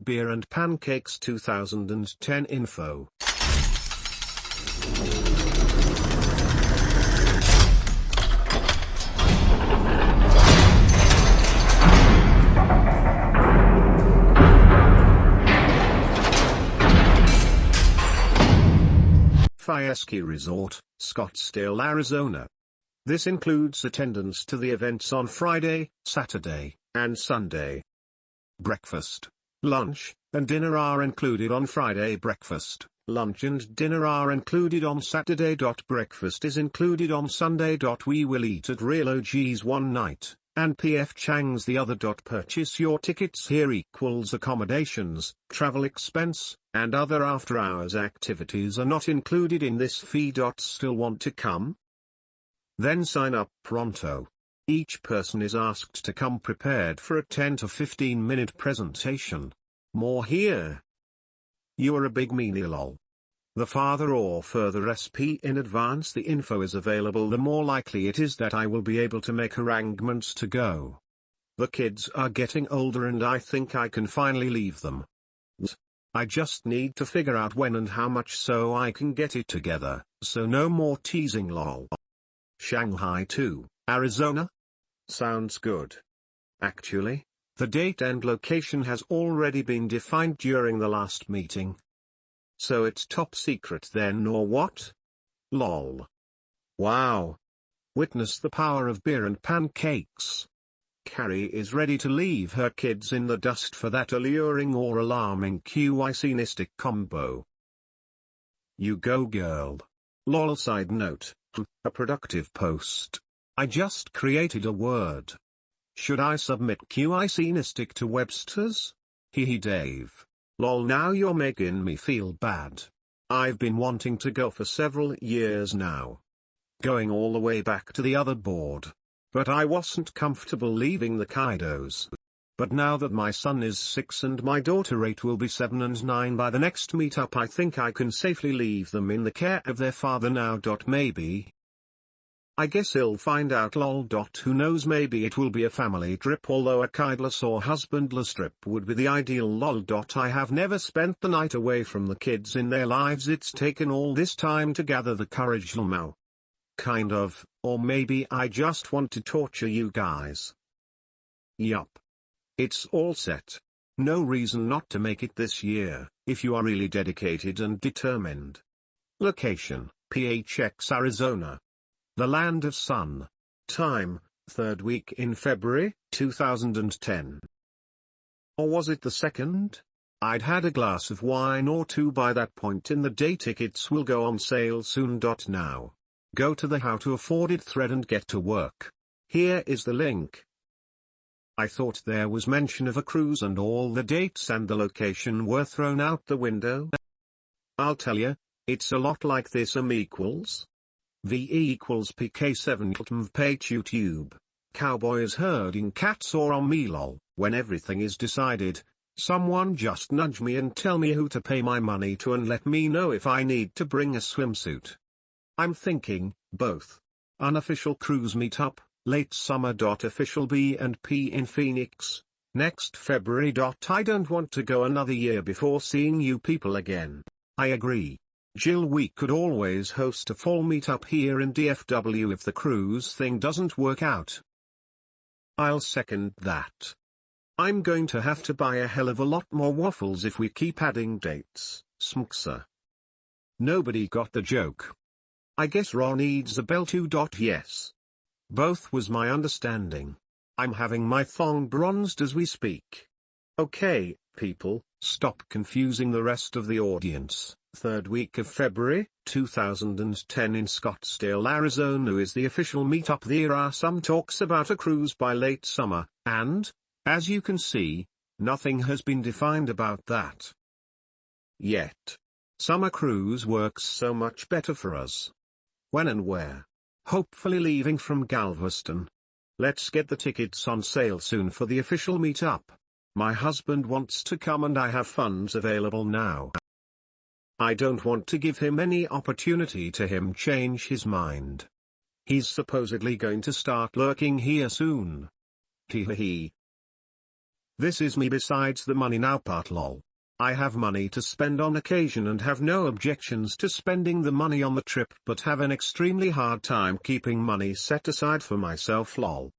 Beer and Pancakes 2010 info. Fire Ski Resort, Scottsdale, Arizona. This includes attendance to the events on Friday, Saturday, and Sunday. Breakfast, lunch, and dinner are included on Friday. Breakfast, lunch and dinner are included on Saturday. Breakfast is included on Sunday. We will eat at Real OG's one night, and PF Chang's the other. Purchase your tickets here equals accommodations, travel expense, and other after-hours activities are not included in this fee. Still want to come? Then sign up pronto. Each person is asked to come prepared for a 10 to 15 minute presentation. More here. You are a big meanie lol. The farther or further SP in advance the info is available, the more likely it is that I will be able to make arrangements to go. The kids are getting older and I think I can finally leave them. I just need to figure out when and how much so I can get it together, so no more teasing lol. Shanghai 2, Arizona? Sounds good. Actually, the date and location has already been defined during the last meeting. So it's top secret then or what? Lol. Wow. Witness the power of beer and pancakes. Carrie is ready to leave her kids in the dust for that alluring or alarming QI-scenistic combo. You go girl. Lol. Side note, a productive post. I just created a word. Should I submit QI-scenistic to Webster's? Hehe Dave. Lol. Now you're making me feel bad. I've been wanting to go for several years now. Going all the way back to the other board. But I wasn't comfortable leaving the kiddos. But now that my son is 6 and my daughter 8 will be 7 and 9 by the next meetup, I think I can safely leave them in the care of their father now. Maybe. I guess he'll find out lol. Who knows, maybe it will be a family trip, although a kidless or husbandless trip would be the ideal lol. I have never spent the night away from the kids in their lives. It's taken all this time to gather the courage lmao. Kind of, or maybe I just want to torture you guys. Yup. It's all set. No reason not to make it this year, if you are really dedicated and determined. Location, PHX Arizona. The land of sun. Time, 3rd week in February, 2010. Or was it the 2nd? I'd had a glass of wine or two by that point in the day. Tickets will go on sale soon. Now. Go to the how to afford it thread and get to work. Here is the link. I thought there was mention of a cruise and all the dates and the location were thrown out the window. I'll tell you, it's a lot like this. equals V equals PK7 page YouTube. Cowboys herding cats or on me lol. When everything is decided, someone just nudge me and tell me who to pay my money to and let me know if I need to bring a swimsuit. I'm thinking, both. Unofficial cruise meetup, late summer. Official B&P in Phoenix, next February. I don't want to go another year before seeing you people again. I agree. Jill, we could always host a fall meetup here in DFW if the cruise thing doesn't work out. I'll second that. I'm going to have to buy a hell of a lot more waffles if we keep adding dates, smksa. Nobody got the joke. I guess Ron needs a bell too. Yes. Both was my understanding. I'm having my thong bronzed as we speak. Okay, people, stop confusing the rest of the audience. 3rd week of February, 2010 in Scottsdale, Arizona is the official meetup. There are some talks about a cruise by late summer, and, as you can see, nothing has been defined about that yet. Summer cruise works so much better for us. When and where? Hopefully leaving from Galveston. Let's get the tickets on sale soon for the official meetup. My husband wants to come and I have funds available now. I don't want to give him any opportunity to change his mind. He's supposedly going to start lurking here soon. Teehee. This is me besides the money now part lol. I have money to spend on occasion and have no objections to spending the money on the trip, but have an extremely hard time keeping money set aside for myself lol.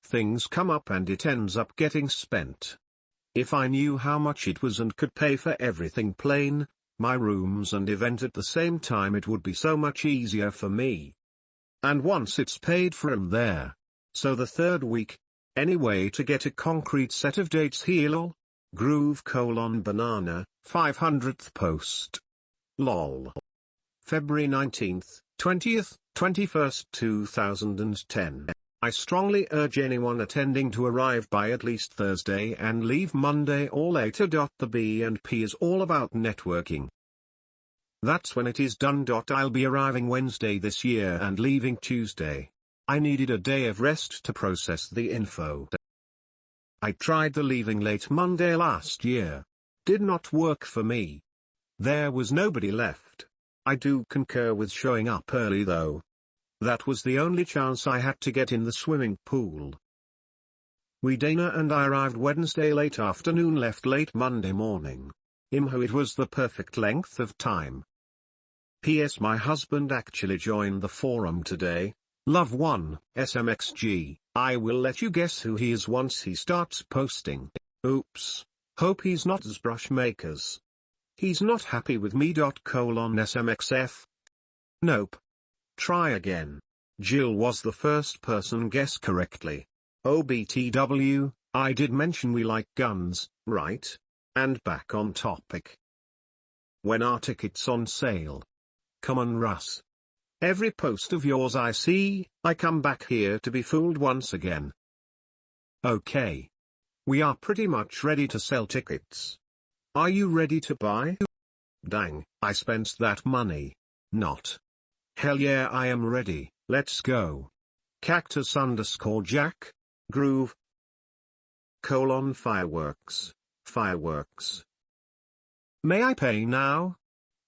Things come up and it ends up getting spent. If I knew how much it was and could pay for everything plain, my rooms and event at the same time, it would be so much easier for me. And once it's paid for, I'm there. So the third week, any way to get a concrete set of dates here lol? Groove : banana, 500th post. Lol. February 19th, 20th, 21st, 2010. I strongly urge anyone attending to arrive by at least Thursday and leave Monday or later. The B&P is all about networking. That's when it is done. I'll be arriving Wednesday this year and leaving Tuesday. I needed a day of rest to process the info. I tried the leaving late Monday last year. Did not work for me. There was nobody left. I do concur with showing up early though. That was the only chance I had to get in the swimming pool. Dana and I arrived Wednesday late afternoon, left late Monday morning. It was the perfect length of time. P.S. My husband actually joined the forum today. Love 1, SMXG. I will let you guess who he is once he starts posting. Oops. Hope he's not as brush makers. He's not happy with me. SMXF. Nope. Try again. Jill was the first person guess correctly. OBTW, I did mention we like guns, right? And back on topic. When are tickets on sale? Come on Russ. Every post of yours I see, I come back here to be fooled once again. Okay. We are pretty much ready to sell tickets. Are you ready to buy? Dang, I spent that money. Not. Hell yeah, I am ready, let's go. Cactus_Jack, Groove. Fireworks. Fireworks. May I pay now?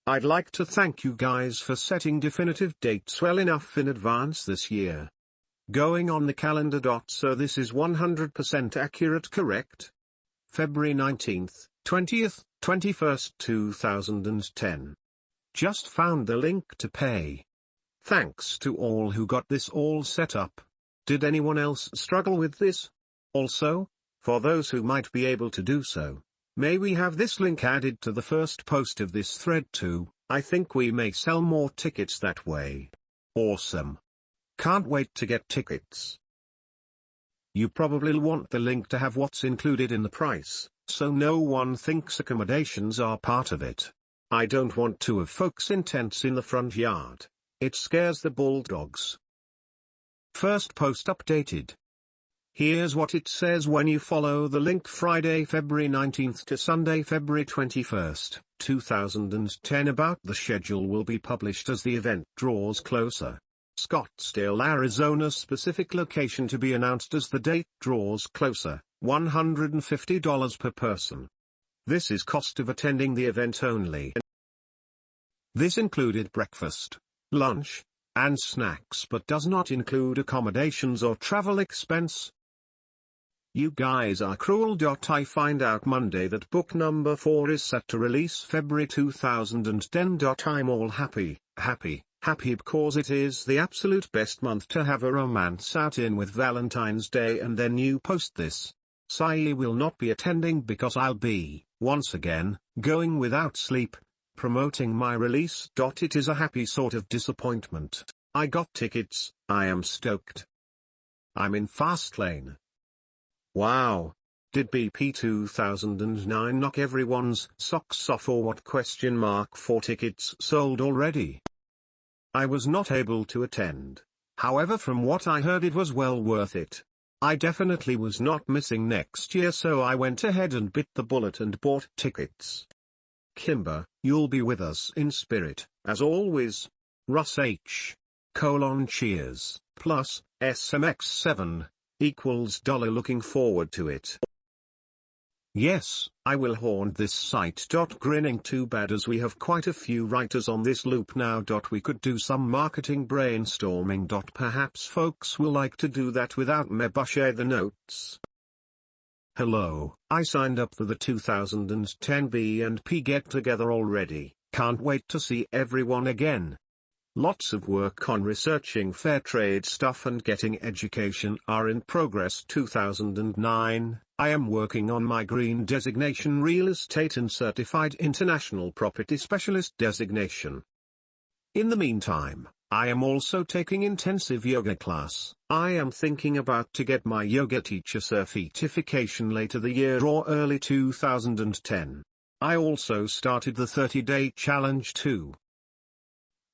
I'd like to thank you guys for setting definitive dates well enough in advance this year. Going on the calendar. So this is 100% accurate, correct? February 19th, 20th, 21st, 2010. Just found the link to pay. Thanks to all who got this all set up. Did anyone else struggle with this? Also, for those who might be able to do so, may we have this link added to the first post of this thread too? I think we may sell more tickets that way. Awesome. Can't wait to get tickets. You probably want the link to have what's included in the price, so no one thinks accommodations are part of it. I don't want to have folks in tents in the front yard. It scares the bulldogs. First post updated. Here's what it says when you follow the link: Friday, February 19th to Sunday, February 21st, 2010. About the schedule will be published as the event draws closer. Scottsdale, Arizona. Specific location to be announced as the date draws closer. $150 per person. This is cost of attending the event only. This included breakfast, lunch, and snacks, but does not include accommodations or travel expense. You guys are cruel. I find out Monday that book number 4 is set to release February 2010. I'm all happy because it is the absolute best month to have a romance out in with Valentine's Day, and then you post this. Sai will not be attending because I'll be, once again, going without sleep, promoting my release. It is a happy sort of disappointment. I got tickets, I am stoked. I'm in fast lane. Wow. Did BP 2009 knock everyone's socks off or what? ? For tickets sold already. I was not able to attend. However, from what I heard, it was well worth it. I definitely was not missing next year, so I went ahead and bit the bullet and bought tickets. Kimber, you'll be with us in spirit, as always. Russ H. : cheers, plus, SMX7, equals $. Looking forward to it. Yes, I will haunt this site. Grinning. Too bad, as we have quite a few writers on this loop now. We could do some marketing brainstorming. Perhaps folks will like to do that without me. Share the notes. Hello, I signed up for the 2010 B&P get-together already, can't wait to see everyone again. Lots of work on researching fair trade stuff and getting education are in progress. 2009, I am working on my green designation, real estate and certified international property specialist designation. In the meantime, I am also taking intensive yoga class. I am thinking about to get my yoga teacher certification later the year or early 2010. I also started the 30-day challenge too.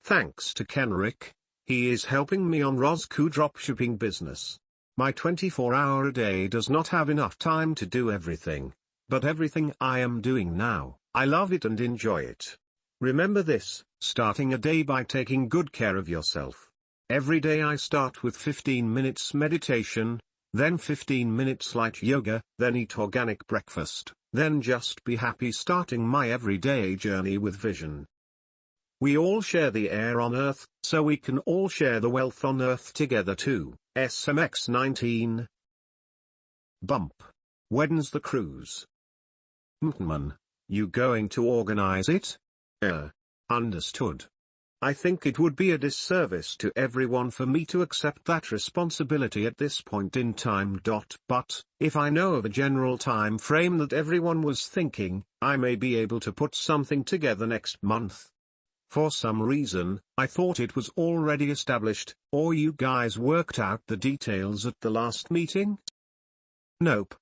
Thanks to Kenrick, he is helping me on Roscoe dropshipping business. My 24-hour-a-day does not have enough time to do everything, but everything I am doing now, I love it and enjoy it. Remember this, starting a day by taking good care of yourself. Every day I start with 15 minutes meditation, then 15 minutes light yoga, then eat organic breakfast, then just be happy, starting my everyday journey with vision. We all share the air on Earth, so we can all share the wealth on Earth together too. SMX 19. Bump. When's the cruise? Mtman, you going to organize it? Understood. I think it would be a disservice to everyone for me to accept that responsibility at this point in time. But, if I know of a general time frame that everyone was thinking, I may be able to put something together next month. For some reason, I thought it was already established, or you guys worked out the details at the last meeting? Nope.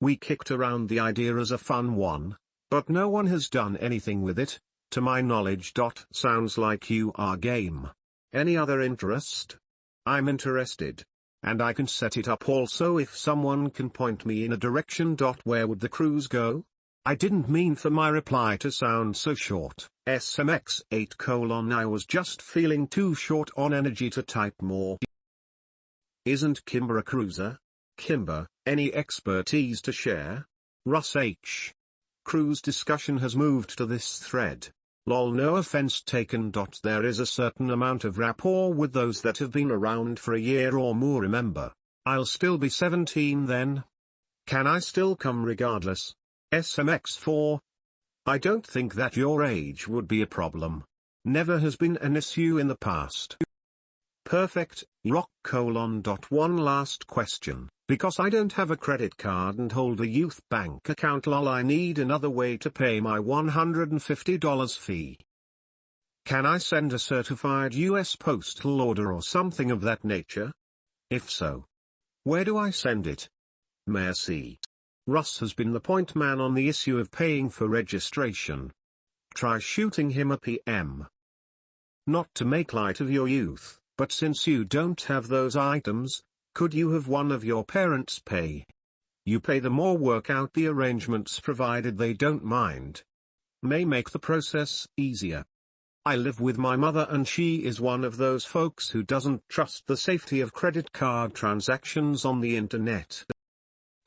We kicked around the idea as a fun one, but no one has done anything with it, to my knowledge. Sounds like you are game. Any other interest? I'm interested. And I can set it up also if someone can point me in a direction. Where would the cruise go? I didn't mean for my reply to sound so short. SMX 8: I was just feeling too short on energy to type more. Isn't Kimber a cruiser? Kimber, any expertise to share? Russ H. Cruise discussion has moved to this thread. Lol, no offense taken. There is a certain amount of rapport with those that have been around for a year or more. Remember, I'll still be 17 then. Can I still come regardless? SMX 4. I don't think that your age would be a problem. Never has been an issue in the past. Perfect. Rock: One last question. Because I don't have a credit card and hold a youth bank account, lol, I need another way to pay my $150 fee. Can I send a certified US postal order or something of that nature? If so, where do I send it? Merci. Russ has been the point man on the issue of paying for registration. Try shooting him a PM. Not to make light of your youth, but since you don't have those items, could you have one of your parents pay? You pay them or work out the arrangements provided they don't mind. May make the process easier. I live with my mother and she is one of those folks who doesn't trust the safety of credit card transactions on the internet.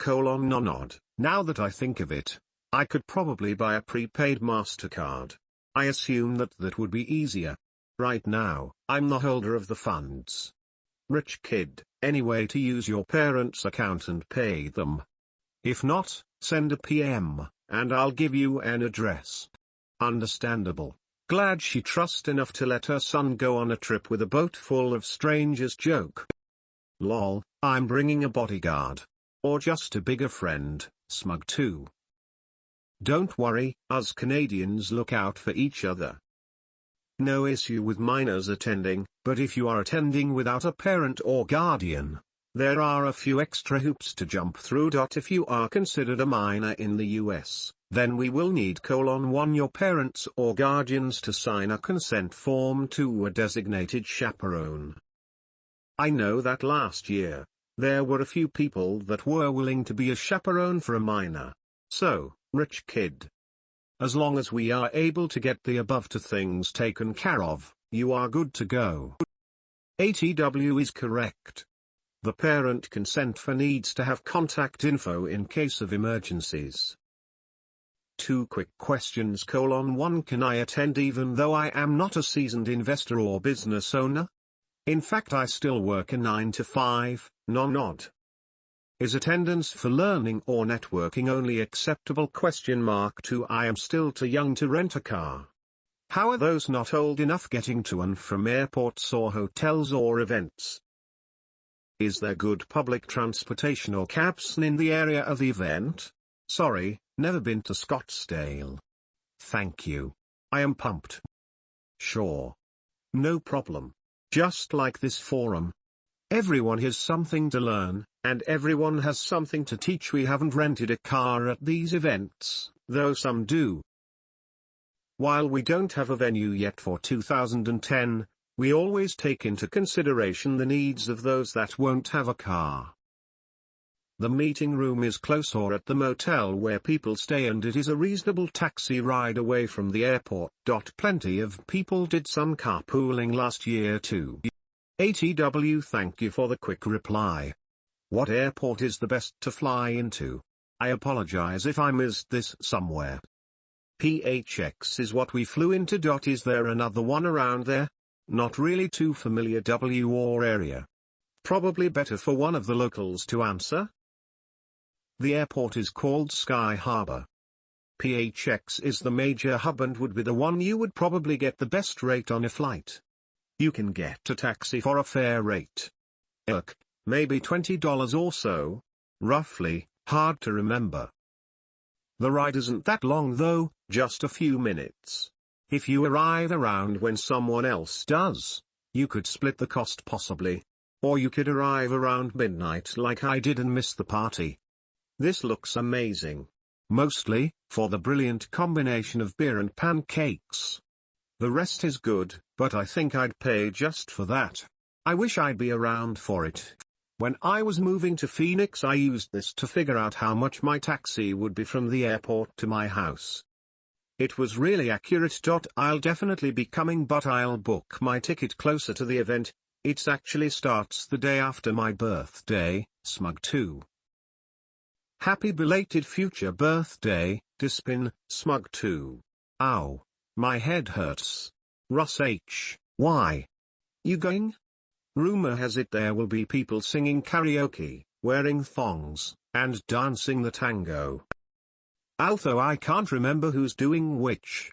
Nod. Now that I think of it, I could probably buy a prepaid MasterCard. I assume that would be easier. Right now, I'm the holder of the funds. Rich kid, any way to use your parents' account and pay them? If not, send a PM, and I'll give you an address. Understandable. Glad she trusts enough to let her son go on a trip with a boat full of strangers. Joke. Lol, I'm bringing a bodyguard. Or just a bigger friend, smug too. Don't worry, us Canadians look out for each other. No issue with minors attending, but if you are attending without a parent or guardian, there are a few extra hoops to jump through. If you are considered a minor in the US, then we will need: 1 your parents or guardians to sign a consent form to a designated chaperone. I know that last year, there were a few people that were willing to be a chaperone for a minor. So, rich kid, as long as we are able to get the above two things taken care of, you are good to go. ATW is correct. The parent consent for needs to have contact info in case of emergencies. 2 quick questions: 1 Can I attend even though I am not a seasoned investor or business owner? In fact, I still work a 9 to 5, nod. Is attendance for learning or networking only acceptable? 2. I am still too young to rent a car. How are those not old enough getting to and from airports or hotels or events? Is there good public transportation or cabs in the area of the event? Sorry, never been to Scottsdale. Thank you. I am pumped. Sure. No problem. Just like this forum. Everyone has something to learn, and everyone has something to teach. We haven't rented a car at these events, though some do. While we don't have a venue yet for 2010, we always take into consideration the needs of those that won't have a car. The meeting room is close or at the motel where people stay, and it is a reasonable taxi ride away from the airport. Plenty of people did some carpooling last year too. ATW, thank you for the quick reply. What airport is the best to fly into? I apologize if I missed this somewhere. PHX is what we flew into. Is there another one around there? Not really too familiar. W or area. Probably better for one of the locals to answer. The airport is called Sky Harbor. PHX is the major hub and would be the one you would probably get the best rate on a flight. You can get a taxi for a fair rate. Maybe $20 or so. Roughly, hard to remember. The ride isn't that long though, just a few minutes. If you arrive around when someone else does, you could split the cost possibly. Or you could arrive around midnight like I did and miss the party. This looks amazing. Mostly, for the brilliant combination of beer and pancakes. The rest is good, but I think I'd pay just for that. I wish I'd be around for it. When I was moving to Phoenix, I used this to figure out how much my taxi would be from the airport to my house. It was really accurate. I'll definitely be coming, but I'll book my ticket closer to the event. It actually starts the day after my birthday, Smug 2. Happy belated future birthday, Dispin, Smug 2. Ow. My head hurts. Russ H. Why? You going? Rumor has it there will be people singing karaoke, wearing thongs, and dancing the tango. Although I can't remember who's doing which.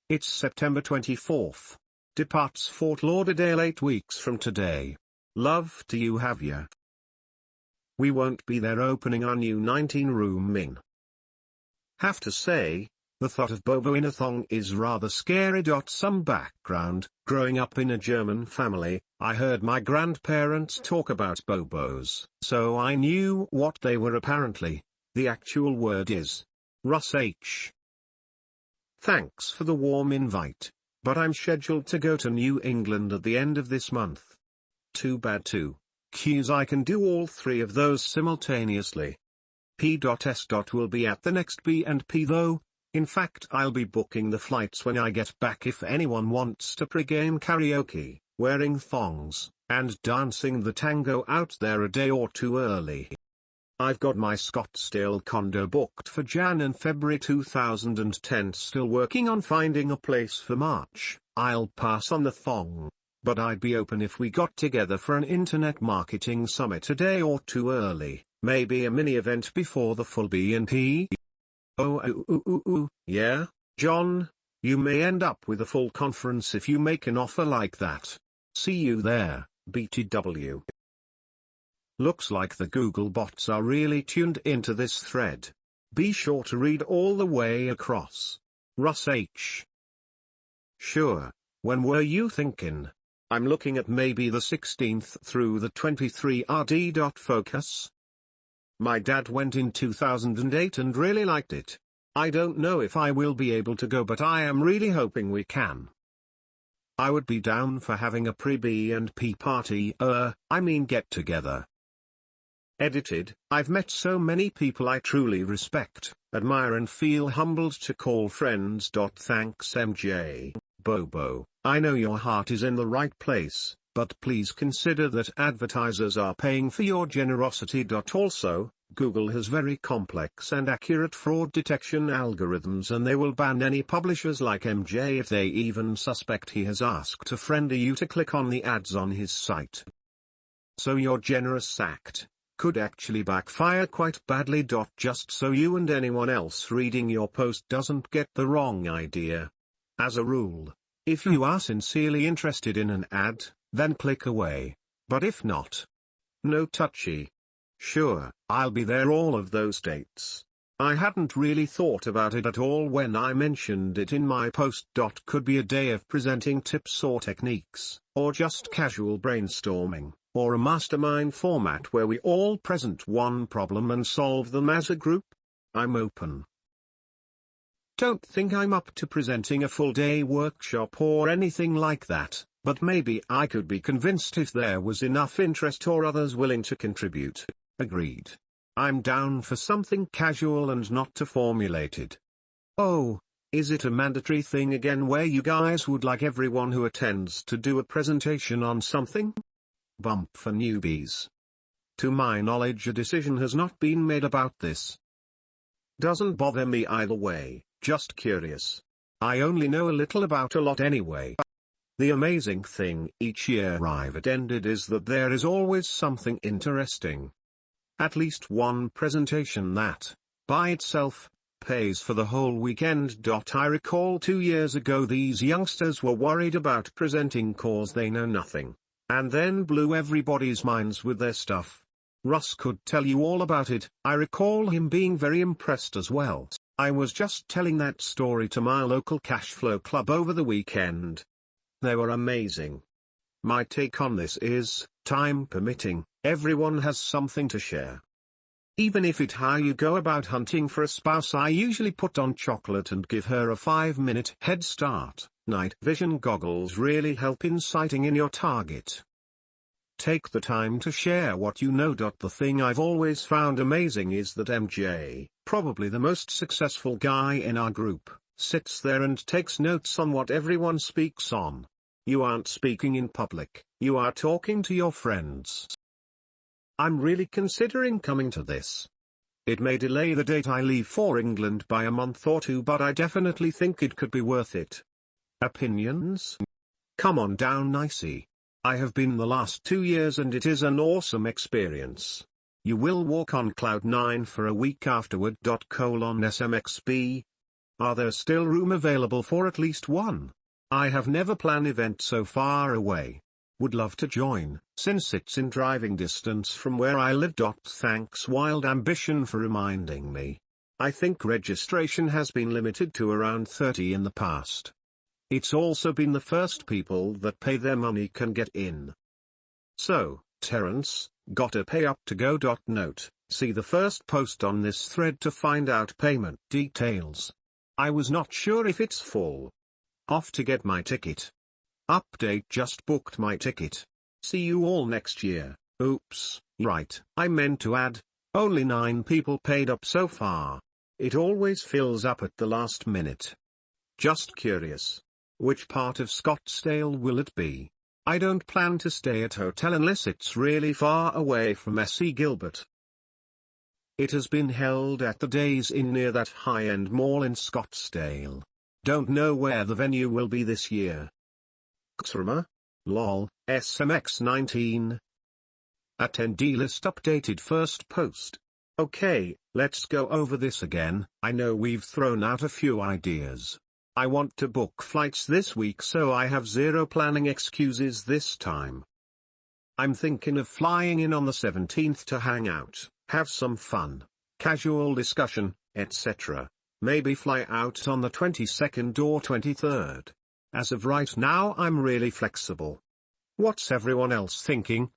It's September 24th. Departs Fort Lauderdale 8 weeks from today. Love to you, have ya? We won't be there opening our new 19-room Inn. Have to say, the thought of Bobo in a thong is rather scary. Some background: growing up in a German family, I heard my grandparents talk about Bobos, so I knew what they were. Apparently, the actual word is Russ H. Thanks for the warm invite, but I'm scheduled to go to New England at the end of this month. Too bad too. Q's I can do all three of those simultaneously. P.S. will be at the next B&P though. In fact, I'll be booking the flights when I get back. If anyone wants to pregame karaoke, wearing thongs, and dancing the tango out there a day or two early. I've got my Scottsdale condo booked for Jan and February 2010. Still working on finding a place for March. I'll pass on the thong, but I'd be open if we got together for an internet marketing summit a day or two early, maybe a mini event before the full B&P. Yeah, John, you may end up with a full conference if you make an offer like that. See you there, BTW. Looks like the Google bots are really tuned into this thread. Be sure to read all the way across. Russ H. Sure, when were you thinking? I'm looking at maybe the 16th through the 23rd. Focus. My dad went in 2008 and really liked it. I don't know if I will be able to go, but I am really hoping we can. I would be down for having a pre-B&P party, get together. Edited. I've met so many people I truly respect, admire and feel humbled to call friends. Thanks MJ. Bobo, I know your heart is in the right place, but please consider that advertisers are paying for your generosity. Also, Google has very complex and accurate fraud detection algorithms, and they will ban any publishers like MJ if they even suspect he has asked a friend of you to click on the ads on his site. So your generous act, could actually backfire quite badly. Just so you and anyone else reading your post doesn't get the wrong idea. As a rule, if you are sincerely interested in an ad, then click away. But if not, no touchy. Sure, I'll be there all of those dates. I hadn't really thought about it at all when I mentioned it in my post. Could be a day of presenting tips or techniques, or just casual brainstorming, or a mastermind format where we all present one problem and solve them as a group. I'm open. Don't think I'm up to presenting a full-day workshop or anything like that, but maybe I could be convinced if there was enough interest or others willing to contribute. Agreed. I'm down for something casual and not too formulated. Oh, is it a mandatory thing again where you guys would like everyone who attends to do a presentation on something? Bump for newbies. To my knowledge, a decision has not been made about this. Doesn't bother me either way, just curious. I only know a little about a lot anyway. The amazing thing each year I've attended is that there is always something interesting. At least one presentation that, by itself, pays for the whole weekend. I recall 2 years ago these youngsters were worried about presenting cause they know nothing, and then blew everybody's minds with their stuff. Russ could tell you all about it. I recall him being very impressed as well. I was just telling that story to my local cash flow club over the weekend. They were amazing. My take on this is, time permitting, everyone has something to share. Even if it's how you go about hunting for a spouse, I usually put on chocolate and give her a 5-minute head start. Night vision goggles really help in sighting in your target. Take the time to share what you know. The thing I've always found amazing is that MJ, probably the most successful guy in our group, sits there and takes notes on what everyone speaks on. You aren't speaking in public, you are talking to your friends. I'm really considering coming to this. It may delay the date I leave for England by a month or two, but I definitely think it could be worth it. Opinions? Come on down, Nicey. I have been the last 2 years and it is an awesome experience. You will walk on cloud 9 for a week afterward. SMXB. Are there still room available for at least one? I have never planned event so far away. Would love to join, since it's in driving distance from where I live. Thanks Wild Ambition for reminding me. I think registration has been limited to around 30 in the past. It's also been the first people that pay their money can get in. So, Terence, gotta pay up to go. Note, see the first post on this thread to find out payment details. I was not sure if it's full. Off to get my ticket. Update, just booked my ticket. See you all next year. Oops, right, I meant to add, only 9 people paid up so far. It always fills up at the last minute. Just curious. Which part of Scottsdale will it be? I don't plan to stay at hotel unless it's really far away from SC Gilbert. It has been held at the Days Inn near that high-end mall in Scottsdale. Don't know where the venue will be this year. Xrama? Lol, SMX 19. Attendee list updated first post. Okay, let's go over this again. I know we've thrown out a few ideas. I want to book flights this week, so I have zero planning excuses this time. I'm thinking of flying in on the 17th to hang out, have some fun, casual discussion, etc. Maybe fly out on the 22nd or 23rd. As of right now I'm really flexible. What's everyone else thinking?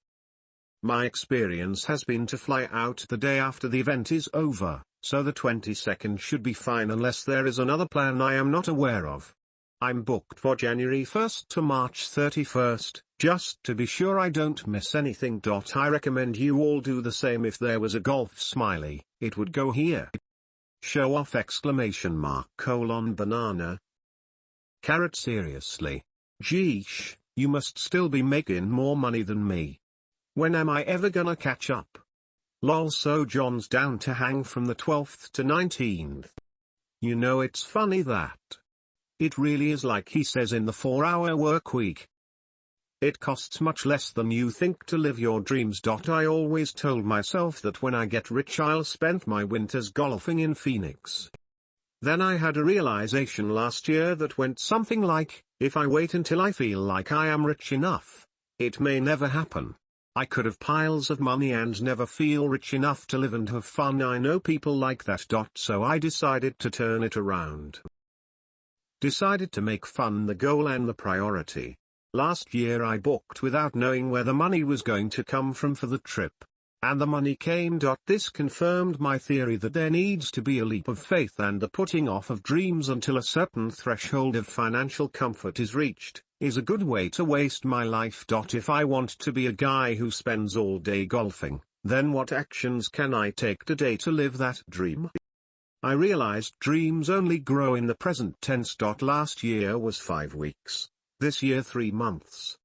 My experience has been to fly out the day after the event is over, so the 22nd should be fine unless there is another plan I am not aware of. I'm booked for January 1st to March 31st, just to be sure I don't miss anything. I recommend you all do the same. If there was a golf smiley, it would go here. Show off ! Banana. Carrot, seriously. Geesh, you must still be making more money than me. When am I ever gonna catch up? Lol. So John's down to hang from the 12th to 19th. You know, it's funny that it really is like he says in the 4-hour work week. It costs much less than you think to live your dreams. I always told myself that when I get rich I'll spend my winters golfing in Phoenix. Then I had a realization last year that went something like, if I wait until I feel like I am rich enough, it may never happen. I could have piles of money and never feel rich enough to live and have fun. I know people like that. So I decided to turn it around. Decided to make fun the goal and the priority. Last year I booked without knowing where the money was going to come from for the trip. And the money came. This confirmed my theory that there needs to be a leap of faith and the putting off of dreams until a certain threshold of financial comfort is reached, is a good way to waste my life. If I want to be a guy who spends all day golfing, then what actions can I take today to live that dream? I realized dreams only grow in the present tense. Last year was 5 weeks. This year 3 months.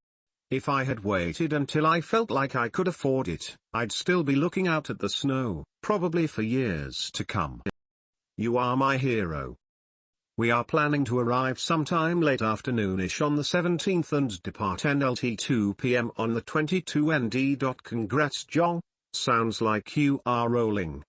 If I had waited until I felt like I could afford it, I'd still be looking out at the snow, probably for years to come. You are my hero. We are planning to arrive sometime late afternoonish on the 17th and depart NLT 2 p.m. on the 22 ND. Congrats John, sounds like you are rolling.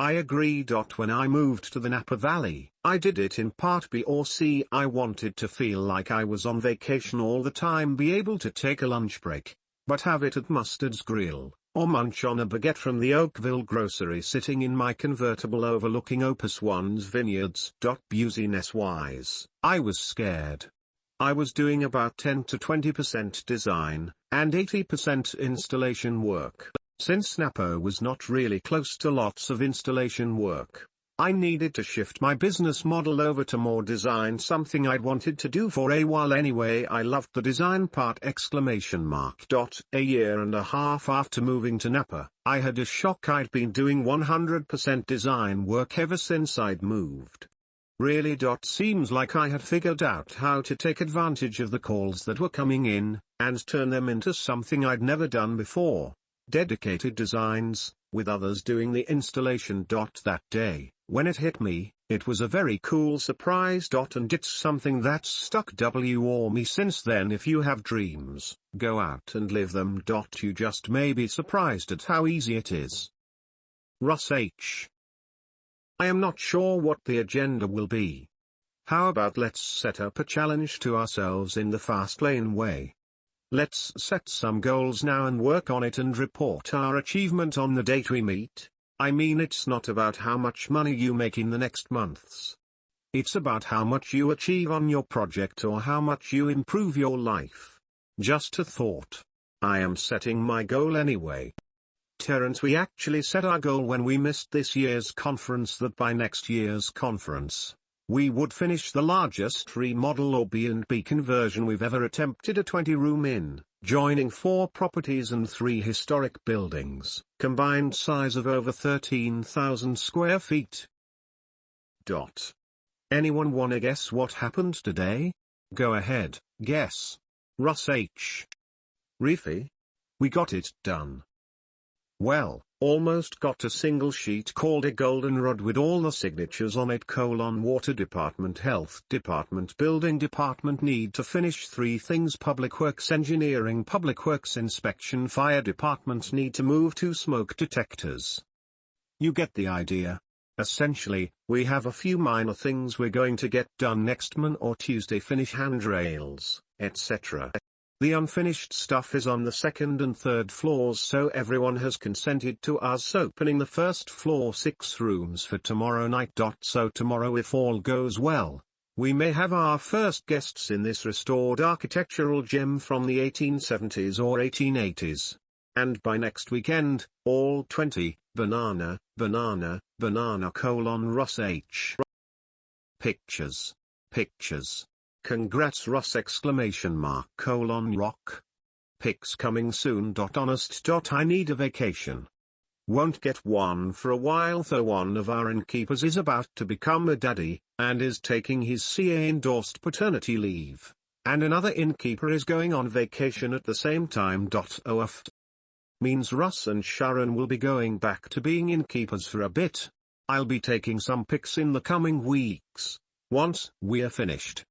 I agree. When I moved to the Napa Valley, I did it in part B or C. I wanted to feel like I was on vacation all the time, be able to take a lunch break, but have it at Mustard's Grill, or munch on a baguette from the Oakville grocery sitting in my convertible overlooking Opus One's vineyards. Business-wise, I was scared. I was doing about 10 to 20% design, and 80% installation work. Since Napa was not really close to lots of installation work, I needed to shift my business model over to more design, something I'd wanted to do for a while anyway. I loved the design part! A year and a half after moving to Napa, I had a shock. I'd been doing 100% design work ever since I'd moved. Really. Seems like I had figured out how to take advantage of the calls that were coming in, and turn them into something I'd never done before. Dedicated designs, with others doing the installation. That day, when it hit me, it was a very cool surprise. And it's something that's stuck with me since then. If you have dreams, go out and live them. You just may be surprised at how easy it is. Russ H. I am not sure what the agenda will be. How about let's set up a challenge to ourselves in the fast lane way? Let's set some goals now and work on it and report our achievement on the date we meet. I mean, it's not about how much money you make in the next months. It's about how much you achieve on your project or how much you improve your life. Just a thought. I am setting my goal anyway. Terence, we actually set our goal when we missed this year's conference that by next year's conference, we would finish the largest remodel or B&B conversion we've ever attempted, a 20-room inn, joining 4 properties and 3 historic buildings, combined size of over 13,000 square feet. Anyone wanna guess what happened today? Go ahead, guess. Russ H. Reefy? We got it done. Well, almost got a single sheet called a goldenrod with all the signatures on it: Water Department, Health Department, Building Department need to finish 3 things: Public Works Engineering, Public Works Inspection, Fire Department need to move 2 smoke detectors. You get the idea. Essentially, we have a few minor things we're going to get done next Monday or Tuesday, finish handrails, etc. The unfinished stuff is on the 2nd and 3rd floors, so everyone has consented to us opening the 1st floor 6 rooms for tomorrow night. So tomorrow, if all goes well, we may have our first guests in this restored architectural gem from the 1870s or 1880s. And by next weekend, all 20, banana, Russ H. Pictures. Congrats Russ! Rock. Pics coming soon. Honest. I need a vacation. Won't get one for a while though. One of our innkeepers is about to become a daddy, and is taking his CA-endorsed paternity leave, and another innkeeper is going on vacation at the same time. OF means Russ and Sharon will be going back to being innkeepers for a bit. I'll be taking some pics in the coming weeks, once we're finished.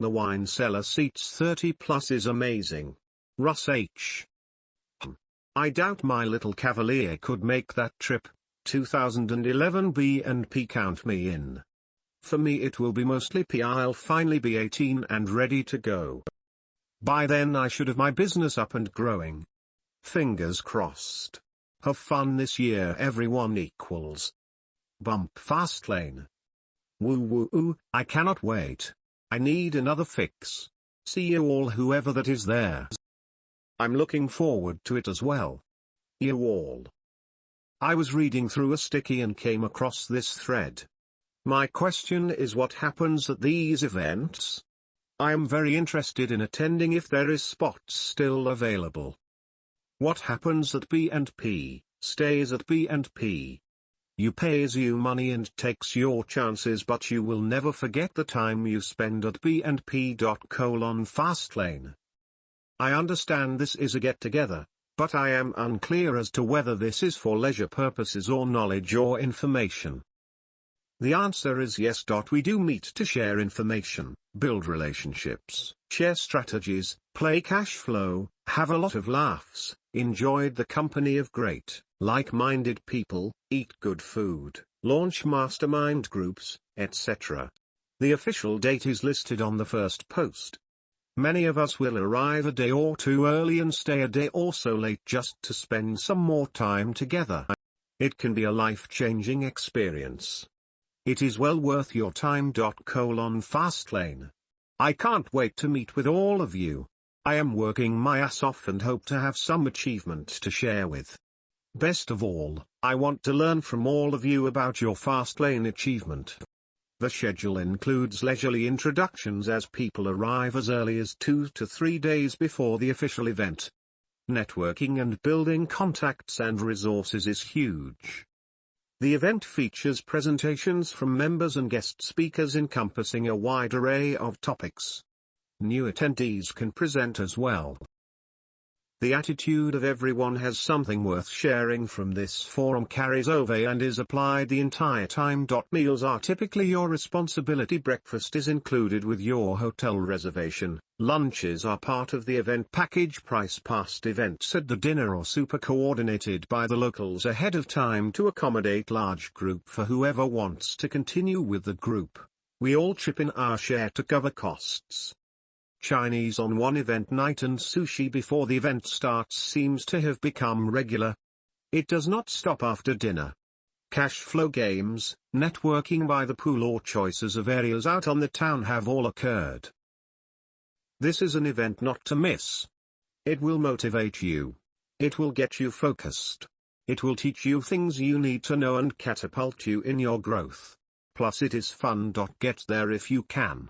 The wine cellar seats 30 plus is amazing. Russ H. I doubt my little Cavalier could make that trip. 2011 B&P, count me in. For me it will be mostly P. I'll finally be 18 and ready to go. By then I should have my business up and growing. Fingers crossed. Have fun this year everyone equals. Bump Fastlane. Woo woo ooh, I cannot wait. I need another fix. See you all, whoever that is there. I'm looking forward to it as well. You all. I was reading through a sticky and came across this thread. My question is, what happens at these events? I am very interested in attending if there is spots still available. What happens at B&P, stays at B&P. You pays you money and takes your chances, but you will never forget the time you spend at B&P. Fastlane. I understand this is a get-together, but I am unclear as to whether this is for leisure purposes or knowledge or information. The answer is yes. We do meet to share information, build relationships, share strategies, play cash flow, have a lot of laughs, enjoy the company of great, like-minded people, eat good food, launch mastermind groups, etc. The official date is listed on the first post. Many of us will arrive a day or two early and stay a day or so late just to spend some more time together. It can be a life-changing experience. It is well worth your time. Fastlane. I can't wait to meet with all of you. I am working my ass off and hope to have some achievement to share with. Best of all, I want to learn from all of you about your Fastlane achievement. The schedule includes leisurely introductions as people arrive as early as 2 to 3 days before the official event. Networking and building contacts and resources is huge. The event features presentations from members and guest speakers encompassing a wide array of topics. New attendees can present as well. The attitude of everyone has something worth sharing from this forum carries over and is applied the entire time. Meals are typically your responsibility. Breakfast is included with your hotel reservation. Lunches are part of the event package price. Past events at the dinner or super coordinated by the locals ahead of time to accommodate large group for whoever wants to continue with the group. We all chip in our share to cover costs. Chinese on one event night and sushi before the event starts seems to have become regular. It does not stop after dinner. Cash flow games, networking by the pool or choices of areas out on the town have all occurred. This is an event not to miss. It will motivate you. It will get you focused. It will teach you things you need to know and catapult you in your growth. Plus it is fun. Get there if you can.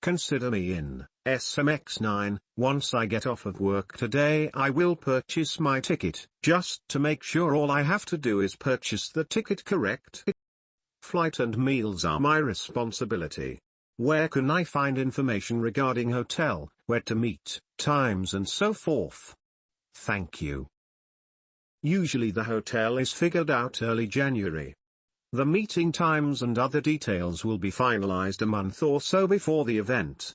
Consider me in. SMX9, once I get off of work today I will purchase my ticket, just to make sure all I have to do is purchase the ticket, correct? Flight and meals are my responsibility. Where can I find information regarding hotel, where to meet, times and so forth? Thank you. Usually the hotel is figured out early January. The meeting times and other details will be finalized a month or so before the event.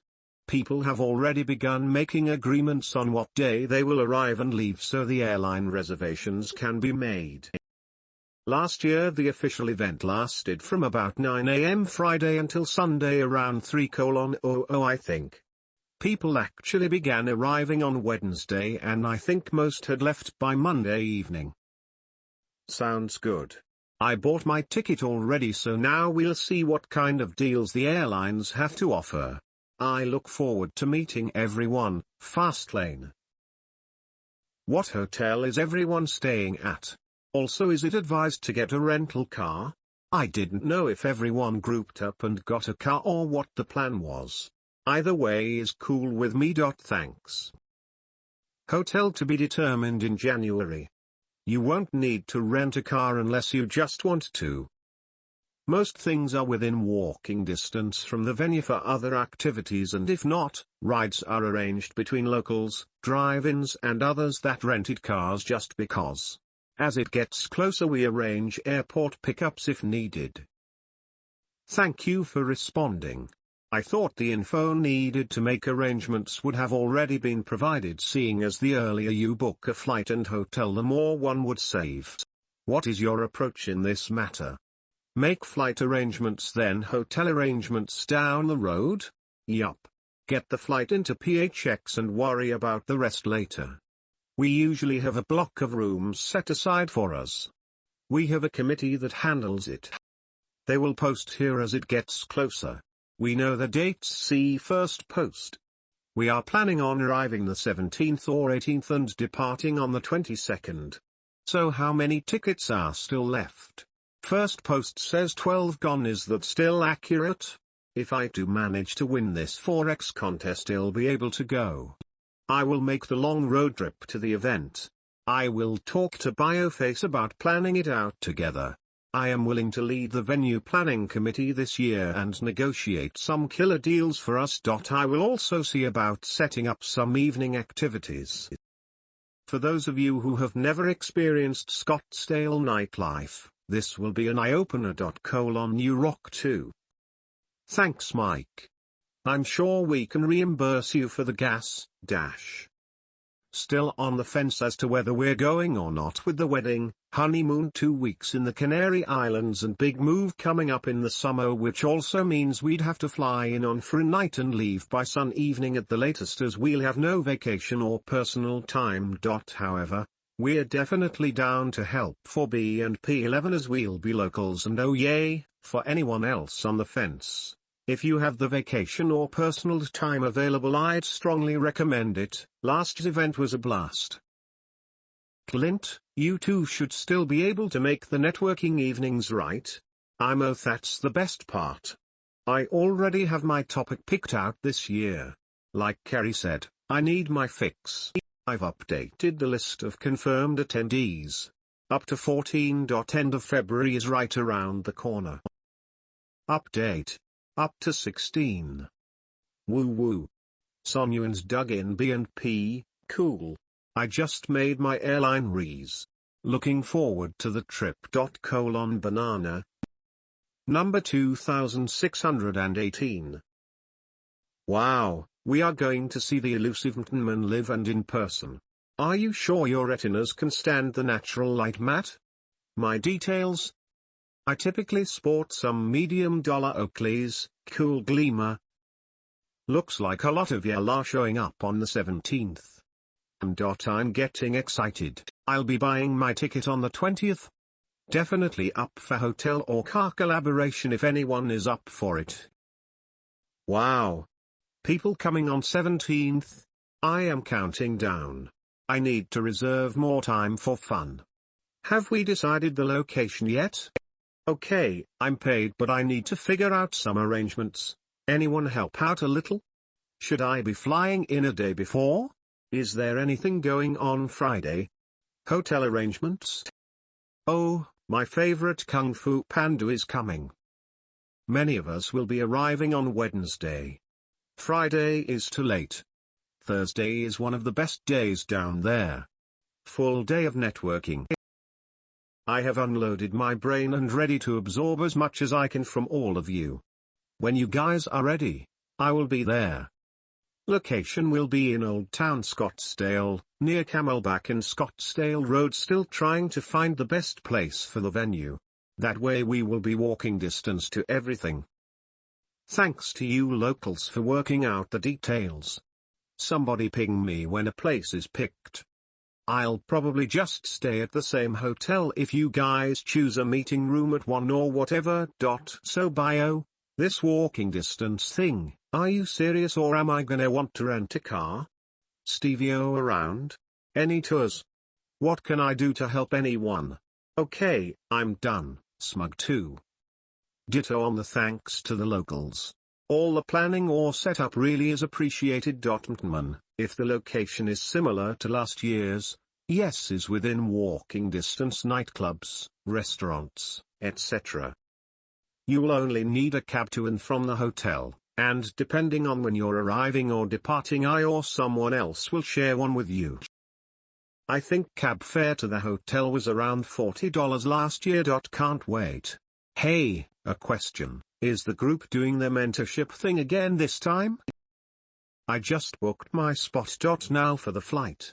People have already begun making agreements on what day they will arrive and leave so the airline reservations can be made. Last year the official event lasted from about 9 a.m. Friday until Sunday around 3:00 I think. People actually began arriving on Wednesday and I think most had left by Monday evening. Sounds good. I bought my ticket already, so now we'll see what kind of deals the airlines have to offer. I look forward to meeting everyone. Fastlane. What hotel is everyone staying at? Also, is it advised to get a rental car? I didn't know if everyone grouped up and got a car or what the plan was. Either way is cool with me. Thanks. Hotel to be determined in January. You won't need to rent a car unless you just want to. Most things are within walking distance from the venue for other activities, and if not, rides are arranged between locals, drive-ins and others that rented cars just because. As it gets closer we arrange airport pickups if needed. Thank you for responding. I thought the info needed to make arrangements would have already been provided, seeing as the earlier you book a flight and hotel the more one would save. What is your approach in this matter? Make flight arrangements then hotel arrangements down the road? Yup. Get the flight into PHX and worry about the rest later. We usually have a block of rooms set aside for us. We have a committee that handles it. They will post here as it gets closer. We know the dates, see first post. We are planning on arriving the 17th or 18th and departing on the 22nd. So how many tickets are still left? First post says 12 gone. Is that still accurate? If I do manage to win this Forex contest, I'll be able to go. I will make the long road trip to the event. I will talk to Bioface about planning it out together. I am willing to lead the venue planning committee this year and negotiate some killer deals for us. I will also see about setting up some evening activities. For those of you who have never experienced Scottsdale nightlife, this will be an eye-opener. You rock too. Thanks, Mike. I'm sure we can reimburse you for the gas. Still on the fence as to whether we're going or not with the wedding, honeymoon, 2 weeks in the Canary Islands and big move coming up in the summer, which also means we'd have to fly in on for a night and leave by sun evening at the latest, as we'll have no vacation or personal time. However, we're definitely down to help for B&P11 as we'll be locals, and oh yay, for anyone else on the fence. If you have the vacation or personal time available, I'd strongly recommend it. Last year's event was a blast. Clint, you two should still be able to make the networking evenings, right? That's the best part. I already have my topic picked out this year. Like Kerry said, I need my fix. I've updated the list of confirmed attendees. Up to 14. End of February is right around the corner. Update. Up to 16. Woo woo. Sonyuan's dug in B&P, cool. I just made my airline rees. Looking forward to the trip. Banana. Number 2618. Wow, we are going to see the elusive Mtnman live and in person. Are you sure your retinas can stand the natural light, Matt? My details? I typically sport some medium dollar Oakleys, cool gleamer. Looks like a lot of y'all are showing up on the 17th. I'm getting excited. I'll be buying my ticket on the 20th. Definitely up for hotel or car collaboration if anyone is up for it. Wow. People coming on 17th. I am counting down. I need to reserve more time for fun. Have we decided the location yet? Okay, I'm paid, but I need to figure out some arrangements. Anyone help out a little? Should I be flying in a day before? Is there anything going on Friday? Hotel arrangements? Oh, my favorite Kung Fu Panda is coming. Many of us will be arriving on Wednesday. Friday is too late. Thursday is one of the best days down there. Full day of networking. I have unloaded my brain and ready to absorb as much as I can from all of you. When you guys are ready, I will be there. Location will be in Old Town Scottsdale, near Camelback and Scottsdale Road. Still trying to find the best place for the venue. That way we will be walking distance to everything. Thanks to you locals for working out the details. Somebody ping me when a place is picked. I'll probably just stay at the same hotel if you guys choose a meeting room at one or whatever. So bio, this walking distance thing, are you serious or am I gonna want to rent a car? Stevie-O around? Any tours? What can I do to help anyone? Okay, I'm done, Smug 2. Ditto on the thanks to the locals. All the planning or setup really is appreciated. Mtman, if the location is similar to last year's, yes, is within walking distance nightclubs, restaurants, etc. You'll only need a cab to and from the hotel, and depending on when you're arriving or departing, I or someone else will share one with you. I think cab fare to the hotel was around $40 last year. Can't wait. Hey, a question. Is the group doing their mentorship thing again this time? I just booked my spot. Now for the flight.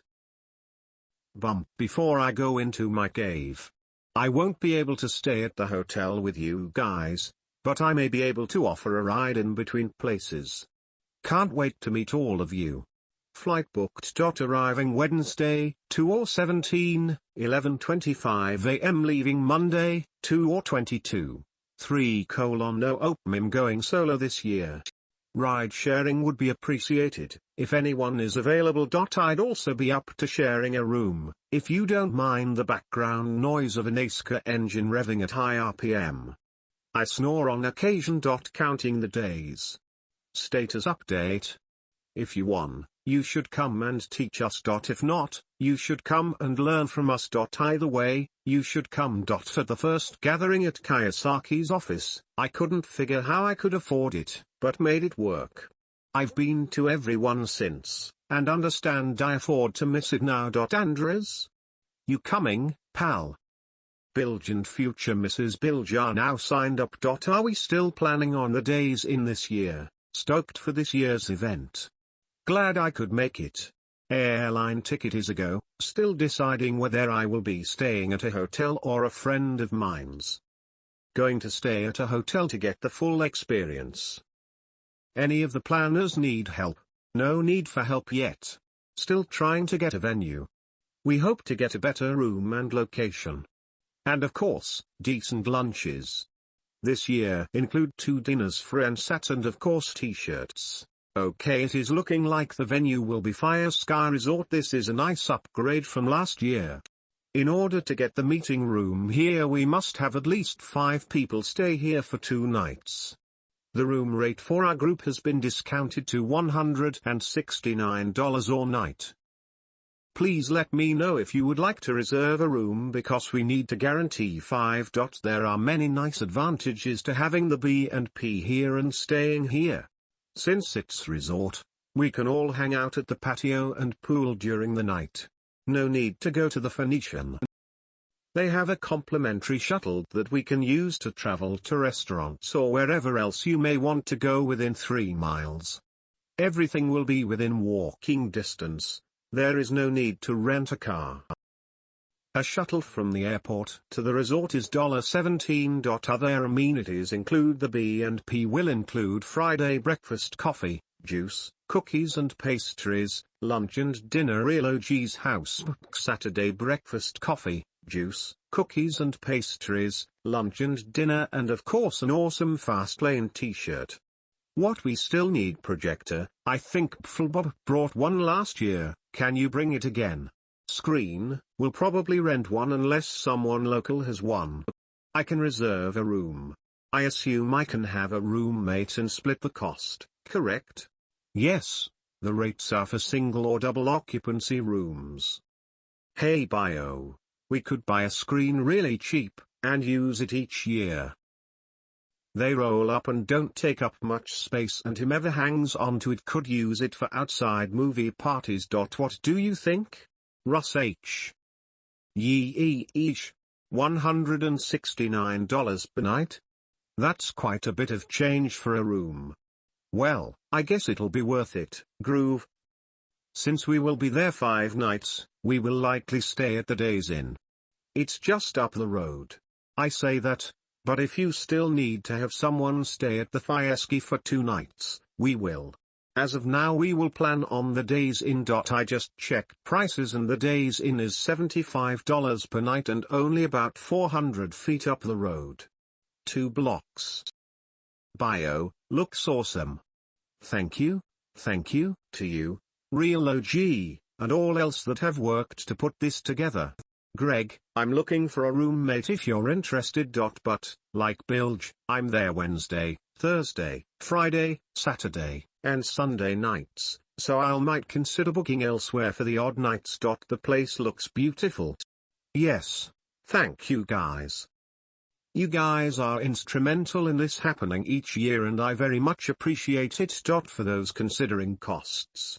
Bump. Before I go into my cave. I won't be able to stay at the hotel with you guys, but I may be able to offer a ride in between places. Can't wait to meet all of you. Flight booked. Arriving Wednesday, 2:17, 11:25 a.m. Leaving Monday, 2:22. 3:0 open. Going solo this year. Ride sharing would be appreciated, if anyone is available. I'd also be up to sharing a room, if you don't mind the background noise of an ASCA engine revving at high RPM. I snore on occasion. Counting the days. Status update. If you won, you should come and teach us. If not, you should come and learn from us. Either way, you should come. For the first gathering at Kayasaki's office, I couldn't figure how I could afford it, but made it work. I've been to every one since, and understand I afford to miss it now. Andres? You coming, pal? Bilge and future Mrs. Bilge are now signed up. Are we still planning on the days in this year? Stoked for this year's event. Glad I could make it. Airline ticket is a go, still deciding whether I will be staying at a hotel or a friend of mine's. Going to stay at a hotel to get the full experience. Any of the planners need help? No need for help yet. Still trying to get a venue. We hope to get a better room and location. And of course, decent lunches. This year include 2 dinners for NSAT and of course t-shirts. Okay, it is looking like the venue will be Fire Sky Resort. This is a nice upgrade from last year. In order to get the meeting room here we must have at least 5 people stay here for 2 nights. The room rate for our group has been discounted to $169 or night. Please let me know if you would like to reserve a room because we need to guarantee 5. There are many nice advantages to having the B&P here and staying here. Since it's resort, we can all hang out at the patio and pool during the night. No need to go to the Phoenician. They have a complimentary shuttle that we can use to travel to restaurants or wherever else you may want to go within 3 miles. Everything will be within walking distance. There is no need to rent a car. A shuttle from the airport to the resort is $17. Other amenities include the B&P will include Friday breakfast, coffee, juice, cookies and pastries, lunch and dinner. ELOG's house. Saturday breakfast, coffee, juice, cookies and pastries, lunch and dinner, and of course an awesome Fastlane t-shirt. What we still need projector. I think Pflbob brought one last year. Can you bring it again? Screen, we'll probably rent one unless someone local has one. I can reserve a room. I assume I can have a roommate and split the cost, correct? Yes, the rates are for single or double occupancy rooms. Hey Bio, we could buy a screen really cheap, and use it each year. They roll up and don't take up much space, and whomever hangs onto it could use it for outside movie parties. What do you think? Russ H. Yeesh. $169 per night? That's quite a bit of change for a room. Well, I guess it'll be worth it. Groove. Since we will be there 5 nights, we will likely stay at the Days Inn. It's just up the road. I say that, but if you still need to have someone stay at the Fireski for 2 nights, we will. As of now we will plan on the Days Inn. I just checked prices and the Days Inn is $75 per night and only about 400 feet up the road. 2 blocks. Bio, looks awesome. Thank you to you, Real OG, and all else that have worked to put this together. Greg, I'm looking for a roommate if you're interested. But, like Bilge, I'm there Wednesday, Thursday, Friday, Saturday, and Sunday nights, so I might consider booking elsewhere for the odd nights. The place looks beautiful. Yes, thank you guys. You guys are instrumental in this happening each year and I very much appreciate it. For those considering costs.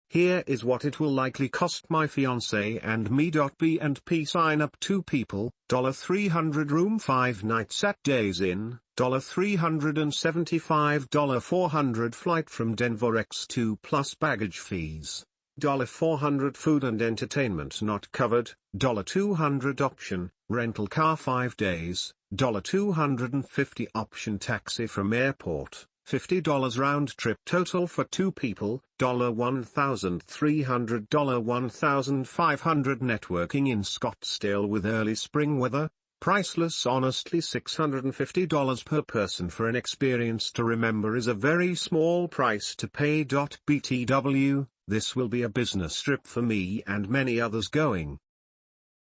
Here is what it will likely cost my fiancé and me. B&P sign up 2 people, $300 room 5 nights at Days Inn, $375 400 flight from Denver X2 plus baggage fees, $400 food and entertainment not covered, $200 option, rental car 5 days, $250 option taxi from airport, $50 round trip total for 2 people, $1,300 $1,500 networking in Scottsdale with early spring weather, priceless honestly $650 per person for an experience to remember is a very small price to pay. BTW, this will be a business trip for me and many others going.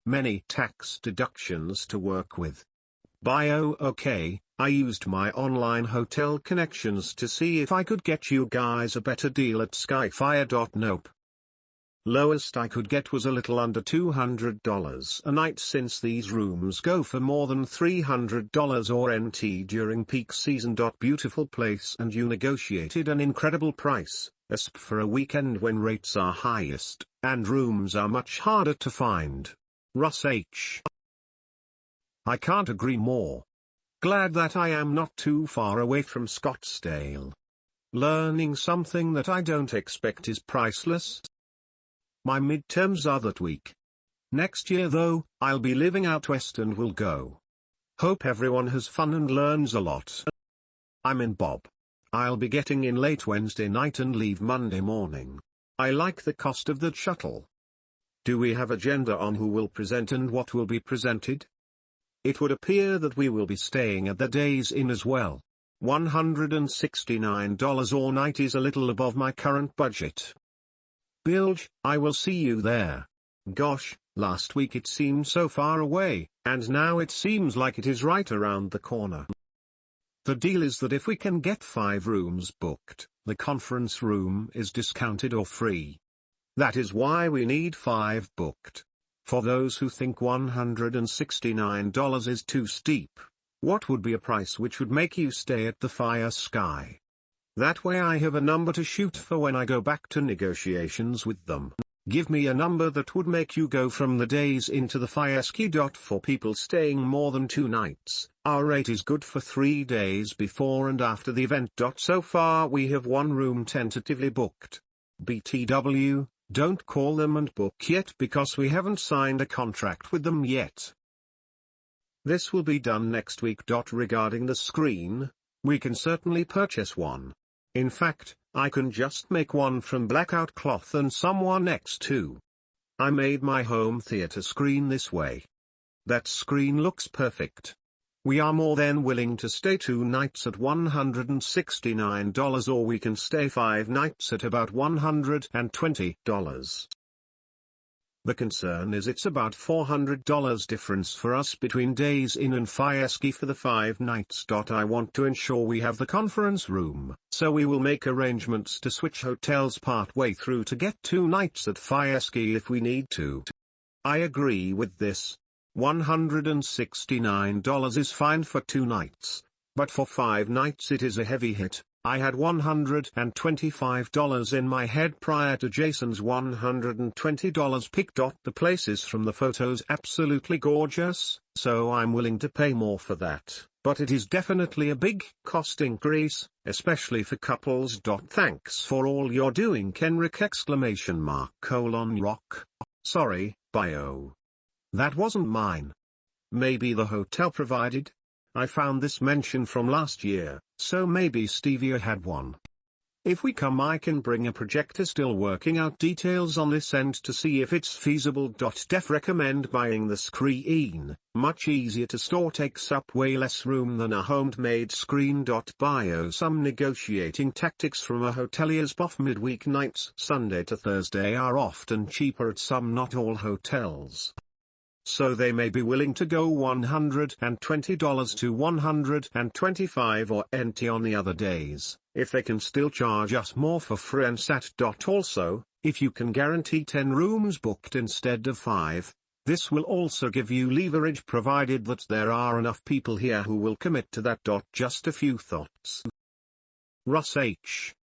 Many tax deductions to work with. Bio okay. I used my online hotel connections to see if I could get you guys a better deal at Skyfire. Nope. Lowest I could get was a little under $200 a night since these rooms go for more than $300 or NT during peak season. Beautiful place, and you negotiated an incredible price, ASP for a weekend when rates are highest, and rooms are much harder to find. Russ H. I can't agree more. Glad that I am not too far away from Scottsdale. Learning something that I don't expect is priceless. My midterms are that week. Next year though, I'll be living out west and will go. Hope everyone has fun and learns a lot. I'm in Bob. I'll be getting in late Wednesday night and leave Monday morning. I like the cost of the shuttle. Do we have agenda on who will present and what will be presented? It would appear that we will be staying at the Days Inn as well. $169 or night is a little above my current budget. Bilge, I will see you there. Gosh, last week it seemed so far away, and now it seems like it is right around the corner. The deal is that if we can get 5 rooms booked, the conference room is discounted or free. That is why we need 5 booked. For those who think $169 is too steep, what would be a price which would make you stay at the Fire Sky? That way I have a number to shoot for when I go back to negotiations with them. Give me a number that would make you go from the Days into the Fire Ski. For people staying more than 2 nights, our rate is good for 3 days before and after the event. So far we have 1 room tentatively booked. BTW. Don't call them and book yet because we haven't signed a contract with them yet. This will be done next week. Regarding the screen, we can certainly purchase one. In fact, I can just make one from blackout cloth and someone next to. I made my home theater screen this way. That screen looks perfect. We are more than willing to stay 2 nights at $169 or we can stay 5 nights at about $120. The concern is it's about $400 difference for us between Days Inn and Fire Ski for the 5 nights. I want to ensure we have the conference room, so we will make arrangements to switch hotels part way through to get 2 nights at Fire Ski if we need to. I agree with this. $169 is fine for 2 nights, but for 5 nights it is a heavy hit. I had $125 in my head prior to Jason's $120 pick. The places from the photos absolutely gorgeous, so I'm willing to pay more for that, but it is definitely a big cost increase, especially for couples. Thanks for all you're doing, Kenrick! Rock. Sorry, bio. That wasn't mine. Maybe the hotel provided? I found this mention from last year, so maybe Stevia had one. If we come I can bring a projector. Still working out details on this end to see if it's feasible. Def recommend buying the screen, much easier to store, takes up way less room than a homemade screen. Bio some negotiating tactics from a hotelier's off midweek nights. Sunday to Thursday are often cheaper at some, not all hotels. So they may be willing to go $120 to $125 or NT on the other days, if they can still charge us more for free and sat. Also, if you can guarantee 10 rooms booked instead of 5, this will also give you leverage provided that there are enough people here who will commit to that. Just a few thoughts. Russ H.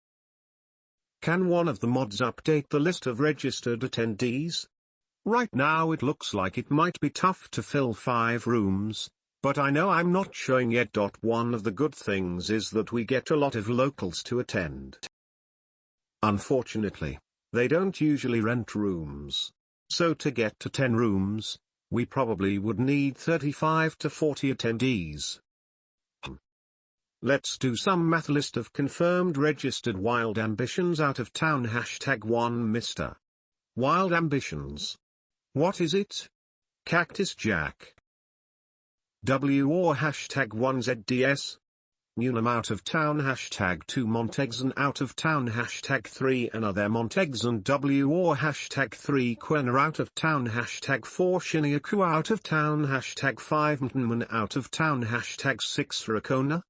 Can one of the mods update the list of registered attendees? Right now it looks like it might be tough to fill 5 rooms, but I know I'm not showing yet. One of the good things is that we get a lot of locals to attend. Unfortunately, they don't usually rent rooms. So to get to 10 rooms, we probably would need 35 to 40 attendees. Let's do some math. List of confirmed registered wild ambitions out of town. #1 Mr. Wild Ambitions. What is it? Cactus Jack. W or #1ZDS. Newnham out of town. #2 Montegson out of town. #3 another Montegson. W or #3 Querner out of town. #4 Shinyaku out of town. #5 Mtenman out of town. #6 Rakona.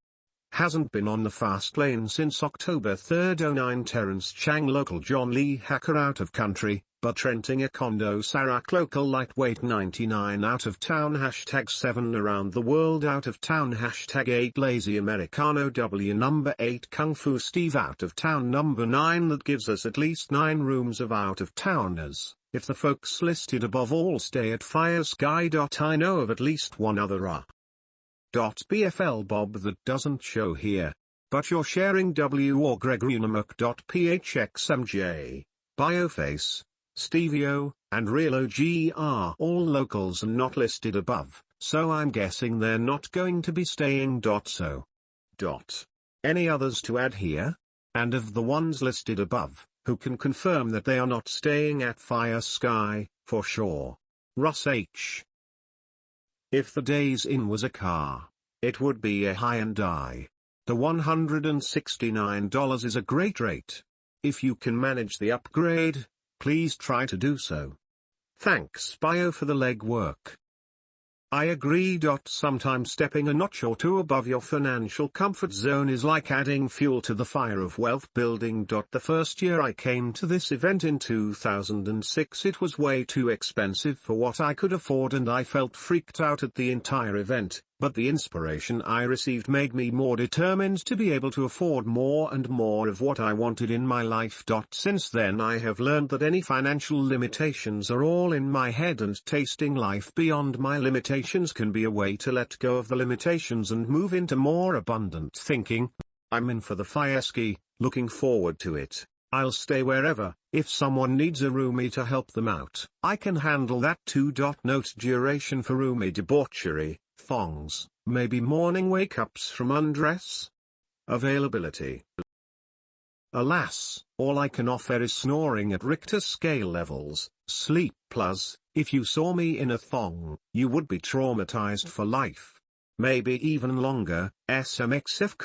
Hasn't been on the fast lane since October 3, 09 Terence Chang local. John Lee Hacker out of country, but renting a condo. Sarak local lightweight 99 out of town. #7 around the world out of town. #8 lazy Americano. W number 8 Kung Fu Steve out of town. Number 9 that gives us at least 9 rooms of out of towners. If the folks listed above all stay at Fire Sky. I know of at least one other BFL Bob that doesn't show here, but you're sharing. W or Greg Unamuk. PHXMJ, Bioface, Stevio, and Real OG are all locals and not listed above, so I'm guessing they're not going to be staying. Any others to add here? And of the ones listed above, who can confirm that they are not staying at Fire Sky, for sure? Russ H. If the Days Inn was a car, it would be a Hyundai. The $169 is a great rate. If you can manage the upgrade, please try to do so. Thanks Bio for the legwork. I agree. Sometimes stepping a notch or two above your financial comfort zone is like adding fuel to the fire of wealth building. The first year I came to this event in 2006, it was way too expensive for what I could afford and I felt freaked out at the entire event, but the inspiration I received made me more determined to be able to afford more and more of what I wanted in my life. Since then I have learned that any financial limitations are all in my head, and tasting life beyond my limitations can be a way to let go of the limitations and move into more abundant thinking. I'm in for the fire ski, looking forward to it. I'll stay wherever. If someone needs a roomie to help them out, I can handle that too. Note duration for roomie debauchery, thongs, maybe morning wake-ups from undress. Availability. Alas, all I can offer is snoring at Richter scale levels. Sleep plus, if you saw me in a thong, you would be traumatized for life. Maybe even longer. SMXF: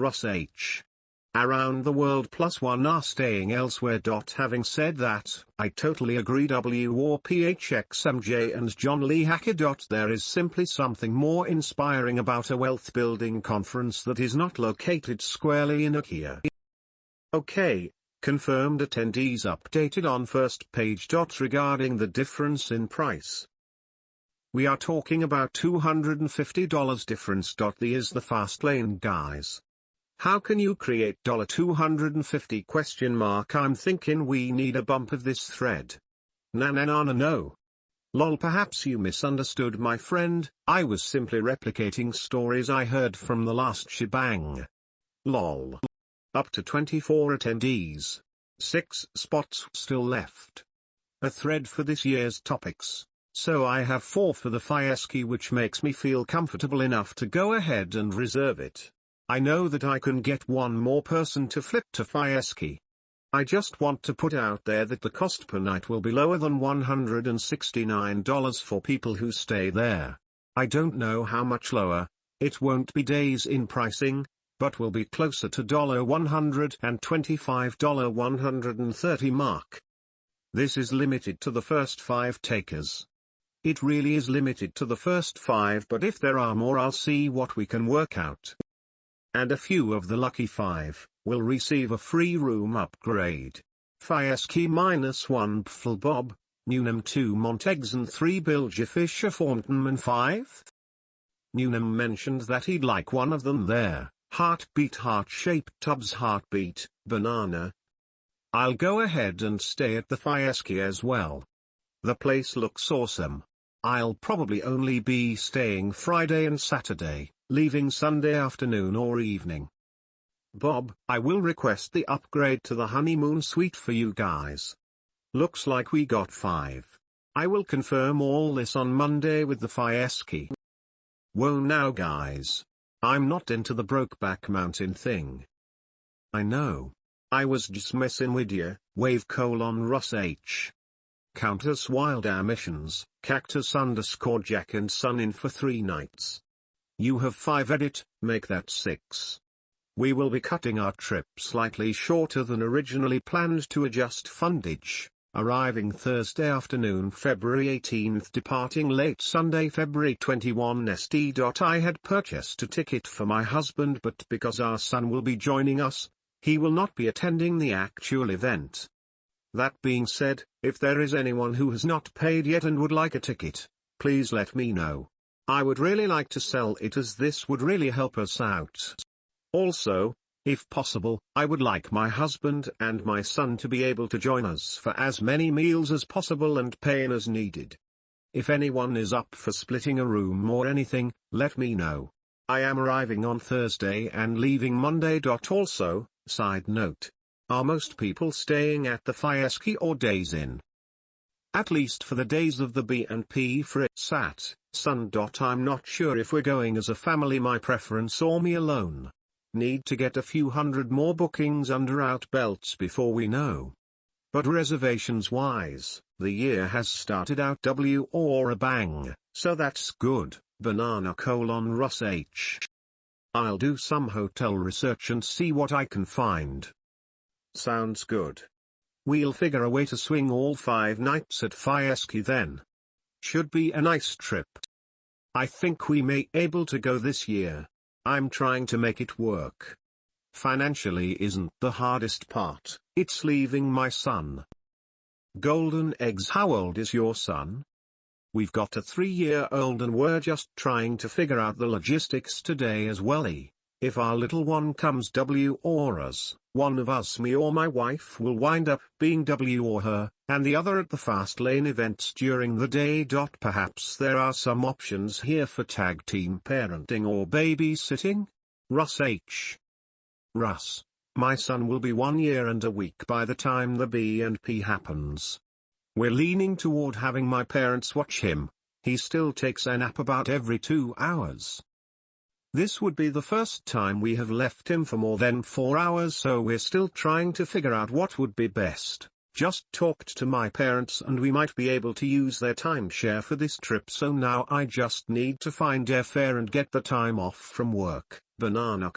Ross H. Around the world +1 are staying elsewhere. Having said that, I totally agree. W or PHXMJ and John Lee Hacker. There is simply something more inspiring about a wealth building conference that is not located squarely in IKEA. Okay, confirmed attendees updated on first page. Regarding the difference in price, we are talking about $250 difference. The is the fast lane, guys. How can you create $250? I'm thinking we need a bump of this thread. No. Lol, perhaps you misunderstood my friend, I was simply replicating stories I heard from the last shebang. Lol. Up to 24 attendees. 6 spots still left. A thread for this year's topics. So I have 4 for the fire ski, which makes me feel comfortable enough to go ahead and reserve it. I know that I can get one more person to flip to fire ski. I just want to put out there that the cost per night will be lower than $169 for people who stay there. I don't know how much lower. It won't be days in pricing, but will be closer to $125, $130 mark. This is limited to the first 5 takers. It really is limited to the first 5, but if there are more, I'll see what we can work out. And a few of the lucky 5 will receive a free room upgrade. Fire ski -1 Pfl Bob, Newnham 2 Montegson 3 Bilge Fisher Thorntonman 5. Newnham mentioned that he'd like one of them there. Heartbeat heart-shaped tubs, heartbeat, banana. I'll go ahead and stay at the Fieschi as well. The place looks awesome. I'll probably only be staying Friday and Saturday, leaving Sunday afternoon or evening. Bob, I will request the upgrade to the honeymoon suite for you guys. Looks like we got 5. I will confirm all this on Monday with the Fieschi. Whoa now guys. I'm not into the Brokeback Mountain thing. I know. I was just messing with ya, Russ H. Countess Wild Missions, Cactus_Jack and Son in for 3 nights. You have 5 edit, make that 6. We will be cutting our trip slightly shorter than originally planned to adjust fundage, arriving Thursday afternoon February 18th, departing late Sunday February 21 st. I had purchased a ticket for my husband, but because our son will be joining us, he will not be attending the actual event. That being said, if there is anyone who has not paid yet and would like a ticket, please let me know. I would really like to sell it, as this would really help us out. Also, if possible, I would like my husband and my son to be able to join us for as many meals as possible and paying as needed. If anyone is up for splitting a room or anything, let me know. I am arriving on Thursday and leaving Monday. Also, side note. Are most people staying at the Fieschi or Days Inn? At least for the days of the B&P for Sat, Son. I'm not sure if we're going as a family, my preference, or me alone. Need to get a few hundred more bookings under our belts before we know. But reservations wise, the year has started out or a bang, so that's good. Russ H. I'll do some hotel research and see what I can find. Sounds good. We'll figure a way to swing all 5 nights at Fieschi then. Should be a nice trip. I think we may able to go this year. I'm trying to make it work. Financially isn't the hardest part, it's leaving my son. Golden Eggs, how old is your son? We've got a 3-year-old and we're just trying to figure out the logistics today as well. If our little one comes or us, one of us, me or my wife, will wind up being or her, and the other at the fast lane events during the day. Perhaps there are some options here for tag team parenting or babysitting? Russ H. Russ, my son will be 1 year and a week by the time the B&P happens. We're leaning toward having my parents watch him. He still takes a nap about every 2 hours. This would be the first time we have left him for more than 4 hours, so we're still trying to figure out what would be best. Just talked to my parents and we might be able to use their timeshare for this trip, so now I just need to find airfare and get the time off from work. Banana.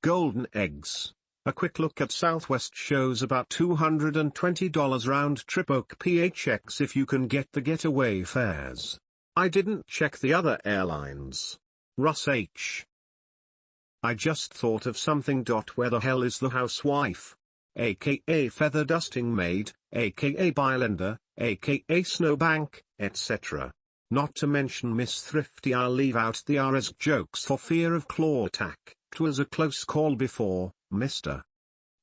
Golden Eggs. A quick look at Southwest shows about $220 round trip OK PHX if you can get the getaway fares. I didn't check the other airlines. Russ H. I just thought of something. Where the hell is the housewife? AKA feather dusting maid, AKA bylender, AKA snowbank, etc. Not to mention Miss Thrifty. I'll leave out the RS jokes for fear of claw attack. 'Twas a close call before, Mr.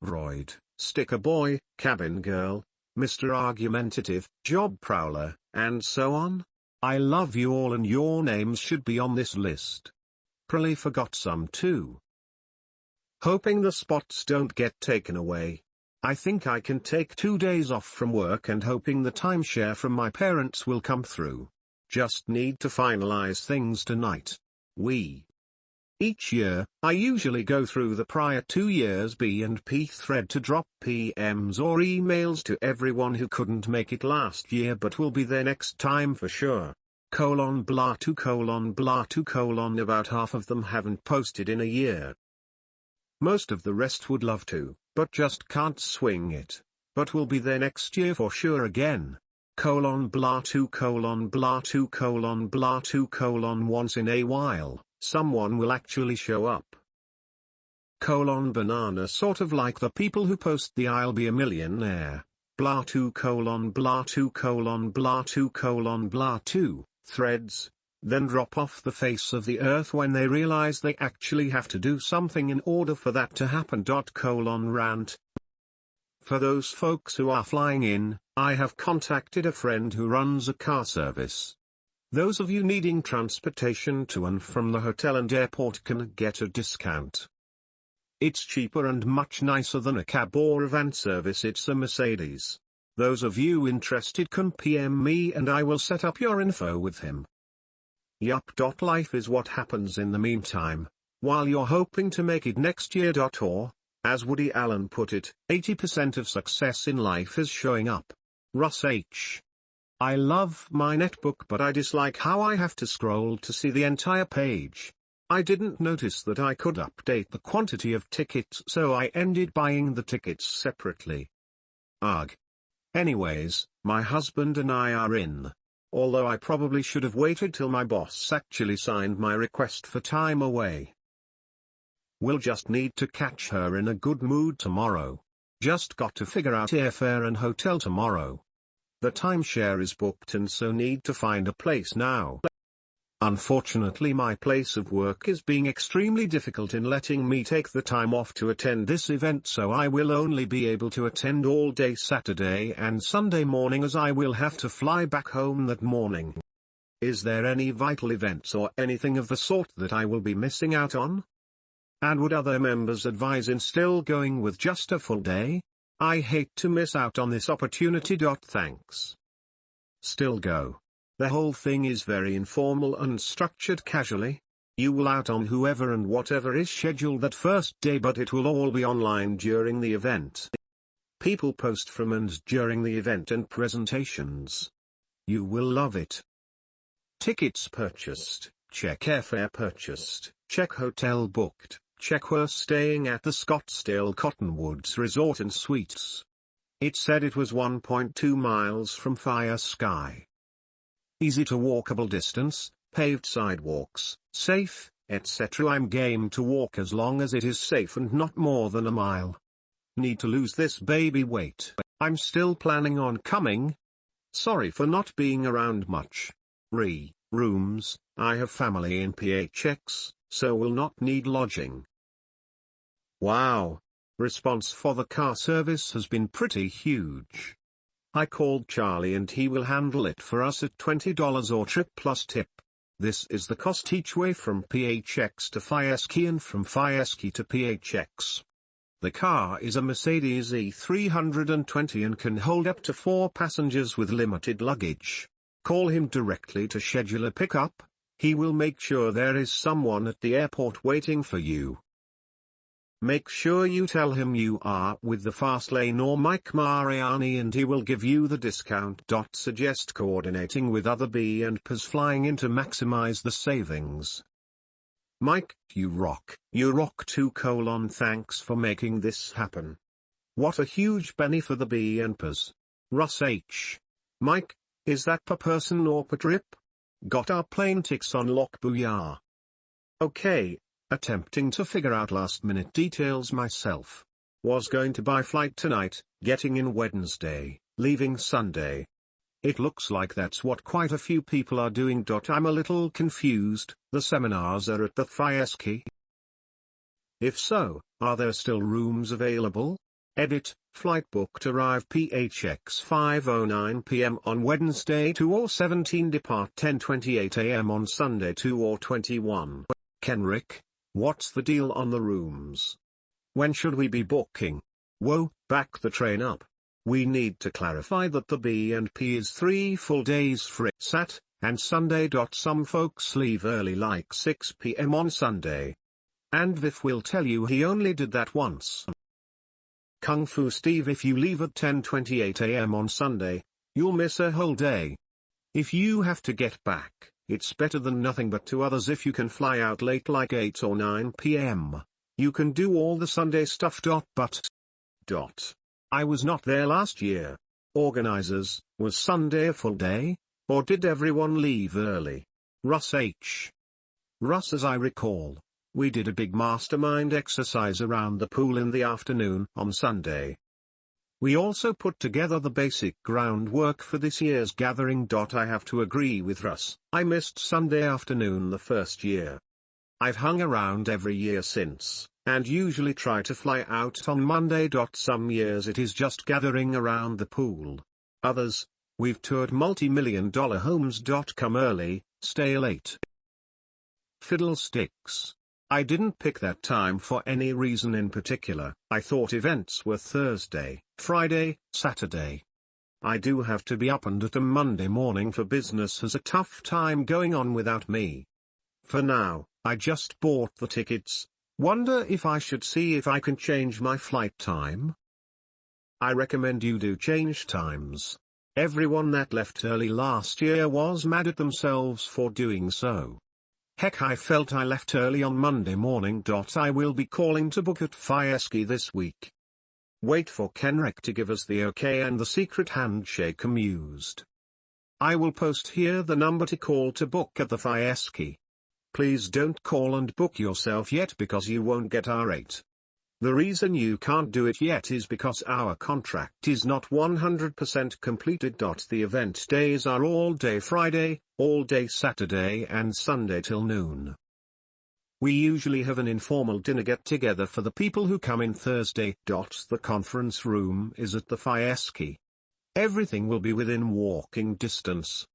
Royd, sticker boy, cabin girl, Mr. Argumentative, job prowler, and so on. I love you all and your names should be on this list. Probably forgot some too. Hoping the spots don't get taken away. I think I can take 2 days off from work and hoping the timeshare from my parents will come through. Just need to finalize things tonight. Each year, I usually go through the prior 2 years B&P thread to drop PMs or emails to everyone who couldn't make it last year but will be there next time for sure. Blah 2 blah 2 about half of them haven't posted in a year. Most of the rest would love to, but just can't swing it. But will be there next year for sure again. Blah 2 blah 2 blah 2 once in a while. Someone will actually show up. Banana, sort of like the people who post the I'll be a millionaire. Blah 2 blah 2 blah 2 blah 2 threads. then drop off the face of the earth when they realize they actually have to do something in order for that to happen. Rant. For those folks who are flying in, I have contacted a friend who runs a car service. Those of you needing transportation to and from the hotel and airport can get a discount. It's cheaper and much nicer than a cab or a van service. It's a Mercedes. Those of you interested can PM me and I will set up your info with him. Yup. Life is what happens in the meantime, while you're hoping to make it next year. Or, as Woody Allen put it, 80% of success in life is showing up. Russ H. I love my netbook, but I dislike how I have to scroll to see the entire page. I didn't notice that I could update the quantity of tickets, so I ended buying the tickets separately. Ugh. Anyways, my husband and I are in. Although I probably should have waited till my boss actually signed my request for time away. We'll just need to catch her in a good mood tomorrow. Just got to figure out airfare and hotel tomorrow. The timeshare is booked and so need to find a place now. Unfortunately, my place of work is being extremely difficult in letting me take the time off to attend this event, so I will only be able to attend all day Saturday and Sunday morning, as I will have to fly back home that morning. Is there any vital events or anything of the sort that I will be missing out on? And would other members advise in still going with just a full day? I hate to miss out on this opportunity. Thanks. Still go. The whole thing is very informal and structured casually. You will out on whoever and whatever is scheduled that first day, but it will all be online during the event. People post from and during the event and presentations. You will love it. Tickets purchased, check. Airfare purchased, check. Hotel booked, check. We're staying at the Scottsdale Cottonwoods Resort and Suites. It said it was 1.2 miles from Fire Sky. Easy to walkable distance, paved sidewalks, safe, etc. I'm game to walk as long as it is safe and not more than a mile. Need to lose this baby weight. I'm still planning on coming. Sorry for not being around much. Rooms, I have family in PHX, so will not need lodging. Wow. Response for the car service has been pretty huge. I called Charlie and he will handle it for us at $20 or trip plus tip. This is the cost each way from PHX to Fireski and from Fireski to PHX. The car is a Mercedes E320 and can hold up to 4 passengers with limited luggage. Call him directly to schedule a pickup. He will make sure there is someone at the airport waiting for you. Make sure you tell him you are with the Fastlane or Mike Mariani and he will give you the discount. Suggest coordinating with other B&Ps flying in to maximize the savings. Mike, you rock. You rock too. Thanks for making this happen. What a huge benefit for the B&Ps. Russ H. Mike, is that per person or per trip? Got our plane tickets on lock. Booyah. Okay. Attempting to figure out last-minute details myself. Was going to buy flight tonight, getting in Wednesday, leaving Sunday. It looks like that's what quite a few people are doing. I'm a little confused. The seminars are at the Fireski. If so, are there still rooms available? Edit, flight booked arrive PHX 5:09 p.m. on Wednesday 2:17 depart 10:28 a.m. on Sunday 2:21. Kenrick. What's the deal on the rooms? When should we be booking? Whoa, back the train up. We need to clarify that the B&P is 3 full days free Sat, and Sunday. Some folks leave early like 6 p.m. on Sunday. And Viv will tell you he only did that once. Kung Fu Steve, if you leave at 10:28 a.m. on Sunday, you'll miss a whole day. If you have to get back, it's better than nothing, but to others if you can fly out late like 8 or 9 p.m., you can do all the Sunday stuff. But. I was not there last year. Organizers, was Sunday a full day, or did everyone leave early? Russ H. Russ, as I recall, we did a big mastermind exercise around the pool in the afternoon on Sunday. We also put together the basic groundwork for this year's gathering. I have to agree with Russ, I missed Sunday afternoon the first year. I've hung around every year since, and usually try to fly out on Monday. Some years it is just gathering around the pool. Others, we've toured multi-million-dollar homes. Come early, stay late. Fiddlesticks. I didn't pick that time for any reason in particular. I thought events were Thursday, Friday, Saturday. I do have to be up and at a Monday morning for business has a tough time going on without me. For now, I just bought the tickets. Wonder if I should see if I can change my flight time? I recommend you do change times. Everyone that left early last year was mad at themselves for doing so. Heck, I felt I left early on Monday morning. I will be calling to book at Fieschi this week. Wait for Kenrick to give us the okay and the secret handshake amused. I will post here the number to call to book at the Fieschi. Please don't call and book yourself yet because you won't get our rate. The reason you can't do it yet is because our contract is not 100% completed. The event days are all day Friday, all day Saturday and Sunday till noon. We usually have an informal dinner get-together for the people who come in Thursday. The conference room is at the Fieschi. Everything will be within walking distance.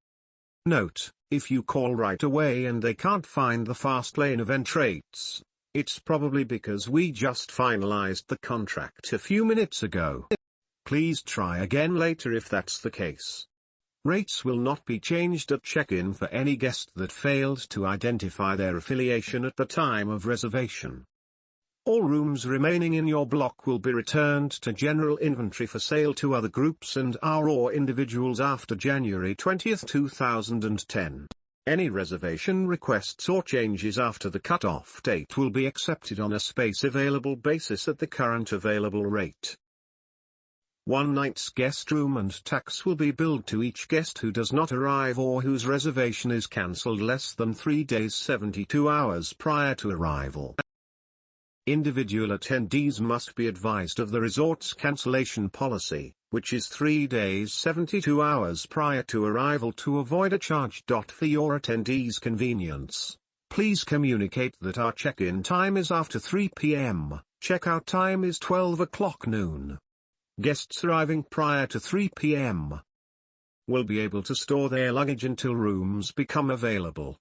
Note, if you call right away and they can't find the fast lane event rates, it's probably because we just finalized the contract a few minutes ago. Please try again later if that's the case. Rates will not be changed at check-in for any guest that failed to identify their affiliation at the time of reservation. All rooms remaining in your block will be returned to general inventory for sale to other groups and or individuals after January 20, 2010. Any reservation requests or changes after the cutoff date will be accepted on a space available basis at the current available rate. One night's guest room and tax will be billed to each guest who does not arrive or whose reservation is cancelled less than 3 days 72 hours prior to arrival. Individual attendees must be advised of the resort's cancellation policy, which is 3 days 72 hours prior to arrival to avoid a charge. For your attendees' convenience, please communicate that our check-in time is after 3 p.m., check-out time is 12 o'clock noon. Guests arriving prior to 3 p.m. will be able to store their luggage until rooms become available.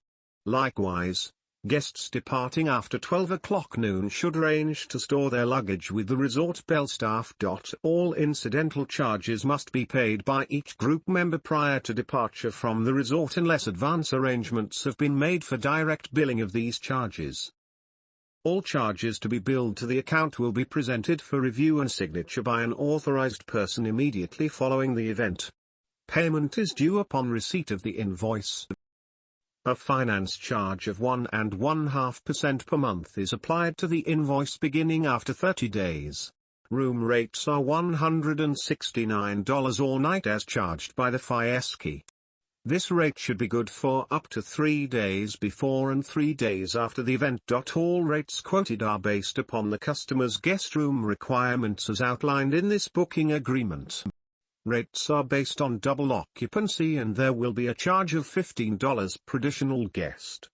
Likewise, guests departing after 12 o'clock noon should arrange to store their luggage with the resort bell staff. All incidental charges must be paid by each group member prior to departure from the resort unless advance arrangements have been made for direct billing of these charges. All charges to be billed to the account will be presented for review and signature by an authorized person immediately following the event. Payment is due upon receipt of the invoice. A finance charge of 1.5% per month is applied to the invoice beginning after 30 days. Room rates are $169 or night as charged by the Fieschi. This rate should be good for up to 3 days before and 3 days after the event. All rates quoted are based upon the customer's guest room requirements as outlined in this booking agreement. Rates are based on double occupancy and there will be a charge of $15 per additional guest.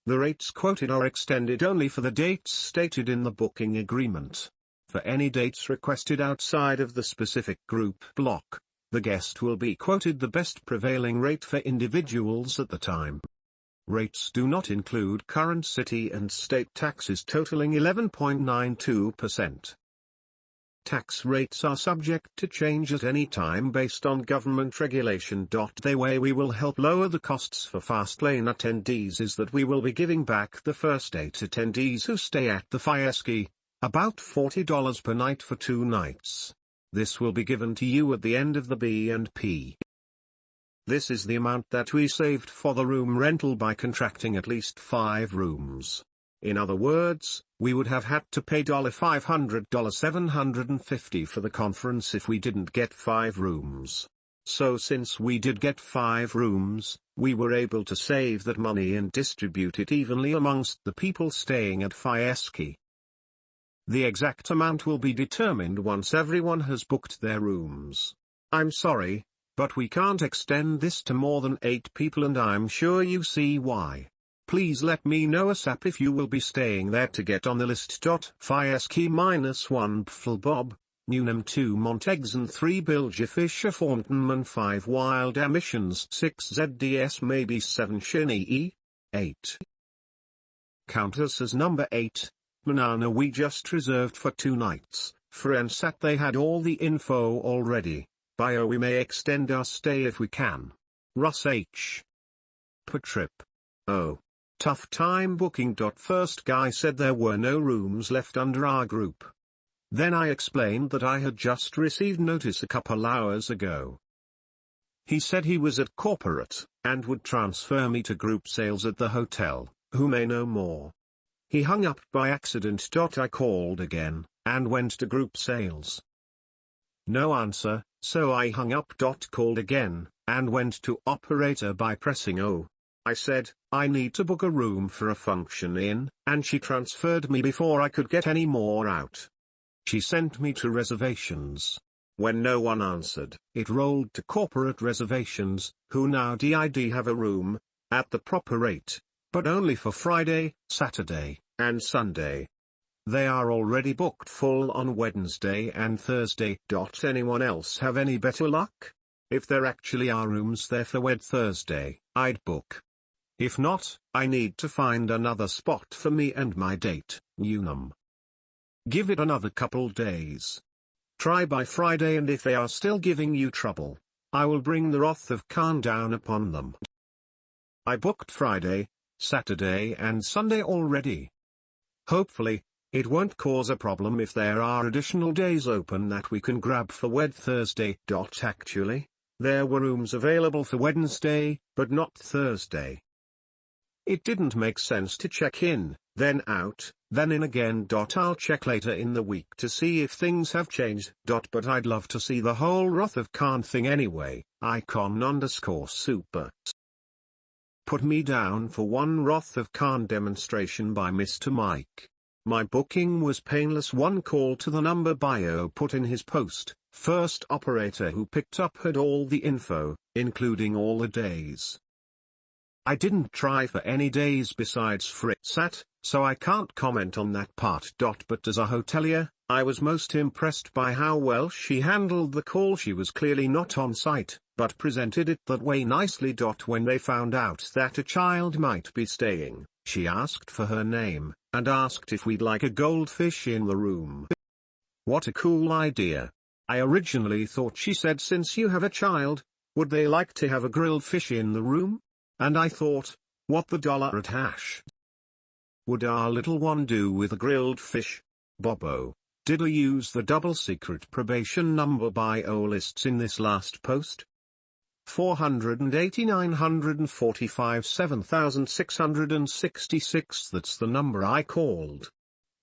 The rates quoted are extended only for the dates stated in the booking agreement. For any dates requested outside of the specific group block, the guest will be quoted the best prevailing rate for individuals at the time. Rates do not include current city and state taxes totaling 11.92%. Tax rates are subject to change at any time based on government regulation. The way we will help lower the costs for Fastlane attendees is that we will be giving back the first 8 attendees who stay at the Fieschi, about $40 per night for 2 nights. This will be given to you at the end of the B&P. This is the amount that we saved for the room rental by contracting at least 5 rooms. In other words, we would have had to pay $500 $750 for the conference if we didn't get 5 rooms. So since we did get 5 rooms, we were able to save that money and distribute it evenly amongst the people staying at Fieschi. The exact amount will be determined once everyone has booked their rooms. I'm sorry, but we can't extend this to more than 8 people, and I'm sure you see why. Please let me know ASAP if you will be staying there to get on the list. Fieski -1 Pfl Bob, Newnham 2 Montegson 3 Bilger Fisher Thorntonman 5 Wild Emissions 6 ZDS maybe 7 Shinee 8. Countess as number 8, Banana we just reserved for 2 nights, Friendsat they had all the info already, Bio we may extend our stay if we can. Russ H. Per trip. Oh. Tough time booking. First guy said there were no rooms left under our group. Then I explained that I had just received notice a couple hours ago. He said he was at corporate, and would transfer me to group sales at the hotel, who may know more. He hung up by accident. I called again, and went to group sales. No answer, so I hung up. Called again, and went to operator by pressing O. I said, I need to book a room for a function in, and she transferred me before I could get any more out. She sent me to reservations. When no one answered, it rolled to corporate reservations, who now did have a room, at the proper rate, but only for Friday, Saturday, and Sunday. They are already booked full on Wednesday and Thursday. Anyone else have any better luck? If there actually are rooms there for Thursday, I'd book. If not, I need to find another spot for me and my date, Newnham. Give it another couple days. Try by Friday, and if they are still giving you trouble, I will bring the wrath of Khan down upon them. I booked Friday, Saturday and Sunday already. Hopefully, it won't cause a problem if there are additional days open that we can grab for Thursday. Actually, there were rooms available for Wednesday, but not Thursday. It didn't make sense to check in, then out, then in again. I'll check later in the week to see if things have changed. But I'd love to see the whole Wrath of Khan thing anyway. icon_super. Put me down for one Wrath of Khan demonstration by Mr. Mike. My booking was painless. One call to the number Bio put in his post. First operator who picked up had all the info, including all the days. I didn't try for any days besides Fritzat, so I can't comment on that part. But as a hotelier, I was most impressed by how well she handled the call. She was clearly not on site, but presented it that way nicely. When they found out that a child might be staying, she asked for her name, and asked if we'd like a goldfish in the room. What a cool idea. I originally thought she said since you have a child, would they like to have a grilled fish in the room? And I thought, what the dollar at hash would our little one do with a grilled fish? Bobo, did I use the double secret probation number Bio lists in this last post? 480,945 7,666. That's the number I called.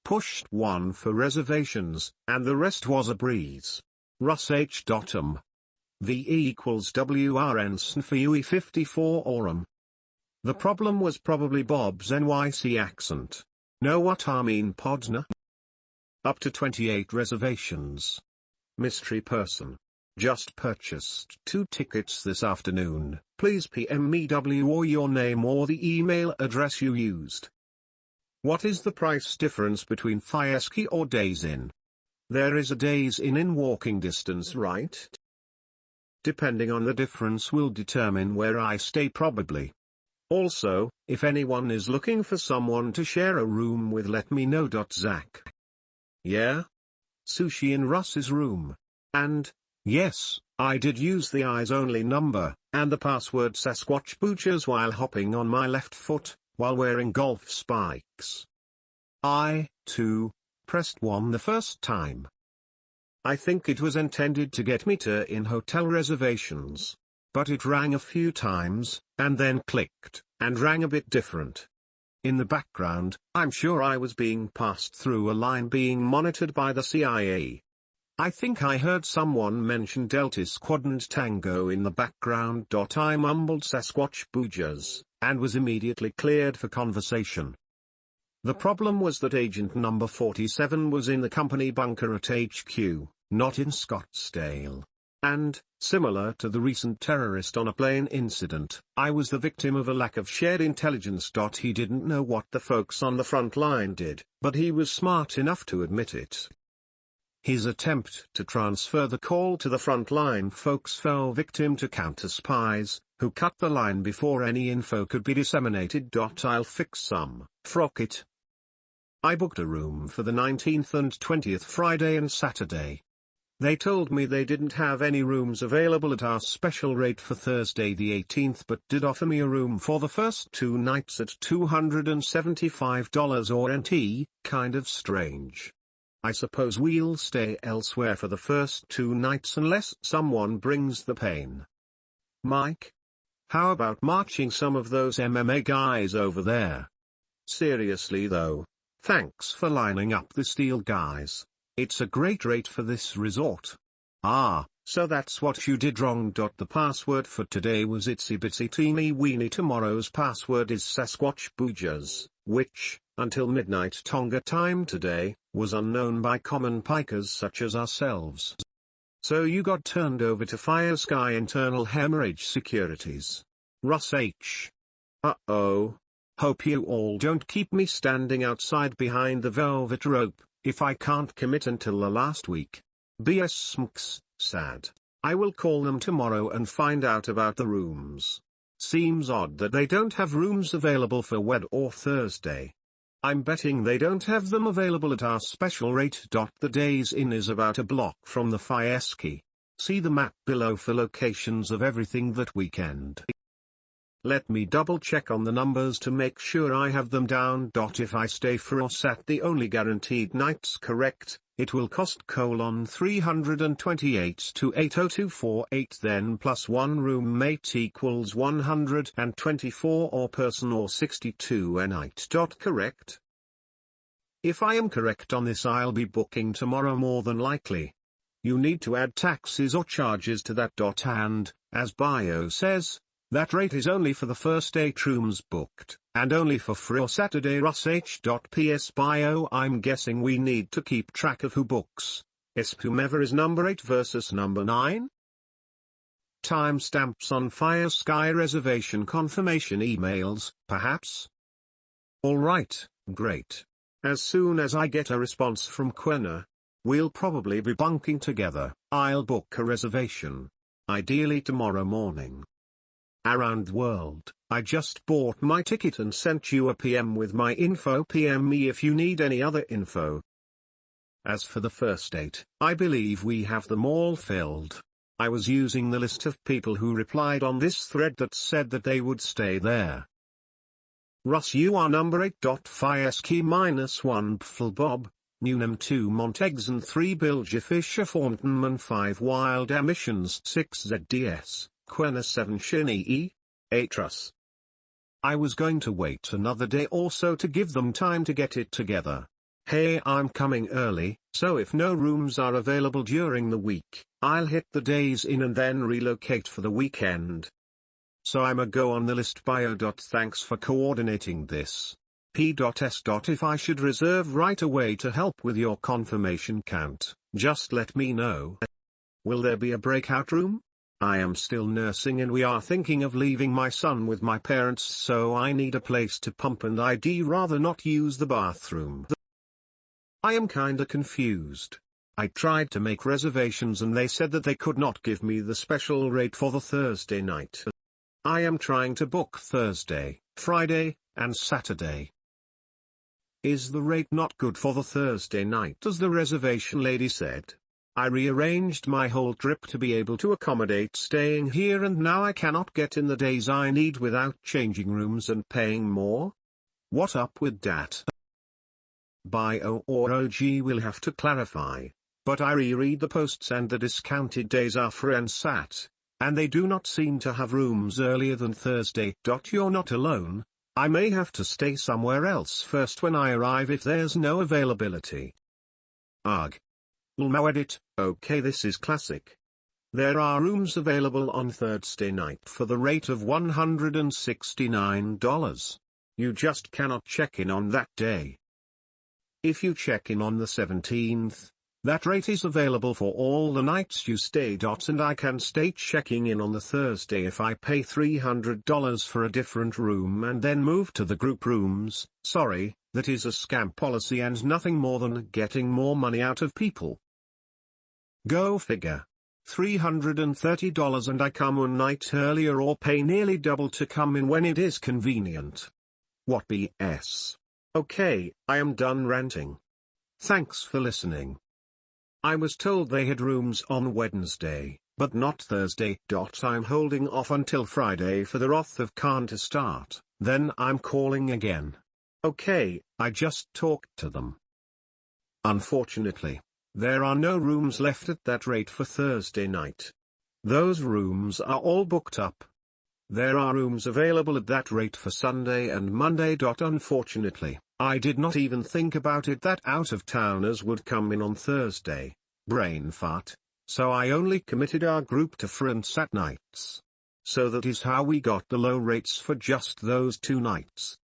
Pushed one for reservations, and the rest was a breeze. Russ H. VE equals WRN SNFUE 54 Aurum. The problem was probably Bob's NYC accent. Know what I mean, Podna? Up to 28 reservations. Mystery person. Just purchased 2 tickets this afternoon. Please PM me or your name or the email address you used. What is the price difference between Fieski or Days Inn? There is a Days Inn in walking distance, right? Depending on the difference will determine where I stay probably. Also, if anyone is looking for someone to share a room with, let me know. Zach. Yeah? Sushi in Russ's room. And, yes, I did use the eyes only number, and the password Sasquatch Boochers while hopping on my left foot, while wearing golf spikes. I, too, pressed 1 the first time. I think it was intended to get me to in hotel reservations. But it rang a few times, and then clicked, and rang a bit different. In the background, I'm sure I was being passed through a line being monitored by the CIA. I think I heard someone mention Delta Quadrant Tango in the background. I mumbled Sasquatch Boojas, and was immediately cleared for conversation. The problem was that agent number 47 was in the company bunker at HQ, not in Scottsdale. And, similar to the recent terrorist on a plane incident, I was the victim of a lack of shared intelligence. He didn't know what the folks on the front line did, but he was smart enough to admit it. His attempt to transfer the call to the frontline folks fell victim to counter-spies, who cut the line before any info could be disseminated. I'll fix some, frock it. I booked a room for the 19th and 20th Friday and Saturday. They told me they didn't have any rooms available at our special rate for Thursday the 18th, but did offer me a room for the first 2 nights at $275 or NT, kind of strange. I suppose we'll stay elsewhere for the first 2 nights unless someone brings the pain. Mike? How about marching some of those MMA guys over there? Seriously though, thanks for lining up the steel guys. It's a great rate for this resort. Ah, so that's what you did wrong. The password for today was itsy bitsy teeny weeny. Tomorrow's password is Sasquatch Boojas, which, until midnight Tonga time today, was unknown by common pikers such as ourselves. So you got turned over to Fire Sky Internal Hemorrhage Securities. Russ H. Uh-oh. Hope you all don't keep me standing outside behind the velvet rope, if I can't commit until the last week. BS smks, sad. I will call them tomorrow and find out about the rooms. Seems odd that they don't have rooms available for Wed or Thursday. I'm betting they don't have them available at our special rate. The Days Inn is about a block from the Fieski. See the map below for locations of everything that weekend. Let me double check on the numbers to make sure I have them down. If I stay for or sat the only guaranteed nights correct, it will cost $328 to 80248, then plus one roommate equals 124 or person or 62 a night. Correct? If I am correct on this, I'll be booking tomorrow more than likely. You need to add taxes or charges to that. And, as bio says, that rate is only for the first 8 rooms booked, and only for free or Saturday. Russ H. PS bio. I'm guessing we need to keep track of who books, whomever is number 8 versus number 9? Timestamps on Fire Sky reservation confirmation emails, perhaps? Alright, great. As soon as I get a response from Quenna, we'll probably be bunking together. I'll book a reservation. Ideally tomorrow morning. Around the world, I just bought my ticket and sent you a PM with my info. PM me if you need any other info. As for the first 8, I believe we have them all filled. I was using the list of people who replied on this thread that said that they would stay there. Russ, you are number 8. Fieski -1 Pflbob, Newnham 2 Montegs and 3 Bilger Fisher Thorntonman 5 Wild Emissions 6 ZDS. Quenna 7 Shinee, 8 Russ. I was going to wait another day or so to give them time to get it together. Hey, I'm coming early, so if no rooms are available during the week, I'll hit the Days Inn and then relocate for the weekend. So I'm a go on the list. Bio. Thanks for coordinating this. P.S. If I should reserve right away to help with your confirmation count, just let me know. Will there be a breakout room? I am still nursing and we are thinking of leaving my son with my parents, so I need a place to pump and I'd rather not use the bathroom. I am kinda confused. I tried to make reservations and they said that they could not give me the special rate for the Thursday night. I am trying to book Thursday, Friday, and Saturday. Is the rate not good for the Thursday night as the reservation lady said? I rearranged my whole trip to be able to accommodate staying here and now I cannot get in the days I need without changing rooms and paying more? What up with that? Bio or OG will have to clarify, but I reread the posts and the discounted days are free and sat, and they do not seem to have rooms earlier than Thursday. You're not alone, I may have to stay somewhere else first when I arrive if there's no availability. Ugh. Now edit. Okay, this is classic. There are rooms available on Thursday night for the rate of $169. you just cannot check in on that day. If you check in on the 17th, that rate is available for all the nights you stay. And I can stay checking in on the Thursday if I pay $300 for a different room and then move to the group rooms. Sorry, that is a scam policy and nothing more than getting more money out of people. Go figure. $330 and I come one night earlier or pay nearly double to come in when it is convenient. What BS. Okay, I am done ranting. Thanks for listening. I was told they had rooms on Wednesday, but not Thursday. I'm holding off until Friday for the Wrath of Khan to start, then I'm calling again. Okay, I just talked to them. Unfortunately, there are no rooms left at that rate for Thursday night. Those rooms are all booked up. There are rooms available at that rate for Sunday and Monday. Unfortunately, I did not even think about it that out-of-towners would come in on Thursday. Brain fart. So I only committed our group to Fri and Sat nights. So that is how we got the low rates for just those 2 nights.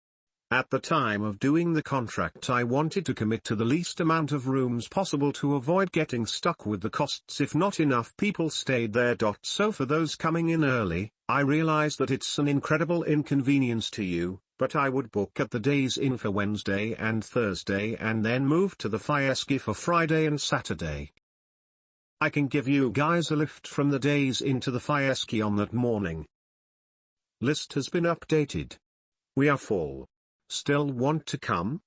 At the time of doing the contract I wanted to commit to the least amount of rooms possible to avoid getting stuck with the costs if not enough people stayed there. So for those coming in early, I realize that it's an incredible inconvenience to you, but I would book at the days in for Wednesday and Thursday and then move to the Fieschi for Friday and Saturday. I can give you guys a lift from the days into the Fieschi on that morning. List has been updated. We are full. Still want to come?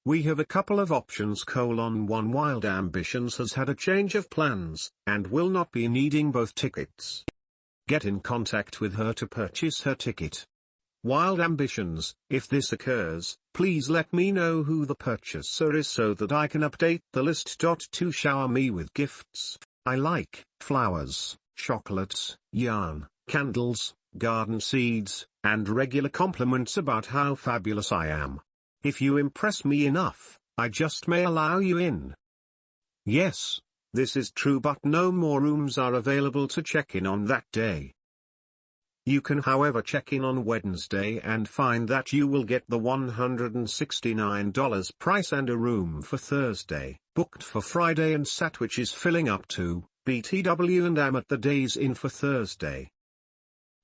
We have a couple of options. One Wild Ambitions has had a change of plans, and will not be needing both tickets. Get in contact with her to purchase her ticket. Wild Ambitions, if this occurs, please let me know who the purchaser is so that I can update the list. To shower me with gifts. I like flowers, chocolates, yarn, candles, garden seeds, and regular compliments about how fabulous I am. If you impress me enough, I just may allow you in. Yes, this is true, but no more rooms are available to check in on that day. You can however check in on Wednesday and find that you will get the $169 price and a room for Thursday, booked for Friday and Sat, which is filling up to BTW and am at the days in for Thursday.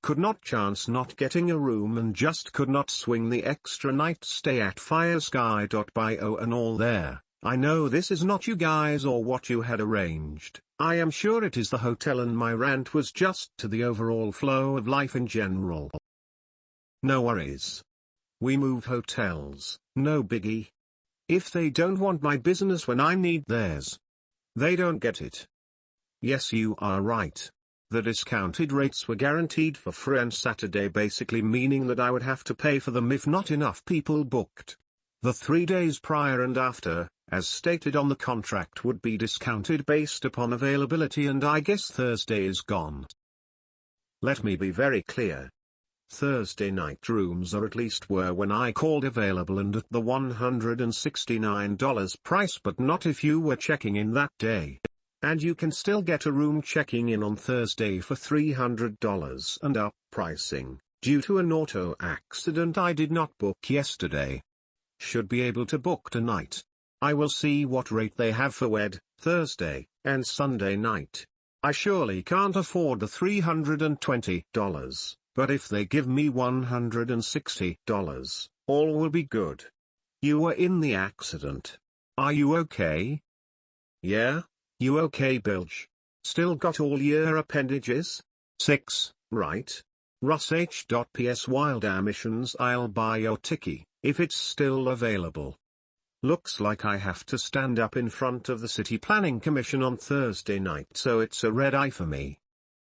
Could not chance not getting a room and just could not swing the extra night stay at Firesky.bio and all there. I know this is not you guys or what you had arranged. I am sure it is the hotel, and my rant was just to the overall flow of life in general. No worries. We move hotels, no biggie. If they don't want my business when I need theirs, they don't get it. Yes, you are right. The discounted rates were guaranteed for Friday and Saturday, basically meaning that I would have to pay for them if not enough people booked. The 3 days prior and after, as stated on the contract, would be discounted based upon availability, and I guess Thursday is gone. Let me be very clear. Thursday night rooms are at least were when I called available and at the $169 price, but not if you were checking in that day. And you can still get a room checking in on Thursday for $300 and up pricing, due to an auto accident I did not book yesterday. Should be able to book tonight. I will see what rate they have for Thursday, and Sunday night. I surely can't afford the $320, but if they give me $160, all will be good. You were in the accident. Are you okay? Yeah? You okay, Bilge? Still got all your appendages? 6, right? Russ H.P.S. Wild Ambitions, I'll buy your ticky, if it's still available. Looks like I have to stand up in front of the City Planning Commission on Thursday night, so it's a red eye for me.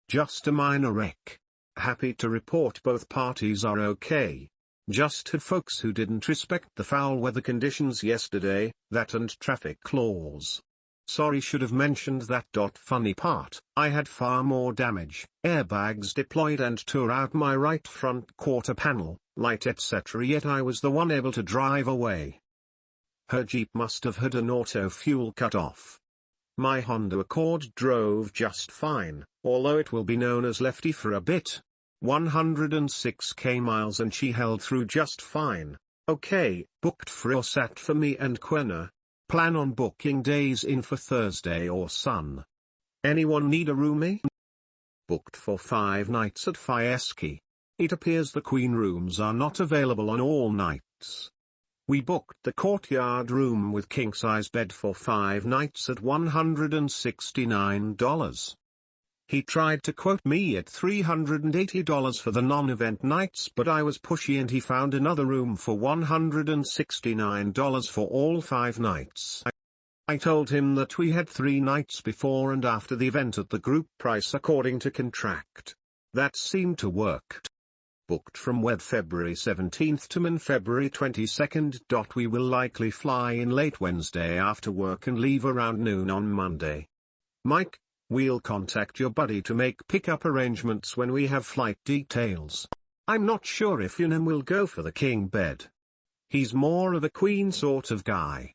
Just a minor wreck. Happy to report both parties are okay. Just had folks who didn't respect the foul weather conditions yesterday, that and traffic laws. Sorry, should have mentioned that. Funny part, I had far more damage, airbags deployed and tore out my right front quarter panel, light etc., yet I was the one able to drive away. Her Jeep must have had an auto fuel cut-off. My Honda Accord drove just fine, although it will be known as Lefty for a bit. 106k miles and she held through just fine. Okay, booked Friosat for me and Quena. Plan on booking days in for Thursday or Sun. Anyone need a roomie? Booked for 5 nights at Fieschi. It appears the queen rooms are not available on all nights. We booked the courtyard room with king-size bed for 5 nights at $169. He tried to quote me at $380 for the non-event nights, but I was pushy and he found another room for $169 for all 5 nights. I told him that we had 3 nights before and after the event at the group price according to contract. That seemed to work. Booked from Wed February 17th to Min February 22nd. We will likely fly in late Wednesday after work and leave around noon on Monday. Mike, we'll contact your buddy to make pickup arrangements when we have flight details. I'm not sure if Yunim will go for the king bed. He's more of a queen sort of guy.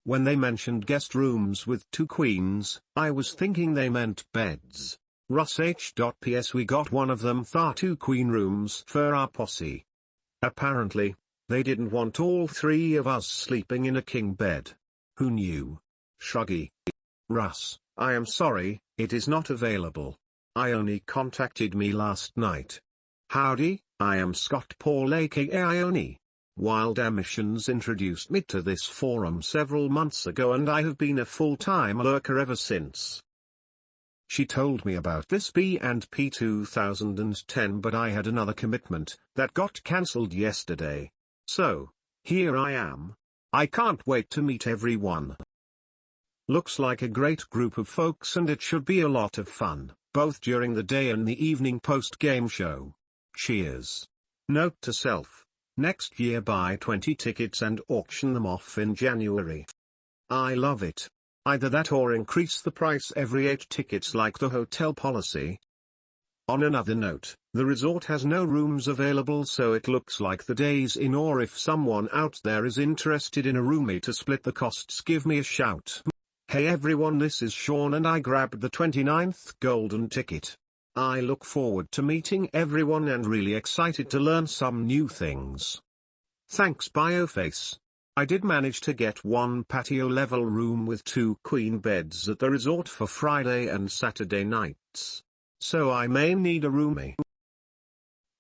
When they mentioned guest rooms with 2 queens, I was thinking they meant beds. Ross H.P.S. We got one of them for 2 queen rooms for our posse. Apparently, they didn't want all 3 of us sleeping in a king bed. Who knew? Shruggy. Russ, I am sorry, it is not available. Ione contacted me last night. Howdy, I am Scott Paul aka Ione. Wild Emissions introduced me to this forum several months ago and I have been a full-time lurker ever since. She told me about this B&P 2010 but I had another commitment that got cancelled yesterday. So, here I am. I can't wait to meet everyone. Looks like a great group of folks and it should be a lot of fun, both during the day and the evening post-game show. Cheers. Note to self. Next year buy 20 tickets and auction them off in January. I love it. Either that or increase the price every 8 tickets like the hotel policy. On another note, the resort has no rooms available so it looks like the day's in, or if someone out there is interested in a roomie to split the costs, give me a shout. Hey everyone, this is Sean and I grabbed the 29th golden ticket. I look forward to meeting everyone and really excited to learn some new things. Thanks Bioface. I did manage to get 1 patio-level room with 2 queen beds at the resort for Friday and Saturday nights. So I may need a roomie.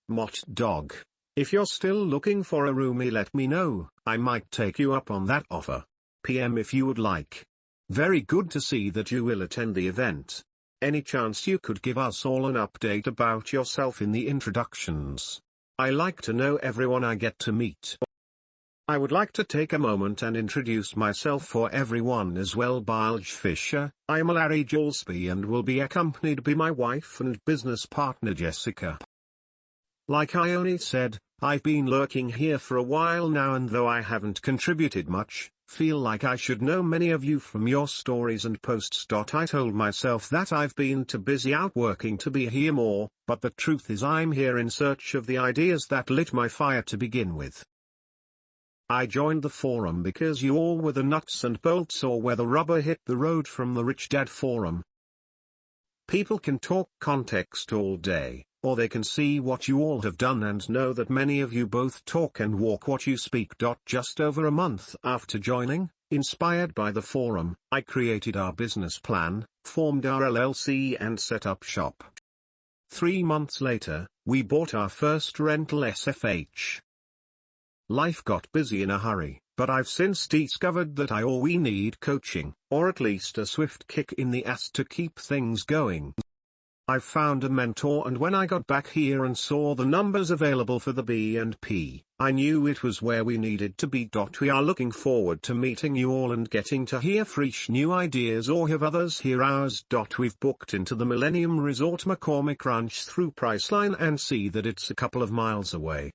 Mott Dog. If you're still looking for a roomie, let me know, I might take you up on that offer. PM if you would like. Very good to see that you will attend the event. Any chance you could give us all an update about yourself in the introductions? I like to know everyone I get to meet. I would like to take a moment and introduce myself for everyone as well. Bilge Fisher, I am Larry Julesby and will be accompanied by my wife and business partner Jessica. Like Ione said, I've been lurking here for a while now and though I haven't contributed much, feel like I should know many of you from your stories and posts. I told myself that I've been too busy out working to be here more, but the truth is I'm here in search of the ideas that lit my fire to begin with. I joined the forum because you all were the nuts and bolts or where the rubber hit the road from the Rich Dad forum. People can talk context all day, or they can see what you all have done and know that many of you both talk and walk what you speak. Just over a month after joining, inspired by the forum, I created our business plan, formed our LLC and set up shop. 3 months later, we bought our first rental SFH. Life got busy in a hurry, but I've since discovered that we need coaching, or at least a swift kick in the ass to keep things going. I've found a mentor, and when I got back here and saw the numbers available for the B&P, I knew it was where we needed to be. We are looking forward to meeting you all and getting to hear fresh new ideas or have others hear ours. We've booked into the Millennium Resort McCormick Ranch through Priceline and see that it's a couple of miles away.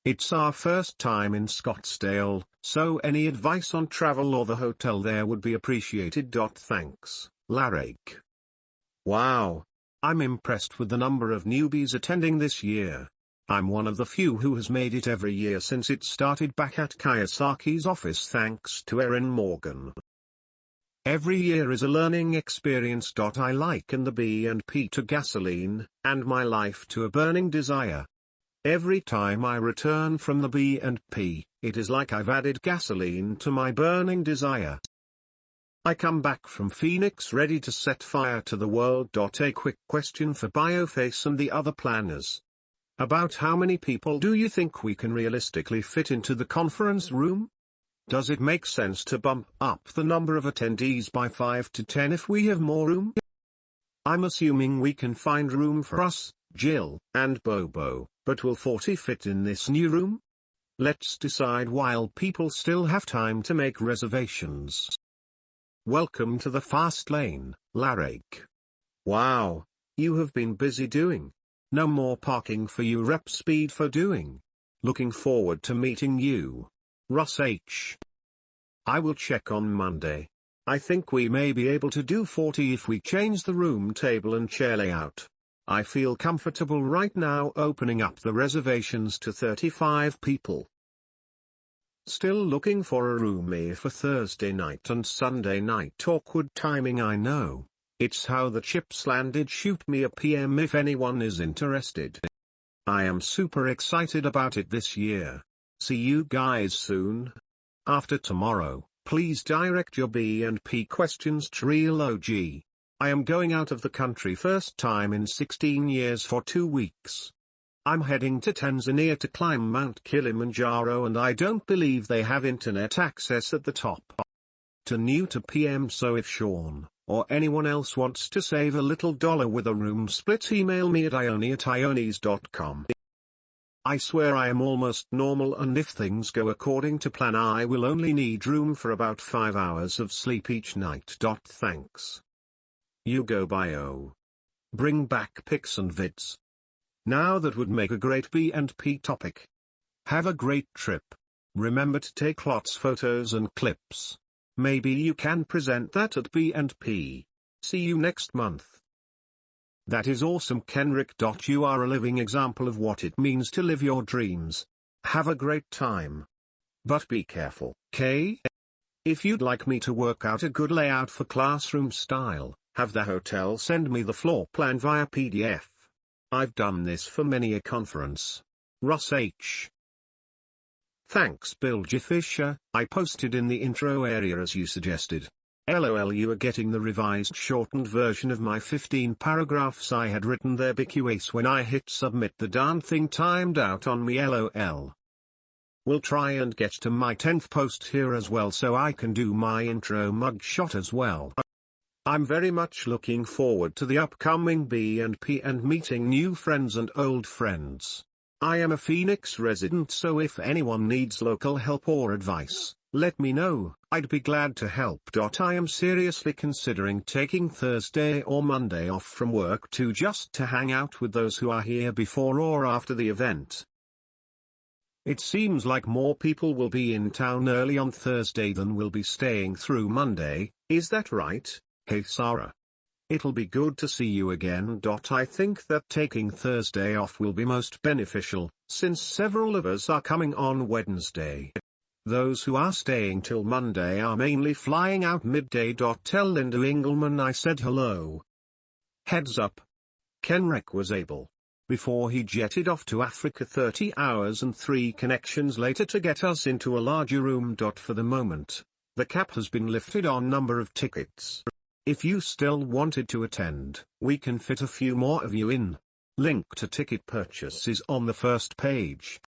It's our first time in Scottsdale, so any advice on travel or the hotel there would be appreciated. Thanks, Larry. Wow. I'm impressed with the number of newbies attending this year. I'm one of the few who has made it every year since it started back at Kayasaki's office thanks to Erin Morgan. Every year is a learning experience. I liken the B&P to gasoline, and my life to a burning desire. Every time I return from the B&P, it is like I've added gasoline to my burning desire. I come back from Phoenix ready to set fire to the world. A quick question for Bioface and the other planners. About how many people do you think we can realistically fit into the conference room? Does it make sense to bump up the number of attendees by 5 to 10 if we have more room? I'm assuming we can find room for us, Jill, and Bobo, but will 40 fit in this new room? Let's decide while people still have time to make reservations. Welcome to the fast lane, Larake. Wow, you have been busy doing. No more parking for you, rep speed for doing. Looking forward to meeting you. Russ H. I will check on Monday. I think we may be able to do 40 if we change the room table and chair layout. I feel comfortable right now opening up the reservations to 35 people. Still looking for a roomie for Thursday night and Sunday night. Awkward timing, I know. It's how the chips landed. Shoot me a PM if anyone is interested. I am super excited about it this year. See you guys soon. After tomorrow, please direct your B&P questions to Real OG. I am going out of the country first time in 16 years for 2 weeks. I'm heading to Tanzania to climb Mount Kilimanjaro, and I don't believe they have internet access at the top. New to PM, so if Sean, or anyone else wants to save a little dollar with a room split, email me at ioni@ionies.com. I swear I am almost normal, and if things go according to plan I will only need room for about 5 hours of sleep each night. Thanks. You go Bio. Bring back pics and vids. Now that would make a great B&P topic. Have a great trip. Remember to take lots photos and clips. Maybe you can present that at B&P. See you next month. That is awesome, Kenrick. You are a living example of what it means to live your dreams. Have a great time. But be careful, K? If you'd like me to work out a good layout for classroom style, have the hotel send me the floor plan via PDF. I've done this for many a conference. Russ H. Thanks Bill G. Fisher. I posted in the intro area as you suggested. LOL, you are getting the revised shortened version of my 15 paragraphs I had written there. BQAce when I hit submit the darn thing timed out on me. LOL. We'll try and get to my 10th post here as well so I can do my intro mugshot as well. I'm very much looking forward to the upcoming B&P and meeting new friends and old friends. I am a Phoenix resident, so if anyone needs local help or advice, let me know. I'd be glad to help. I am seriously considering taking Thursday or Monday off from work just to hang out with those who are here before or after the event. It seems like more people will be in town early on Thursday than will be staying through Monday. Is that right? Hey Sarah. It'll be good to see you again. I think that taking Thursday off will be most beneficial, since several of us are coming on Wednesday. Those who are staying till Monday are mainly flying out midday. Tell Linda Engelman I said hello. Heads up. Kenrick was able, before he jetted off to Africa 30 hours and 3 connections later, to get us into a larger room. For the moment, the cap has been lifted on number of tickets. If you still wanted to attend, we can fit a few more of you in. Link to ticket purchase is on the first page.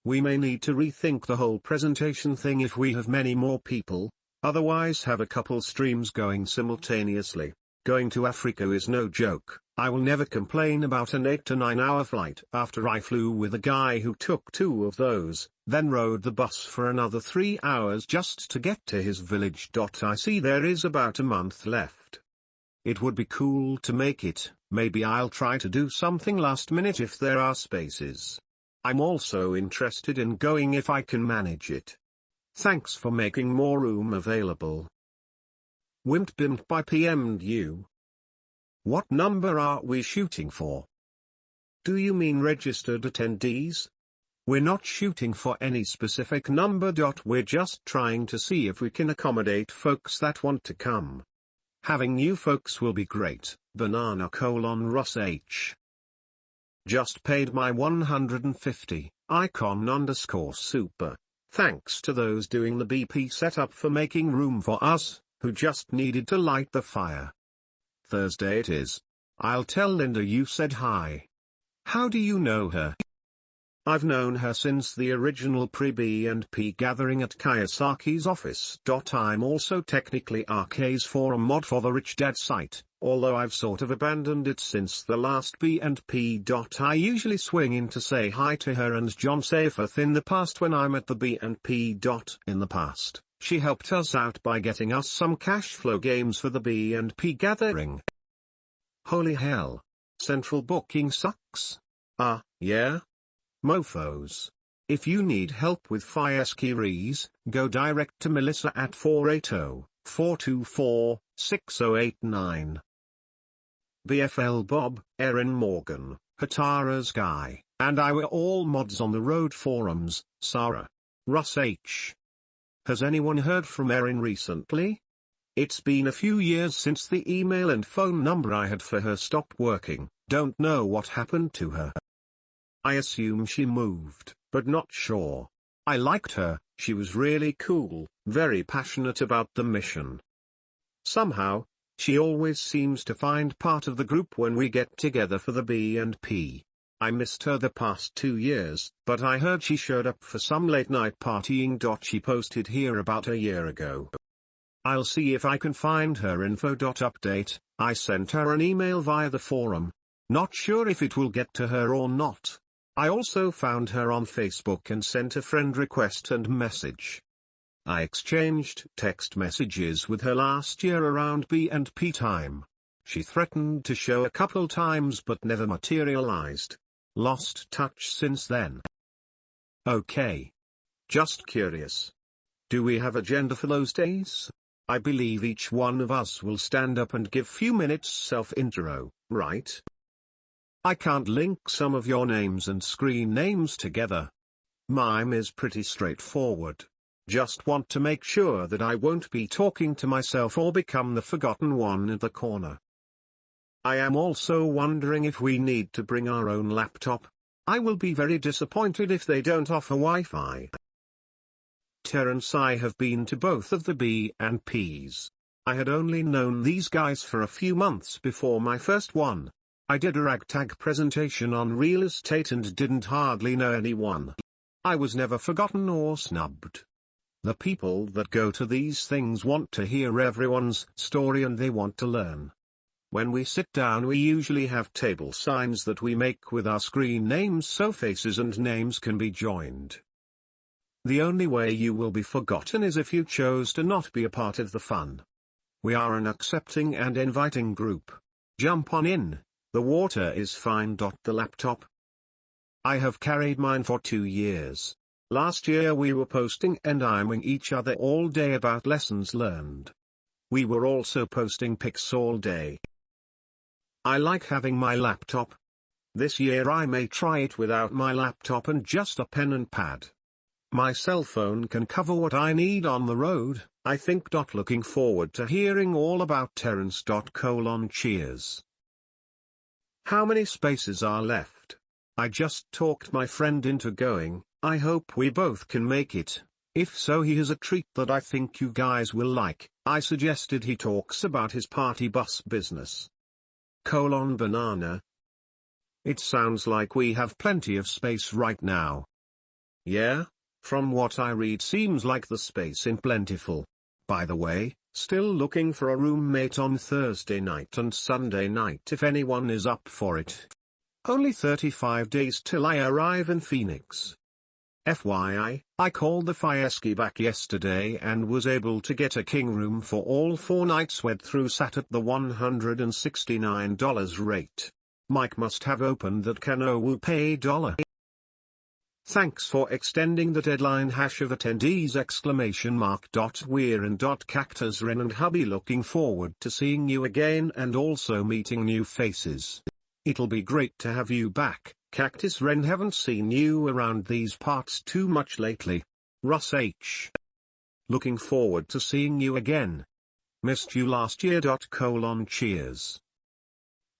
We may need to rethink the whole presentation thing if we have many more people, otherwise have a couple streams going simultaneously. Going to Africa is no joke. I will never complain about an 8 to 9 hour flight after I flew with a guy who took 2 of those, then rode the bus for another 3 hours just to get to his village. I see there is about a month left. It would be cool to make it. Maybe I'll try to do something last minute if there are spaces. I'm also interested in going if I can manage it. Thanks for making more room available. Wimp Bimp by PM'd you. What number are we shooting for? Do you mean registered attendees? We're not shooting for any specific number. We're just trying to see if we can accommodate folks that want to come. Having new folks will be great. Banana : Russ H. Just paid my 150, icon_super. Thanks to those doing the BP setup for making room for us, who just needed to light the fire. Thursday it is. I'll tell Linda you said hi. How do you know her? I've known her since the original pre-B&P gathering at Kayasaki's office. I'm also technically RK's forum mod for the Rich Dad site, although I've sort of abandoned it since the last B&P. I usually swing in to say hi to her and John Seyfarth in the past when I'm at the B&P. In the past, she helped us out by getting us some cash flow games for the B&P gathering. Holy hell. Central booking sucks. Yeah? Mofos. If you need help with Fireskies, go direct to Melissa at 480-424-6089. BFL Bob, Erin Morgan, Hatara's Guy, and I were all mods on the road forums. Sarah. Russ H. Has anyone heard from Erin recently? It's been a few years since the email and phone number I had for her stopped working. Don't know what happened to her. I assume she moved, but not sure. I liked her, she was really cool, very passionate about the mission. Somehow, she always seems to find part of the group when we get together for the B&P. I missed her the past 2 years, but I heard she showed up for some late night partying. She posted here about a year ago. I'll see if I can find her info. Update, I sent her an email via the forum. Not sure if it will get to her or not. I also found her on Facebook and sent a friend request and message. I exchanged text messages with her last year around B&P time. She threatened to show a couple times but never materialized. Lost touch since then. Okay. Just curious. Do we have agenda for those days? I believe each one of us will stand up and give few minutes self-intro, right? I can't link some of your names and screen names together. Mine is pretty straightforward. Just want to make sure that I won't be talking to myself or become the forgotten one in the corner. I am also wondering if we need to bring our own laptop. I will be very disappointed if they don't offer Wi-Fi. Terence, I have been to both of the B&Ps. I had only known these guys for a few months before my first one. I did a ragtag presentation on real estate and didn't hardly know anyone. I was never forgotten or snubbed. The people that go to these things want to hear everyone's story and they want to learn. When we sit down we usually have table signs that we make with our screen names so faces and names can be joined. The only way you will be forgotten is if you chose to not be a part of the fun. We are an accepting and inviting group. Jump on in. The water is fine. The laptop. I have carried mine for 2 years. Last year we were posting and IMing each other all day about lessons learned. We were also posting pics all day. I like having my laptop. This year I may try it without my laptop and just a pen and pad. My cell phone can cover what I need on the road, I think. Looking forward to hearing all about Terence. Cheers. How many spaces are left? I just talked my friend into going. I hope we both can make it. If so, he has a treat that I think you guys will like. I suggested he talks about his party bus business. Banana. It sounds like we have plenty of space right now. Yeah? From what I read seems like the space in plentiful. By the way, still looking for a roommate on Thursday night and Sunday night if anyone is up for it. Only 35 days till I arrive in Phoenix. FYI, I called the Fireski back yesterday and was able to get a king room for all 4 nights. Went through sat at the $169 rate. Mike must have opened that Cano will pay $. Thanks for extending the deadline. Of attendees ! We're in. Cactus Ren and hubby looking forward to seeing you again and also meeting new faces. It'll be great to have you back, Cactus Ren. Haven't seen you around these parts too much lately. Russ H. Looking forward to seeing you again. Missed you last year. Cheers.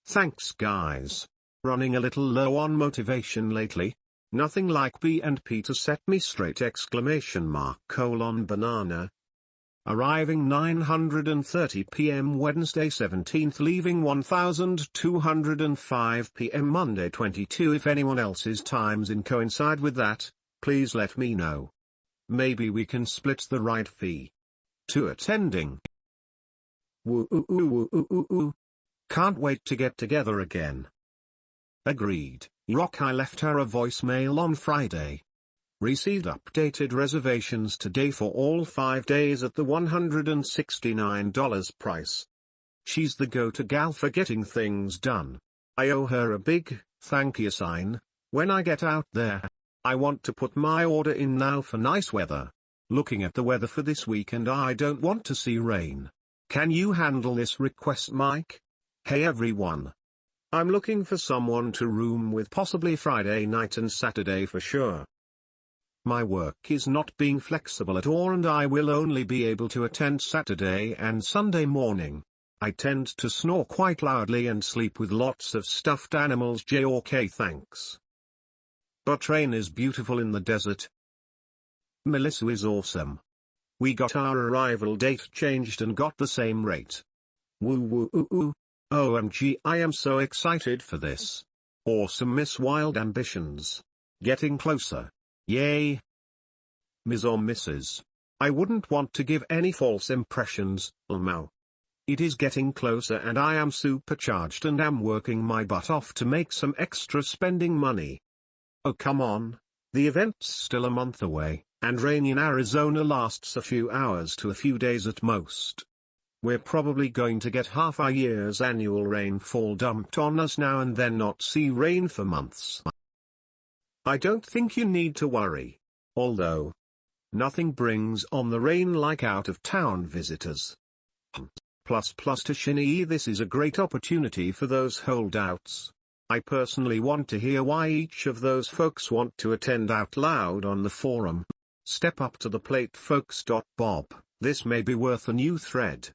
Thanks guys. Running a little low on motivation lately. Nothing like B&P to set me straight ! Banana. Arriving 9:30 p.m. Wednesday 17th, leaving 1205 p.m. Monday 22. If anyone else's times in coincide with that, please let me know. Maybe we can split the ride fee. 2 attending. Woo. Can't wait to get together again. Agreed. Rock. I left her a voicemail on Friday. Received updated reservations today for all 5 days at the $169 price. She's the go-to gal for getting things done. I owe her a big thank you sign. When I get out there, I want to put my order in now for nice weather. Looking at the weather for this weekend, I don't want to see rain. Can you handle this request, Mike? Hey everyone. I'm looking for someone to room with, possibly Friday night and Saturday for sure. My work is not being flexible at all and I will only be able to attend Saturday and Sunday morning. I tend to snore quite loudly and sleep with lots of stuffed animals. Okay, thanks. But rain is beautiful in the desert. Melissa is awesome. We got our arrival date changed and got the same rate. Woo. OMG, I am so excited for this. Awesome, Miss Wild Ambitions. Getting closer. Yay. Ms. or Mrs. I wouldn't want to give any false impressions, lmao. It is getting closer and I am supercharged and am working my butt off to make some extra spending money. Oh come on. The event's still a month away, and rain in Arizona lasts a few hours to a few days at most. We're probably going to get half our year's annual rainfall dumped on us now and then not see rain for months. I don't think you need to worry. Although, nothing brings on the rain like out-of-town visitors. Plus to Shinny, this is a great opportunity for those holdouts. I personally want to hear why each of those folks want to attend out loud on the forum. Step up to the plate, folks. Bob, this may be worth a new thread.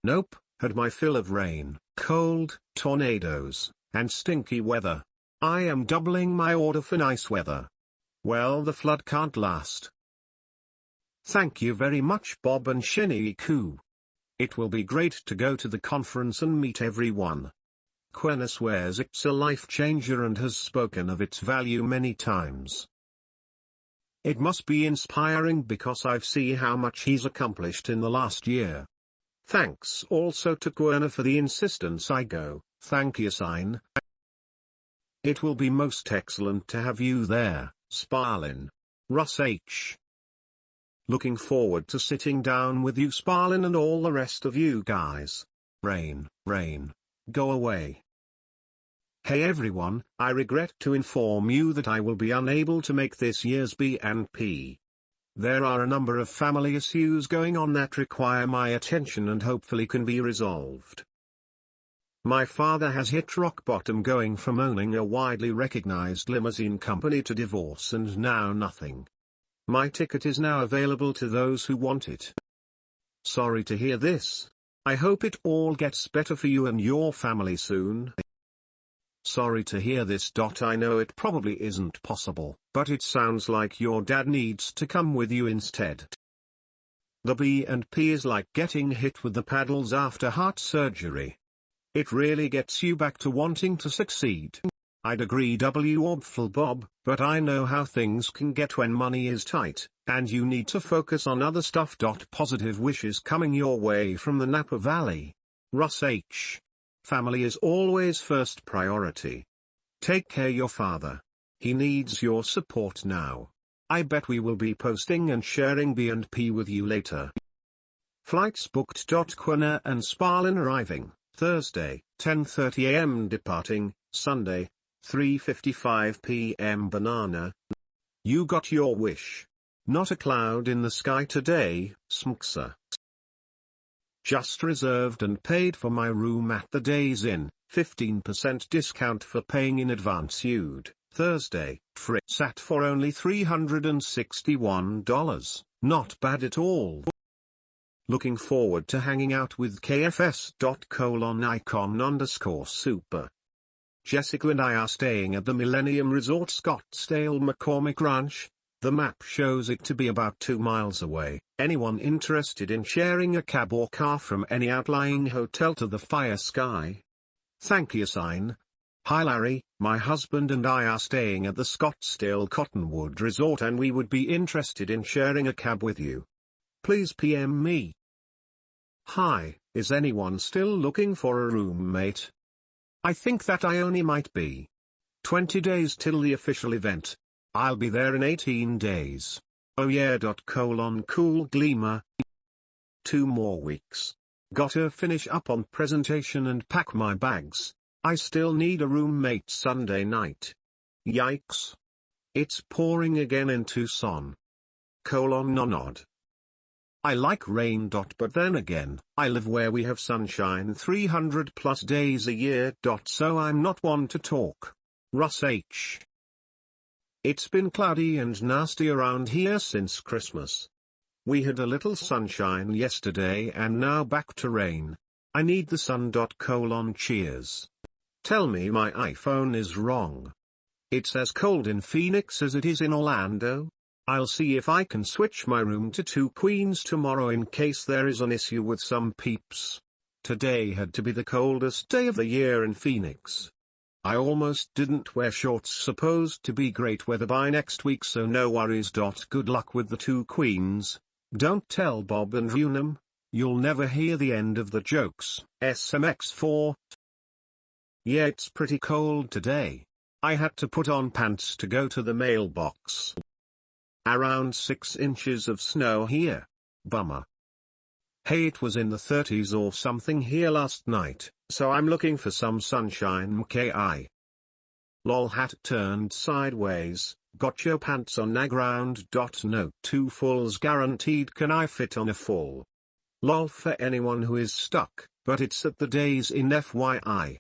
Nope, had my fill of rain, cold, tornadoes, and stinky weather. I am doubling my order for nice weather. Well, the flood can't last. Thank you very much, Bob and Shinny-ku. It will be great to go to the conference and meet everyone. Querna swears it's a life changer and has spoken of its value many times. It must be inspiring because I've seen how much he's accomplished in the last year. Thanks also to Querna for the insistence I go. Thank you sign. It will be most excellent to have you there, Sparlin. Russ H. Looking forward to sitting down with you, Sparlin, and all the rest of you guys. Rain, go away. Hey everyone, I regret to inform you that I will be unable to make this year's B&P. There are a number of family issues going on that require my attention and hopefully can be resolved. My father has hit rock bottom, going from owning a widely recognized limousine company to divorce and now nothing. My ticket is now available to those who want it. Sorry to hear this. I hope it all gets better for you and your family soon. Sorry to hear this. I know it probably isn't possible, but it sounds like your dad needs to come with you instead. The B&P is like getting hit with the paddles after heart surgery. It really gets you back to wanting to succeed. I'd agree, Awful Bob, but I know how things can get when money is tight, and you need to focus on other stuff. Positive wishes coming your way from the Napa Valley. Russ H. Family is always first priority. Take care your father. He needs your support now. I bet we will be posting and sharing B&P with you later. Flights booked. Querna and Sparlin arriving, Thursday, 10:30 a.m. departing, Sunday, 3:55 p.m. Banana. You got your wish. Not a cloud in the sky today, Smksa. Just reserved and paid for my room at the Days Inn, 15% discount for paying in advance. Thursday, Sat for only $361, not bad at all. Looking forward to hanging out with KFS. icon_super. Jessica and I are staying at the Millennium Resort Scottsdale McCormick Ranch. The map shows it to be about 2 miles away. Anyone interested in sharing a cab or car from any outlying hotel to the Fire Sky? Thank you sign. Hi Larry, my husband and I are staying at the Scottsdale Cottonwood Resort and we would be interested in sharing a cab with you. Please PM me. Hi, is anyone still looking for a roommate? I think that I only might be. 20 days till the official event. I'll be there in 18 days. Oh yeah. Cool gleamer. 2 more weeks. Gotta finish up on presentation and pack my bags. I still need a roommate Sunday night. Yikes. It's pouring again in Tucson. Nod. I like rain. But then again, I live where we have sunshine 300 plus days a year. So I'm not one to talk. Russ H. It's been cloudy and nasty around here since Christmas. We had a little sunshine yesterday and now back to rain. I need the sun. Cheers. Tell me my iPhone is wrong. It's as cold in Phoenix as it is in Orlando. I'll see if I can switch my room to 2 queens tomorrow in case there is an issue with some peeps. Today had to be the coldest day of the year in Phoenix. I almost didn't wear shorts. Supposed to be great weather by next week, so no worries. Good luck with the 2 queens. Don't tell Bob and Unum. You'll never hear the end of the jokes. SMX4. Yeah, it's pretty cold today. I had to put on pants to go to the mailbox. Around 6 inches of snow here. Bummer. Hey, it was in the 30s or something here last night, so I'm looking for some sunshine. MKI. Lol, hat turned sideways, got your pants on na ground. No 2 fulls guaranteed. Can I fit on a full? Lol, for anyone who is stuck, but it's at the Days Inn FYI.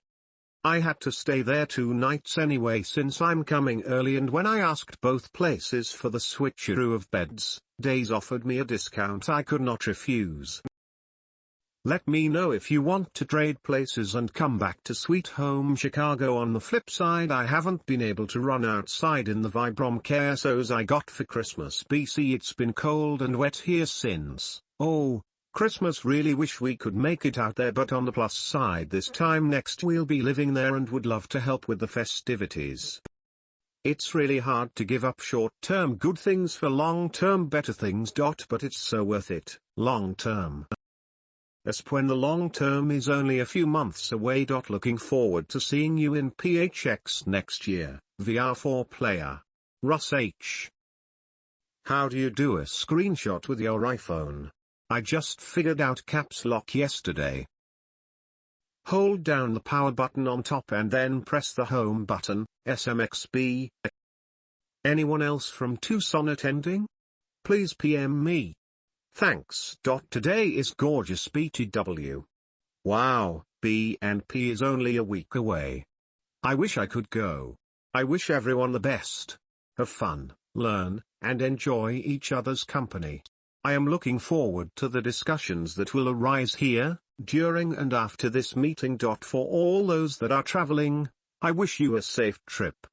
I had to stay there 2 nights anyway since I'm coming early, and when I asked both places for the switcheroo of beds, Days offered me a discount I could not refuse. Let me know if you want to trade places and come back to Sweet Home Chicago. On the flip side, I haven't been able to run outside in the Vibram Casos I got for Christmas. BC, it's been cold and wet here since, Christmas. Really wish we could make it out there, but on the plus side, this time next we'll be living there and would love to help with the festivities. It's really hard to give up short-term good things for long-term better things. But it's so worth it, long-term. As when the long-term is only a few months away. Looking forward to seeing you in PHX next year, VR4 player. Russ H. How do you do a screenshot with your iPhone? I just figured out caps lock yesterday. Hold down the power button on top and then press the home button. SMXB. Anyone else from Tucson attending? Please PM me. Thanks. Today is gorgeous. BTW. Wow, BNP is only a week away. I wish I could go. I wish everyone the best. Have fun, learn, and enjoy each other's company. I am looking forward to the discussions that will arise here, during and after this meeting. For all those that are traveling, I wish you a safe trip.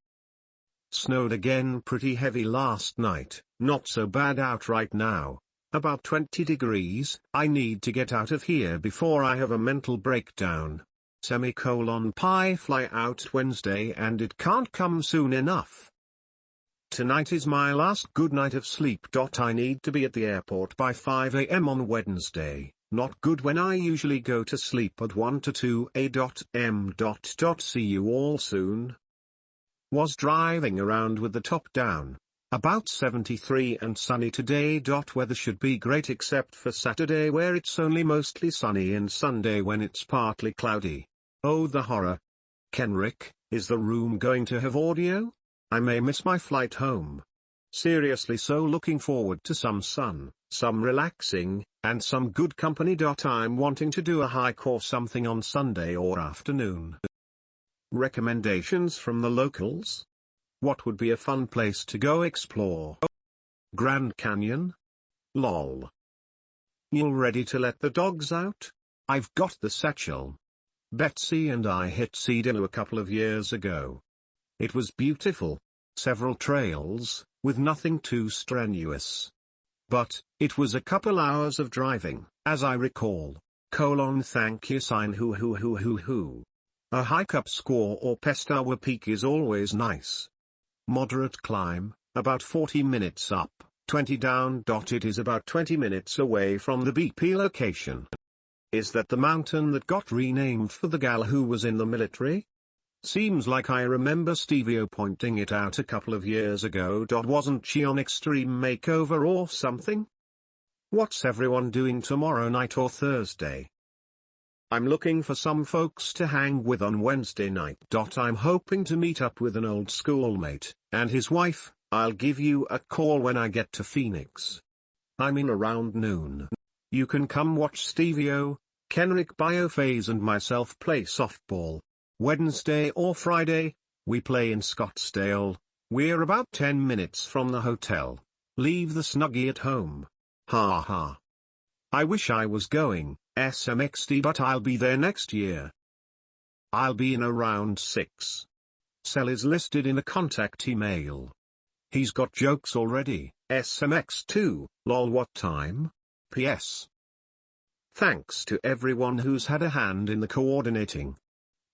Snowed again pretty heavy last night, not so bad out right now. About 20 degrees. I need to get out of here before I have a mental breakdown. Pi fly out Wednesday and it can't come soon enough. Tonight is my last good night of sleep. I need to be at the airport by 5 a.m. on Wednesday. Not good when I usually go to sleep at 1 to 2 a.m. See you all soon. Was driving around with the top down. About 73 and sunny today. Weather should be great except for Saturday where it's only mostly sunny, and Sunday when it's partly cloudy. Oh, the horror. Kenrick, is the room going to have audio? I may miss my flight home. Seriously, so looking forward to some sun, some relaxing, and some good company. I'm wanting to do a hike or something on Sunday or afternoon. Recommendations from the locals? What would be a fun place to go explore? Grand Canyon? Lol. You ready to let the dogs out? I've got the satchel. Betsy and I hit Cedarlu a couple of years ago. It was beautiful. Several trails, with nothing too strenuous. But, it was a couple hours of driving, as I recall. Thank you sign hoo. A hike up Squaw or Pestawa Peak is always nice. Moderate climb, about 40 minutes up, 20 down. It is about 20 minutes away from the BP location. Is that the mountain that got renamed for the gal who was in the military? Seems like I remember Stevio pointing it out a couple of years ago. Wasn't she on Extreme Makeover or something? What's everyone doing tomorrow night or Thursday? I'm looking for some folks to hang with on Wednesday night. I'm hoping to meet up with an old schoolmate, and his wife. I'll give you a call when I get to Phoenix. I'm in around noon. You can come watch Stevio, Kenrick Biophase and myself play softball. Wednesday or Friday, we play in Scottsdale. We're about 10 minutes from the hotel. Leave the snuggie at home. Ha ha. I wish I was going, SMXD, but I'll be there next year. I'll be in around 6. Cell is listed in a contact email. He's got jokes already, SMX2, lol what time? PS. Thanks to everyone who's had a hand in the coordinating.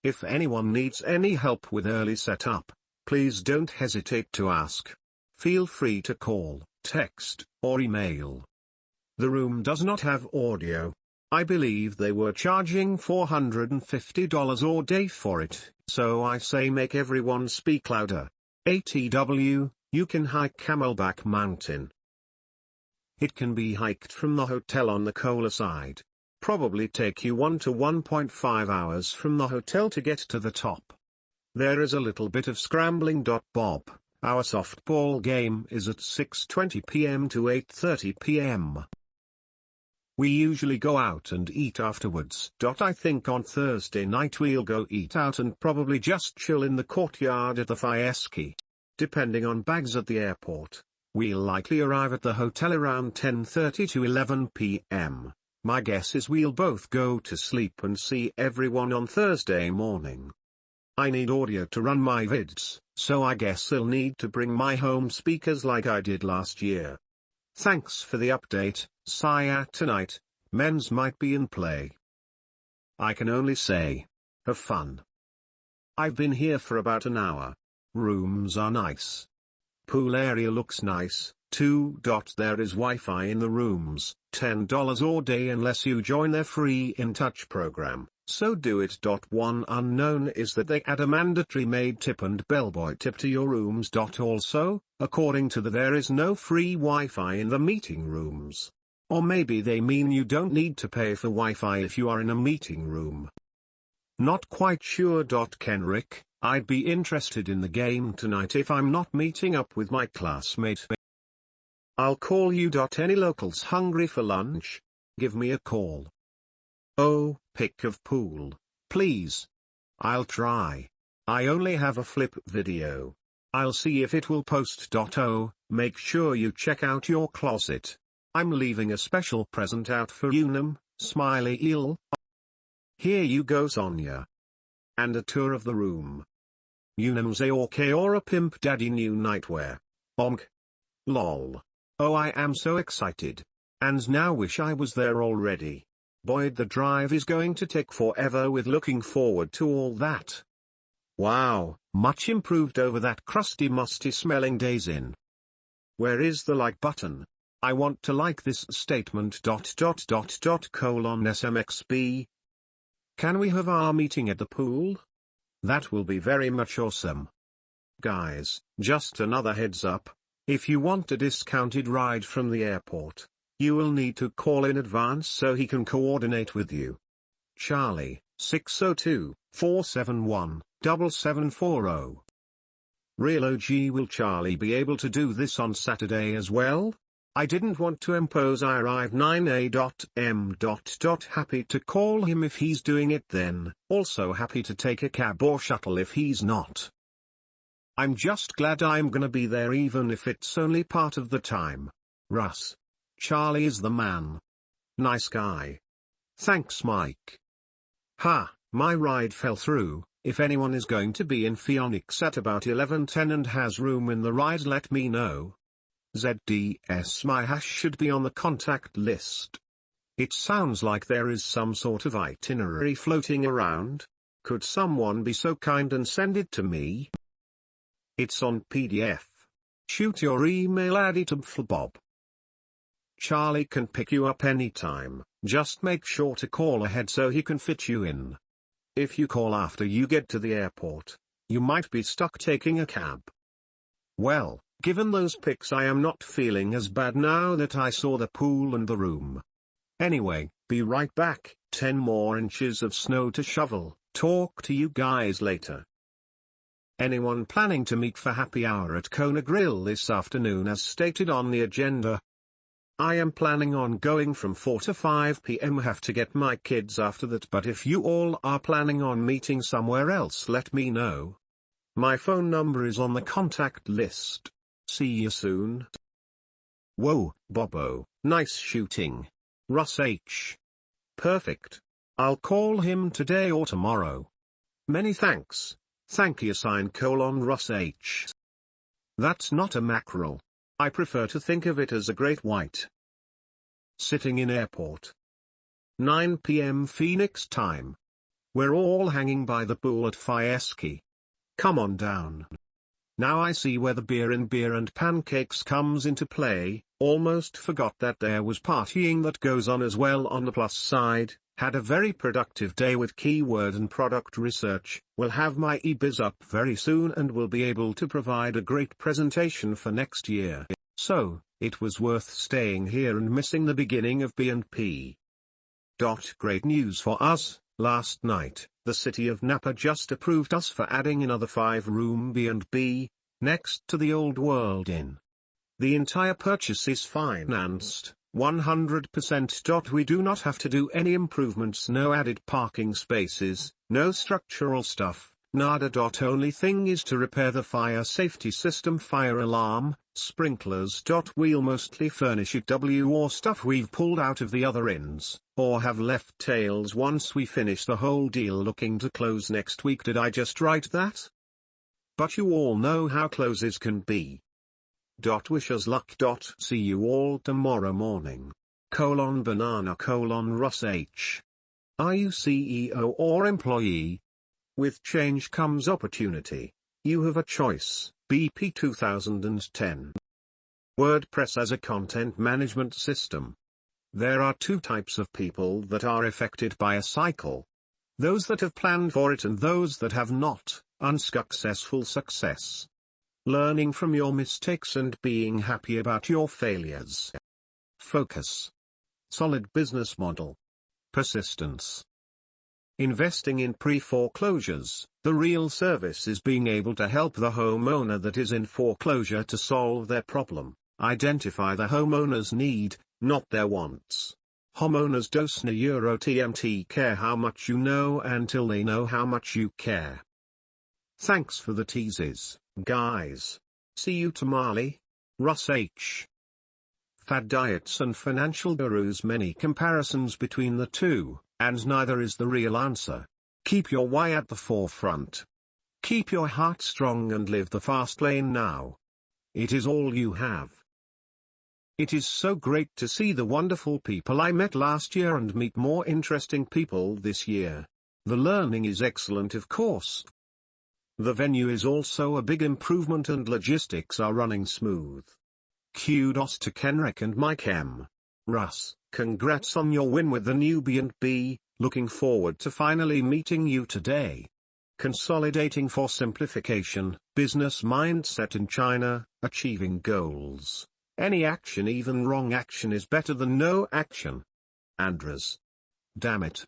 If anyone needs any help with early setup, please don't hesitate to ask. Feel free to call, text, or email. The room does not have audio. I believe they were charging $450 all day for it, so I say make everyone speak louder. ATW, you can hike Camelback Mountain. It can be hiked from the hotel on the Cola side. Probably take you 1 to 1.5 hours from the hotel to get to the top. There is a little bit of scrambling. Bob, our softball game is at 6:20 p.m. to 8:30 p.m. We usually go out and eat afterwards. I think on Thursday night we'll go eat out and probably just chill in the courtyard at the Fieski. Depending on bags at the airport, we'll likely arrive at the hotel around 10:30 to 11 p.m. My guess is we'll both go to sleep and see everyone on Thursday morning. I need audio to run my vids, so I guess I'll need to bring my home speakers like I did last year. Thanks for the update, Saya. Tonight, men's might be in play. I can only say, have fun. I've been here for about an hour. Rooms are nice. Pool area looks nice, too. There is Wi-Fi in the rooms, $10 all day unless you join their free In Touch program, so do it. One unknown is that they add a mandatory maid tip and bellboy tip to your rooms. Also, according to there is no free Wi-Fi in the meeting rooms. Or maybe they mean you don't need to pay for Wi-Fi if you are in a meeting room. Not quite sure. Kenrick, I'd be interested in the game tonight if I'm not meeting up with my classmate. I'll call you. Any locals hungry for lunch? Give me a call. Oh, pick of pool, please. I'll try. I only have a flip video. I'll see if it will post. Oh, make sure you check out your closet. I'm leaving a special present out for Unum, smiley eel. Here you go, Sonia. And a tour of the room. Unum's a or a pimp daddy new nightwear. Onk. Lol. Oh, I am so excited. And now wish I was there already. Boy, the drive is going to take forever with looking forward to all that. Wow, much improved over that crusty musty smelling days in. Where is the like button? I want to like this statement. SMXB. Can we have our meeting at the pool? That will be very much awesome. Guys, just another heads up. If you want a discounted ride from the airport, you will need to call in advance so he can coordinate with you. Charlie, 602-471-7740. Real OG, will Charlie be able to do this on Saturday as well? I didn't want to impose. I arrive 9am. Happy to call him if he's doing it then, also happy to take a cab or shuttle if he's not. I'm just glad I'm gonna be there even if it's only part of the time. Russ. Charlie is the man. Nice guy. Thanks Mike. Ha, My ride fell through. If anyone is going to be in Phoenix at about 11:10 and has room in the ride, let me know. ZDS, my hash should be on the contact list. It sounds like there is some sort of itinerary floating around. Could someone be so kind and send it to me? It's on PDF. Shoot your email ID to Bob. Charlie can pick you up anytime, just make sure to call ahead so he can fit you in. If you call after you get to the airport, you might be stuck taking a cab. Well, given those pics, I am not feeling as bad now that I saw the pool and the room. Anyway, be right back, 10 more inches of snow to shovel. Talk to you guys later. Anyone planning to meet for happy hour at Kona Grill this afternoon as stated on the agenda? I am planning on going from 4 to 5 p.m. Have to get my kids after that, but if you all are planning on meeting somewhere else, let me know. My phone number is on the contact list. See you soon. Whoa, Bobo, nice shooting. Russ H. Perfect. I'll call him today or tomorrow. Many thanks. Thank you Russ H. That's not a mackerel. I prefer to think of it as a great white. Sitting in airport. 9 p.m. Phoenix time. We're all hanging by the pool at Fieski. Come on down. Now I see where the beer and pancakes comes into play. Almost forgot that there was partying that goes on as well. On the plus side, had a very productive day with keyword and product research. Will have my e-biz up very soon and will be able to provide a great presentation for next year. So, it was worth staying here and missing the beginning of B&P. Great news for us. Last night, the city of Napa just approved us for adding another 5-room B&B, next to the Old World Inn. The entire purchase is financed, 100%. We do not have to do any improvements, no added parking spaces, no structural stuff, nada. Only thing is to repair the fire safety system, fire alarm, sprinklers. We'll mostly furnish it or stuff we've pulled out of the other inns, or have left tails once we finish the whole deal. Looking to close next week. Did I just write that? But you all know how closes can be. Wish us luck. See you all tomorrow morning. Banana Russ H. Are you CEO or employee? With change comes opportunity. You have a choice. BP 2010. WordPress as a content management system. There are two types of people that are affected by a cycle. Those that have planned for it and those that have not. Unsuccessful success. Learning from your mistakes and being happy about your failures. Focus. Solid business model. Persistence. Investing in pre-foreclosures. The real service is being able to help the homeowner that is in foreclosure to solve their problem. Identify the homeowner's need, not their wants. Homeowners don't TMT care how much you know until they know how much you care. Thanks for the teases, guys. See you tomorrow. Russ H. Fad diets and financial gurus. Many comparisons between the two, and neither is the real answer. Keep your why at the forefront. Keep your heart strong and live the fast lane now. It is all you have. It is so great to see the wonderful people I met last year and meet more interesting people this year. The learning is excellent, of course. The venue is also a big improvement and logistics are running smooth. Kudos to Kenrick and Mike M. Russ, congrats on your win with the new B&B, looking forward to finally meeting you today. Consolidating for simplification, business mindset in China, achieving goals. Any action, even wrong action, is better than no action. Andres. Damn it.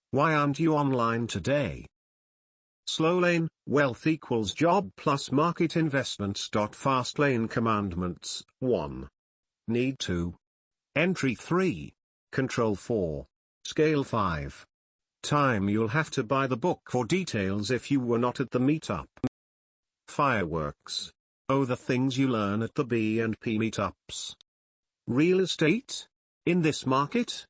Why aren't you online today? Slow lane, wealth equals job plus market investments. Fast lane commandments, 1. Need 2. Entry 3. Control 4. Scale 5. Time. You'll have to buy the book for details if you were not at the meetup. Fireworks. Oh, the things you learn at the B&P meetups. Real estate? In this market?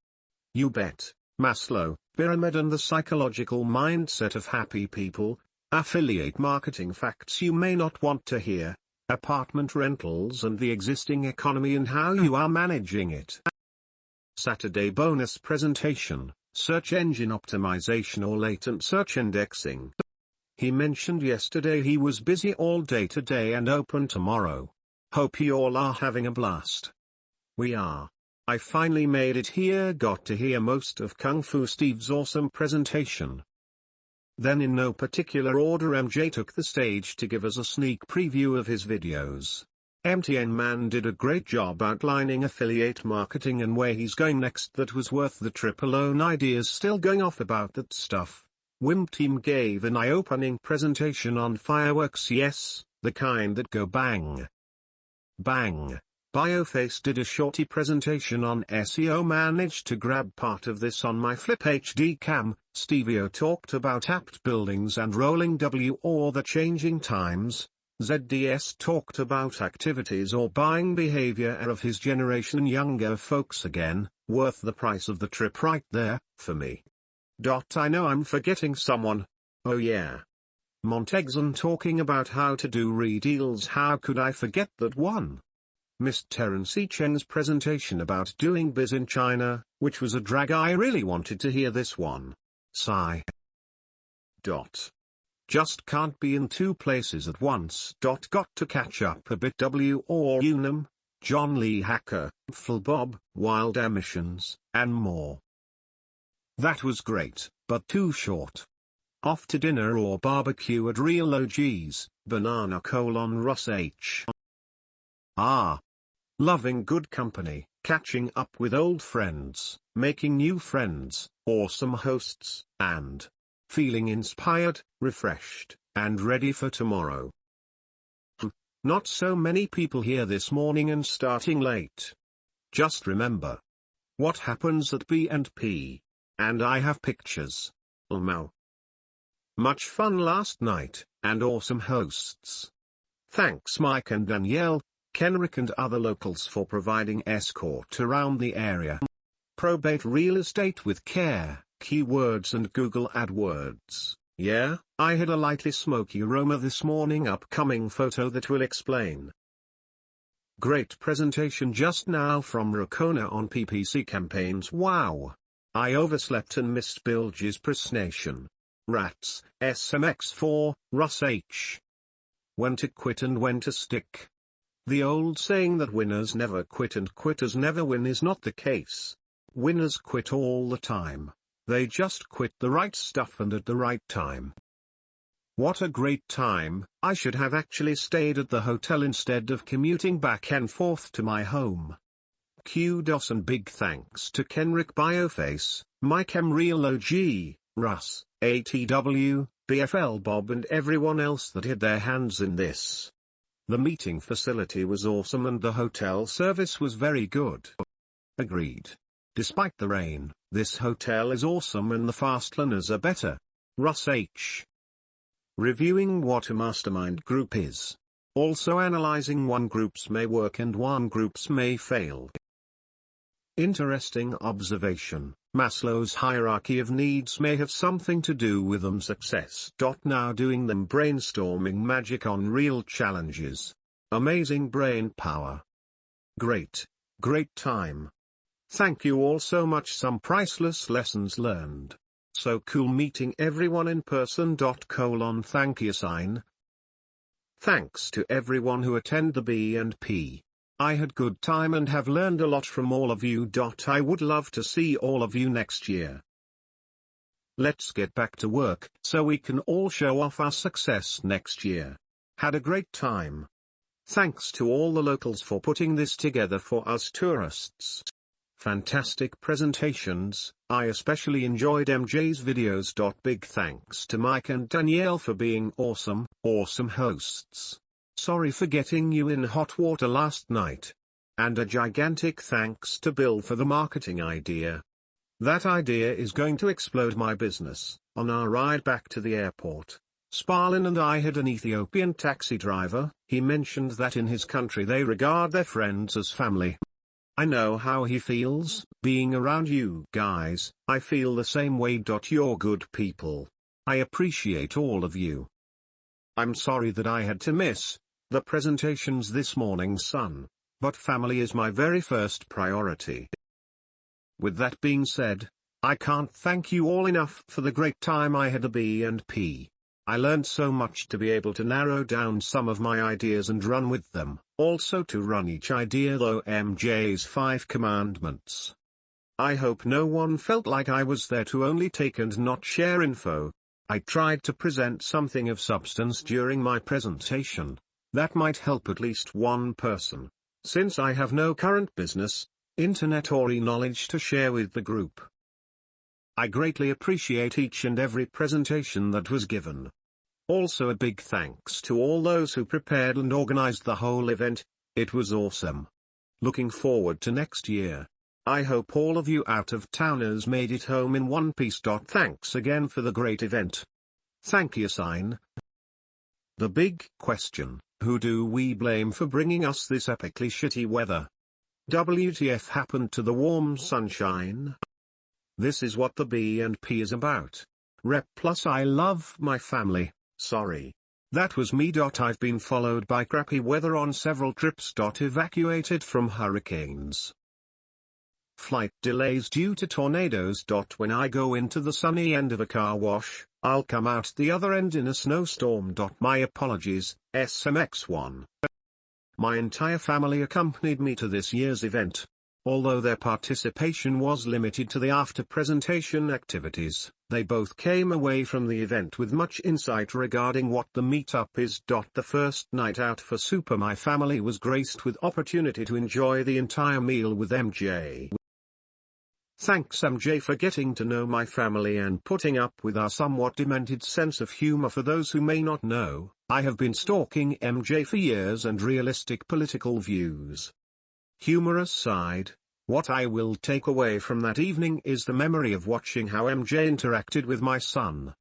You bet. Maslow, pyramid and the psychological mindset of happy people, affiliate marketing facts you may not want to hear, apartment rentals and the existing economy and how you are managing it. Saturday bonus presentation, search engine optimization or latent search indexing. He mentioned yesterday he was busy all day today and open tomorrow. Hope you all are having a blast. We are. I finally made it here, got to hear most of Kung Fu Steve's awesome presentation. Then in no particular order MJ took the stage to give us a sneak preview of his videos. MTN Man did a great job outlining affiliate marketing and where he's going next. That was worth the trip alone. Ideas still going off about that stuff. Wim Team gave an eye-opening presentation on fireworks, yes, the kind that go bang. Bang. Bioface did a shorty presentation on SEO. Managed to grab part of this on my Flip HD cam. Stevio talked about apt buildings and rolling W or the changing times. ZDS talked about activities or buying behavior of his generation, younger folks again, worth the price of the trip right there, for me. I know I'm forgetting someone. Oh yeah. Montegzon talking about how to do re-deals. How could I forget that one? Missed Terence E. Cheng's presentation about doing biz in China, which was a drag. I really wanted to hear this one. Sigh. Just can't be in two places at once. Got to catch up a bit. W or Unum, John Lee Hacker, Full Bob, Wild Emissions, and more. That was great, but too short. Off to dinner or barbecue at Real OG's, Banana Ross H. Loving good company, catching up with old friends, making new friends, awesome hosts, and feeling inspired, refreshed, and ready for tomorrow. Not so many people here this morning and starting late. Just remember what happens at B&P. And I have pictures. Much fun last night, and awesome hosts. Thanks Mike and Danielle, Kenrick and other locals for providing escort around the area. Probate real estate with care, keywords and Google AdWords. Yeah, I had a lightly smoky aroma this morning. Upcoming photo that will explain. Great presentation just now from Rokona on PPC campaigns. Wow. I overslept and missed Bilge's presentation. Rats, SMX4, Russ H. When to quit and when to stick. The old saying that winners never quit and quitters never win is not the case. Winners quit all the time. They just quit the right stuff and at the right time. What a great time. I should have actually stayed at the hotel instead of commuting back and forth to my home. Kudos and big thanks to Kenrick, Bioface, Mike M. Real OG, Russ, ATW, BFL Bob and everyone else that had their hands in this. The meeting facility was awesome and the hotel service was very good. Agreed. Despite the rain, this hotel is awesome and the Fastliners are better. Russ H. Reviewing what a mastermind group is. Also analyzing one groups may work and one groups may fail. Interesting observation, Maslow's hierarchy of needs may have something to do with them success. Now doing them brainstorming magic on real challenges. Amazing brain power. Great time. Thank you all so much. Some priceless lessons learned. So cool meeting everyone in person. Thank you sign. Thanks to everyone who attend the B&P. I had good time and have learned a lot from all of you. I would love to see all of you next year. Let's get back to work so we can all show off our success next year. Had a great time. Thanks to all the locals for putting this together for us tourists. Fantastic presentations. I especially enjoyed MJ's videos. Big thanks to Mike and Danielle for being awesome hosts. Sorry for getting you in hot water last night. And a gigantic thanks to Bill for the marketing idea. That idea is going to explode my business. On our ride back to the airport, Sparlin and I had an Ethiopian taxi driver. He mentioned that in his country they regard their friends as family. I know how he feels. Being around you guys, I feel the same way. You're good people. I appreciate all of you. I'm sorry that I had to miss the presentations this morning, son, but family is my very first priority. With that being said, I can't thank you all enough for the great time I had at B&P. I learned so much to be able to narrow down some of my ideas and run with them, also to run each idea through MJ's 5 commandments. I hope no one felt like I was there to only take and not share info. I tried to present something of substance during my presentation that might help at least one person, since I have no current business, internet or knowledge to share with the group. I greatly appreciate each and every presentation that was given. Also a big thanks to all those who prepared and organized the whole event. It was awesome. Looking forward to next year. I hope all of you out-of-towners made it home in one piece. Thanks again for the great event. Thank you, sign. The big question, who do we blame for bringing us this epically shitty weather? WTF happened to the warm sunshine? This is what the B&P is about. Rep plus I love my family, sorry. That was me. I've been followed by crappy weather on several trips. Evacuated from hurricanes. Flight delays due to tornadoes. When I go into the sunny end of a car wash, I'll come out the other end in a snowstorm. My apologies, SMX1. My entire family accompanied me to this year's event. Although their participation was limited to the after-presentation activities, they both came away from the event with much insight regarding what the meetup is. The first night out for Super, my family was graced with opportunity to enjoy the entire meal with MJ. Thanks MJ for getting to know my family and putting up with our somewhat demented sense of humor. For those who may not know, I have been stalking MJ for years and realistic political views. Humor aside, what I will take away from that evening is the memory of watching how MJ interacted with my son,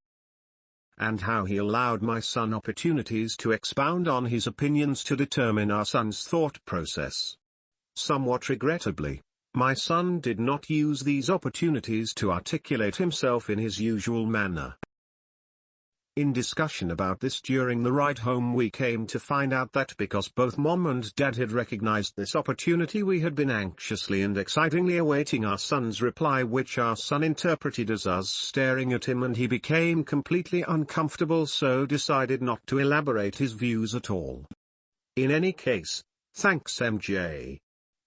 and how he allowed my son opportunities to expound on his opinions to determine our son's thought process. Somewhat regrettably, my son did not use these opportunities to articulate himself in his usual manner. In discussion about this during the ride home, we came to find out that because both mom and dad had recognized this opportunity, we had been anxiously and excitingly awaiting our son's reply, which our son interpreted as us staring at him, and he became completely uncomfortable, so decided not to elaborate his views at all. In any case, thanks MJ.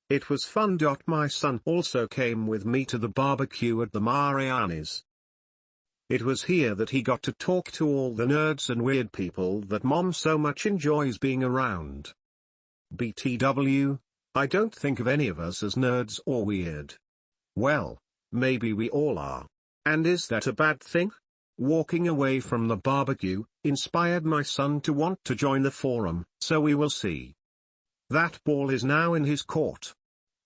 It was fun. My son also came with me to the barbecue at the Mariani's. It was here that he got to talk to all the nerds and weird people that mom so much enjoys being around. BTW, I don't think of any of us as nerds or weird. Well, maybe we all are. And is that a bad thing? Walking away from the barbecue inspired my son to want to join the forum, so we will see. That ball is now in his court.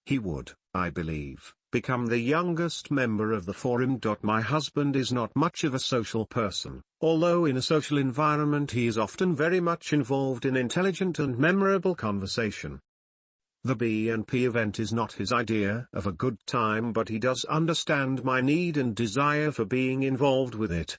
He would, I believe, become the youngest member of the forum. My husband is not much of a social person, although in a social environment he is often very much involved in intelligent and memorable conversation. The B&P event is not his idea of a good time, but he does understand my need and desire for being involved with it.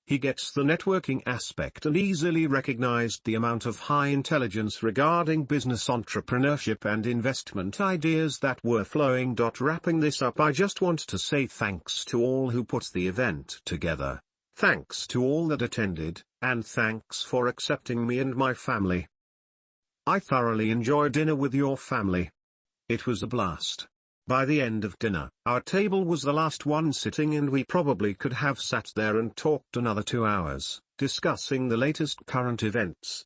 He gets the networking aspect and easily recognized the amount of high intelligence regarding business entrepreneurship and investment ideas that were flowing. Wrapping this up, I just want to say thanks to all who put the event together, thanks to all that attended, and thanks for accepting me and my family. I thoroughly enjoyed dinner with your family. It was a blast. By the end of dinner, our table was the last one sitting, and we probably could have sat there and talked another 2 hours, discussing the latest current events.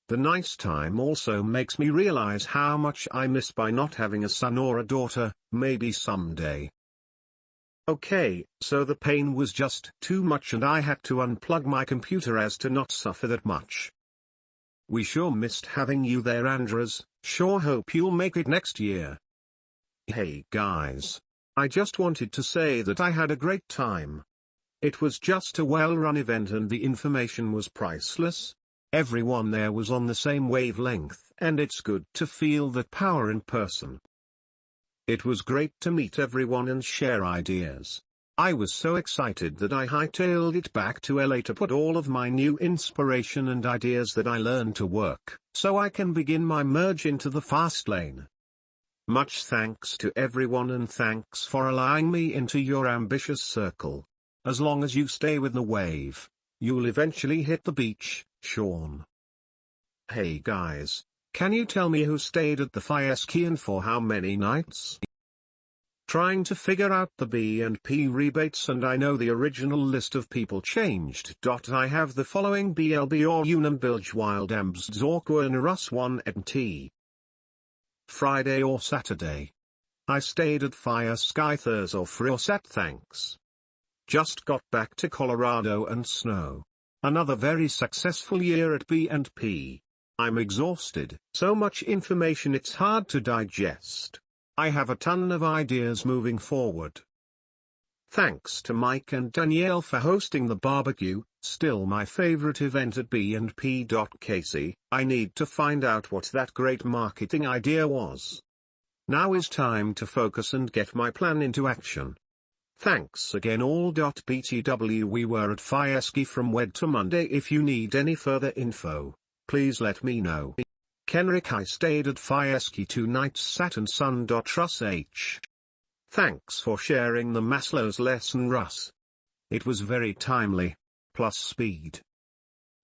The nice time also makes me realize how much I miss by not having a son or a daughter. Maybe someday. Okay, so the pain was just too much and I had to unplug my computer as to not suffer that much. We sure missed having you there, Andres. Sure hope you'll make it next year. Hey guys. I just wanted to say that I had a great time. It was just a well-run event and the information was priceless. Everyone there was on the same wavelength, and it's good to feel that power in person. It was great to meet everyone and share ideas. I was so excited that I hightailed it back to LA to put all of my new inspiration and ideas that I learned to work, so I can begin my merge into the fast lane. Much thanks to everyone and thanks for allowing me into your ambitious circle. As long as you stay with the wave, you'll eventually hit the beach, Sean. Hey guys, can you tell me who stayed at the fire ski and for how many nights? Trying to figure out the B&P rebates, and I know the original list of people changed. I have the following: BLB or Unum Bilge Wild Ambs Zorquan Russ 1 NT. Friday or Saturday. I stayed at Fire Sky Thursday or Friosat thanks. Just got back to Colorado and snow. Another very successful year at B&P. I'm exhausted. So much information it's hard to digest. I have a ton of ideas moving forward. Thanks to Mike and Danielle for hosting the barbecue, still my favorite event at B&P. Casey, I need to find out what that great marketing idea was. Now is time to focus and get my plan into action. Thanks again all. BTW, we were at Fire Ski from Wed to Monday. If you need any further info, please let me know. Kenrick, I stayed at Fire Ski 2 nights Sat and Sun. Russ H. Thanks for sharing the Maslow's lesson, Russ. It was very timely, plus speed.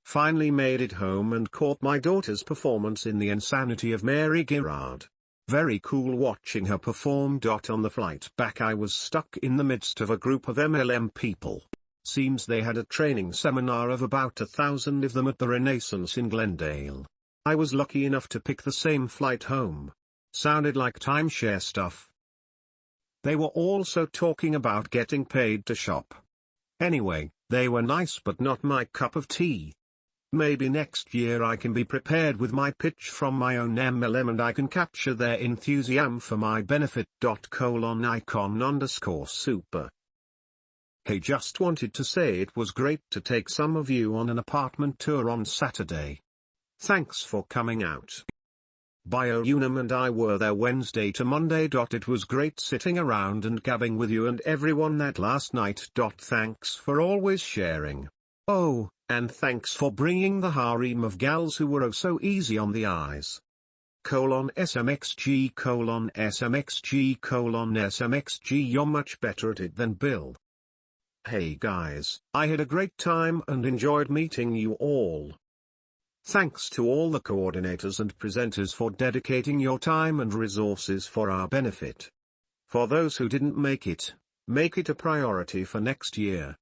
Finally made it home and caught my daughter's performance in The Insanity of Mary Girard. Very cool watching her perform. On the flight back I was stuck in the midst of a group of MLM people. Seems they had a training seminar of about 1,000 of them at the Renaissance in Glendale. I was lucky enough to pick the same flight home. Sounded like timeshare stuff. They were also talking about getting paid to shop. Anyway, they were nice but not my cup of tea. Maybe next year I can be prepared with my pitch from my own MLM and I can capture their enthusiasm for my benefit. icon_super. Hey, just wanted to say it was great to take some of you on an apartment tour on Saturday. Thanks for coming out. Unum and I were there Wednesday to Monday. It was great sitting around and gabbing with you and everyone that last night. Thanks for always sharing. Oh, and thanks for bringing the harem of gals who were oh so easy on the eyes. SMXG SMXG SMXG, you're much better at it than Bill. Hey guys, I had a great time and enjoyed meeting you all. Thanks to all the coordinators and presenters for dedicating your time and resources for our benefit. For those who didn't make it a priority for next year.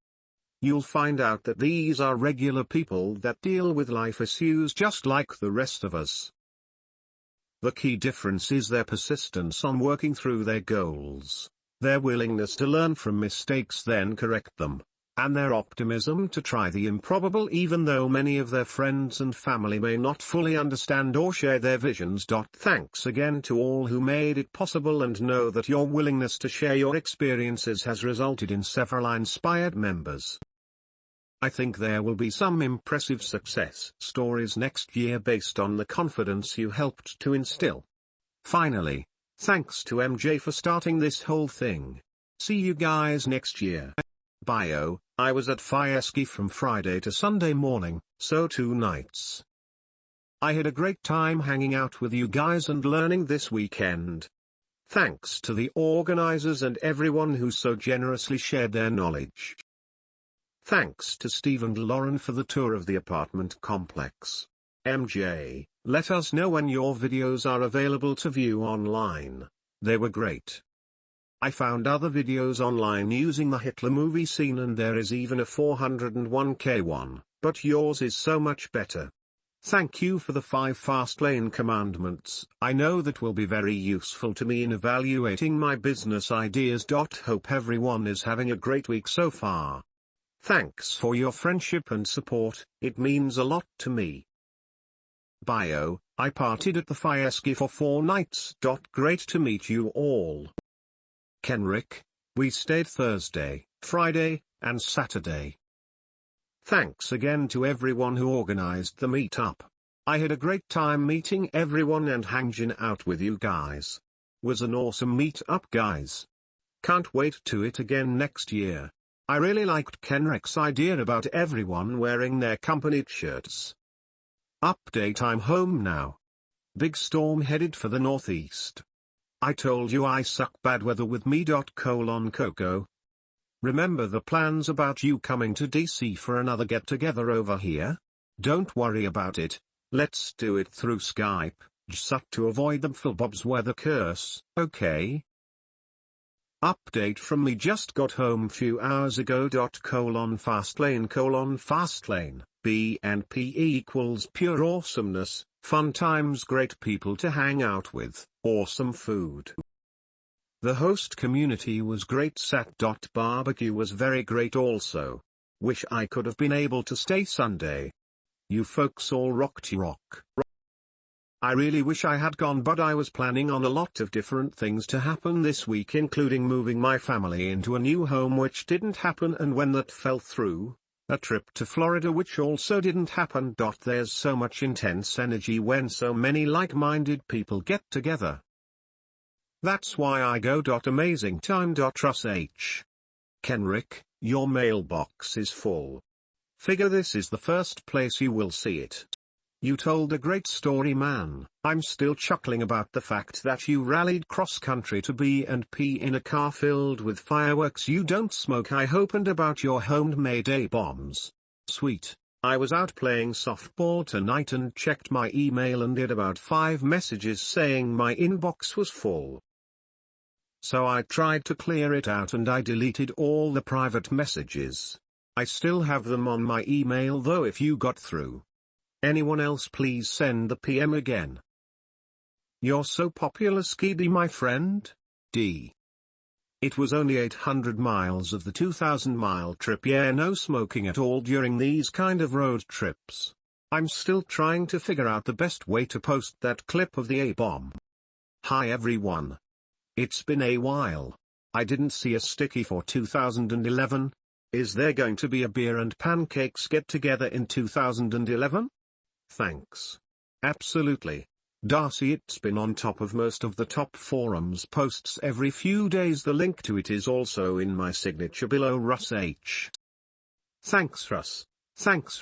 You'll find out that these are regular people that deal with life issues just like the rest of us. The key difference is their persistence on working through their goals, their willingness to learn from mistakes then correct them, and their optimism to try the improbable even though many of their friends and family may not fully understand or share their visions. Thanks again to all who made it possible and know that your willingness to share your experiences has resulted in several inspired members. I think there will be some impressive success stories next year based on the confidence you helped to instill. Finally, thanks to MJ for starting this whole thing. See you guys next year. I was at Fire Ski from Friday to Sunday morning, so 2 nights. I had a great time hanging out with you guys and learning this weekend. Thanks to the organizers and everyone who so generously shared their knowledge. Thanks to Steve and Lauren for the tour of the apartment complex. MJ, let us know when your videos are available to view online. They were great. I found other videos online using the Hitler movie scene and there is even a 401k one, but yours is so much better. Thank you for the 5 fast lane commandments. I know that will be very useful to me in evaluating my business ideas. Hope everyone is having a great week so far. Thanks for your friendship and support, it means a lot to me. I partied at the Fire Ski for 4 nights. Great to meet you all. Kenrick, we stayed Thursday, Friday, and Saturday. Thanks again to everyone who organized the meetup. I had a great time meeting everyone and hanging out with you guys. Was an awesome meet-up, guys. Can't wait to it again next year. I really liked Kenrick's idea about everyone wearing their company shirts. Update: I'm home now. Big storm headed for the northeast. I told you I suck bad weather with me. Coco. Remember the plans about you coming to DC for another get-together over here? Don't worry about it. Let's do it through Skype, just to avoid the Bob's weather curse, okay? Update from me: just got home few hours ago. Fastlane: BNP equals pure awesomeness, fun times, great people to hang out with, awesome food. The host community was great. Barbecue was very great also. Wish I could have been able to stay Sunday. You folks all rock. I really wish I had gone, but I was planning on a lot of different things to happen this week, including moving my family into a new home, which didn't happen, and when that fell through, a trip to Florida, which also didn't happen. There's so much intense energy when so many like-minded people get together. That's why I go. Amazing time. Russ H. Kenrick, your mailbox is full. Figure this is the first place you will see it. You told a great story, man. I'm still chuckling about the fact that you rallied cross-country to B&P in a car filled with fireworks you don't smoke, I hope, and about your homemade A-bombs. Sweet. I was out playing softball tonight and checked my email and did about 5 messages saying my inbox was full. So I tried to clear it out and I deleted all the private messages. I still have them on my email though if you got through. Anyone else, please send the PM again. You're so popular, Skiddy, my friend. D. It was only 800 miles of the 2,000-mile trip. Yeah, no smoking at all during these kind of road trips. I'm still trying to figure out the best way to post that clip of the A-bomb. Hi everyone. It's been a while. I didn't see a sticky for 2011. Is there going to be a beer and pancakes get-together in 2011? Thanks. Absolutely. Darcy, it's been on top of most of the top forums posts every few days. The link to it is also in my signature below. Russ H. Thanks, Russ. Thanks.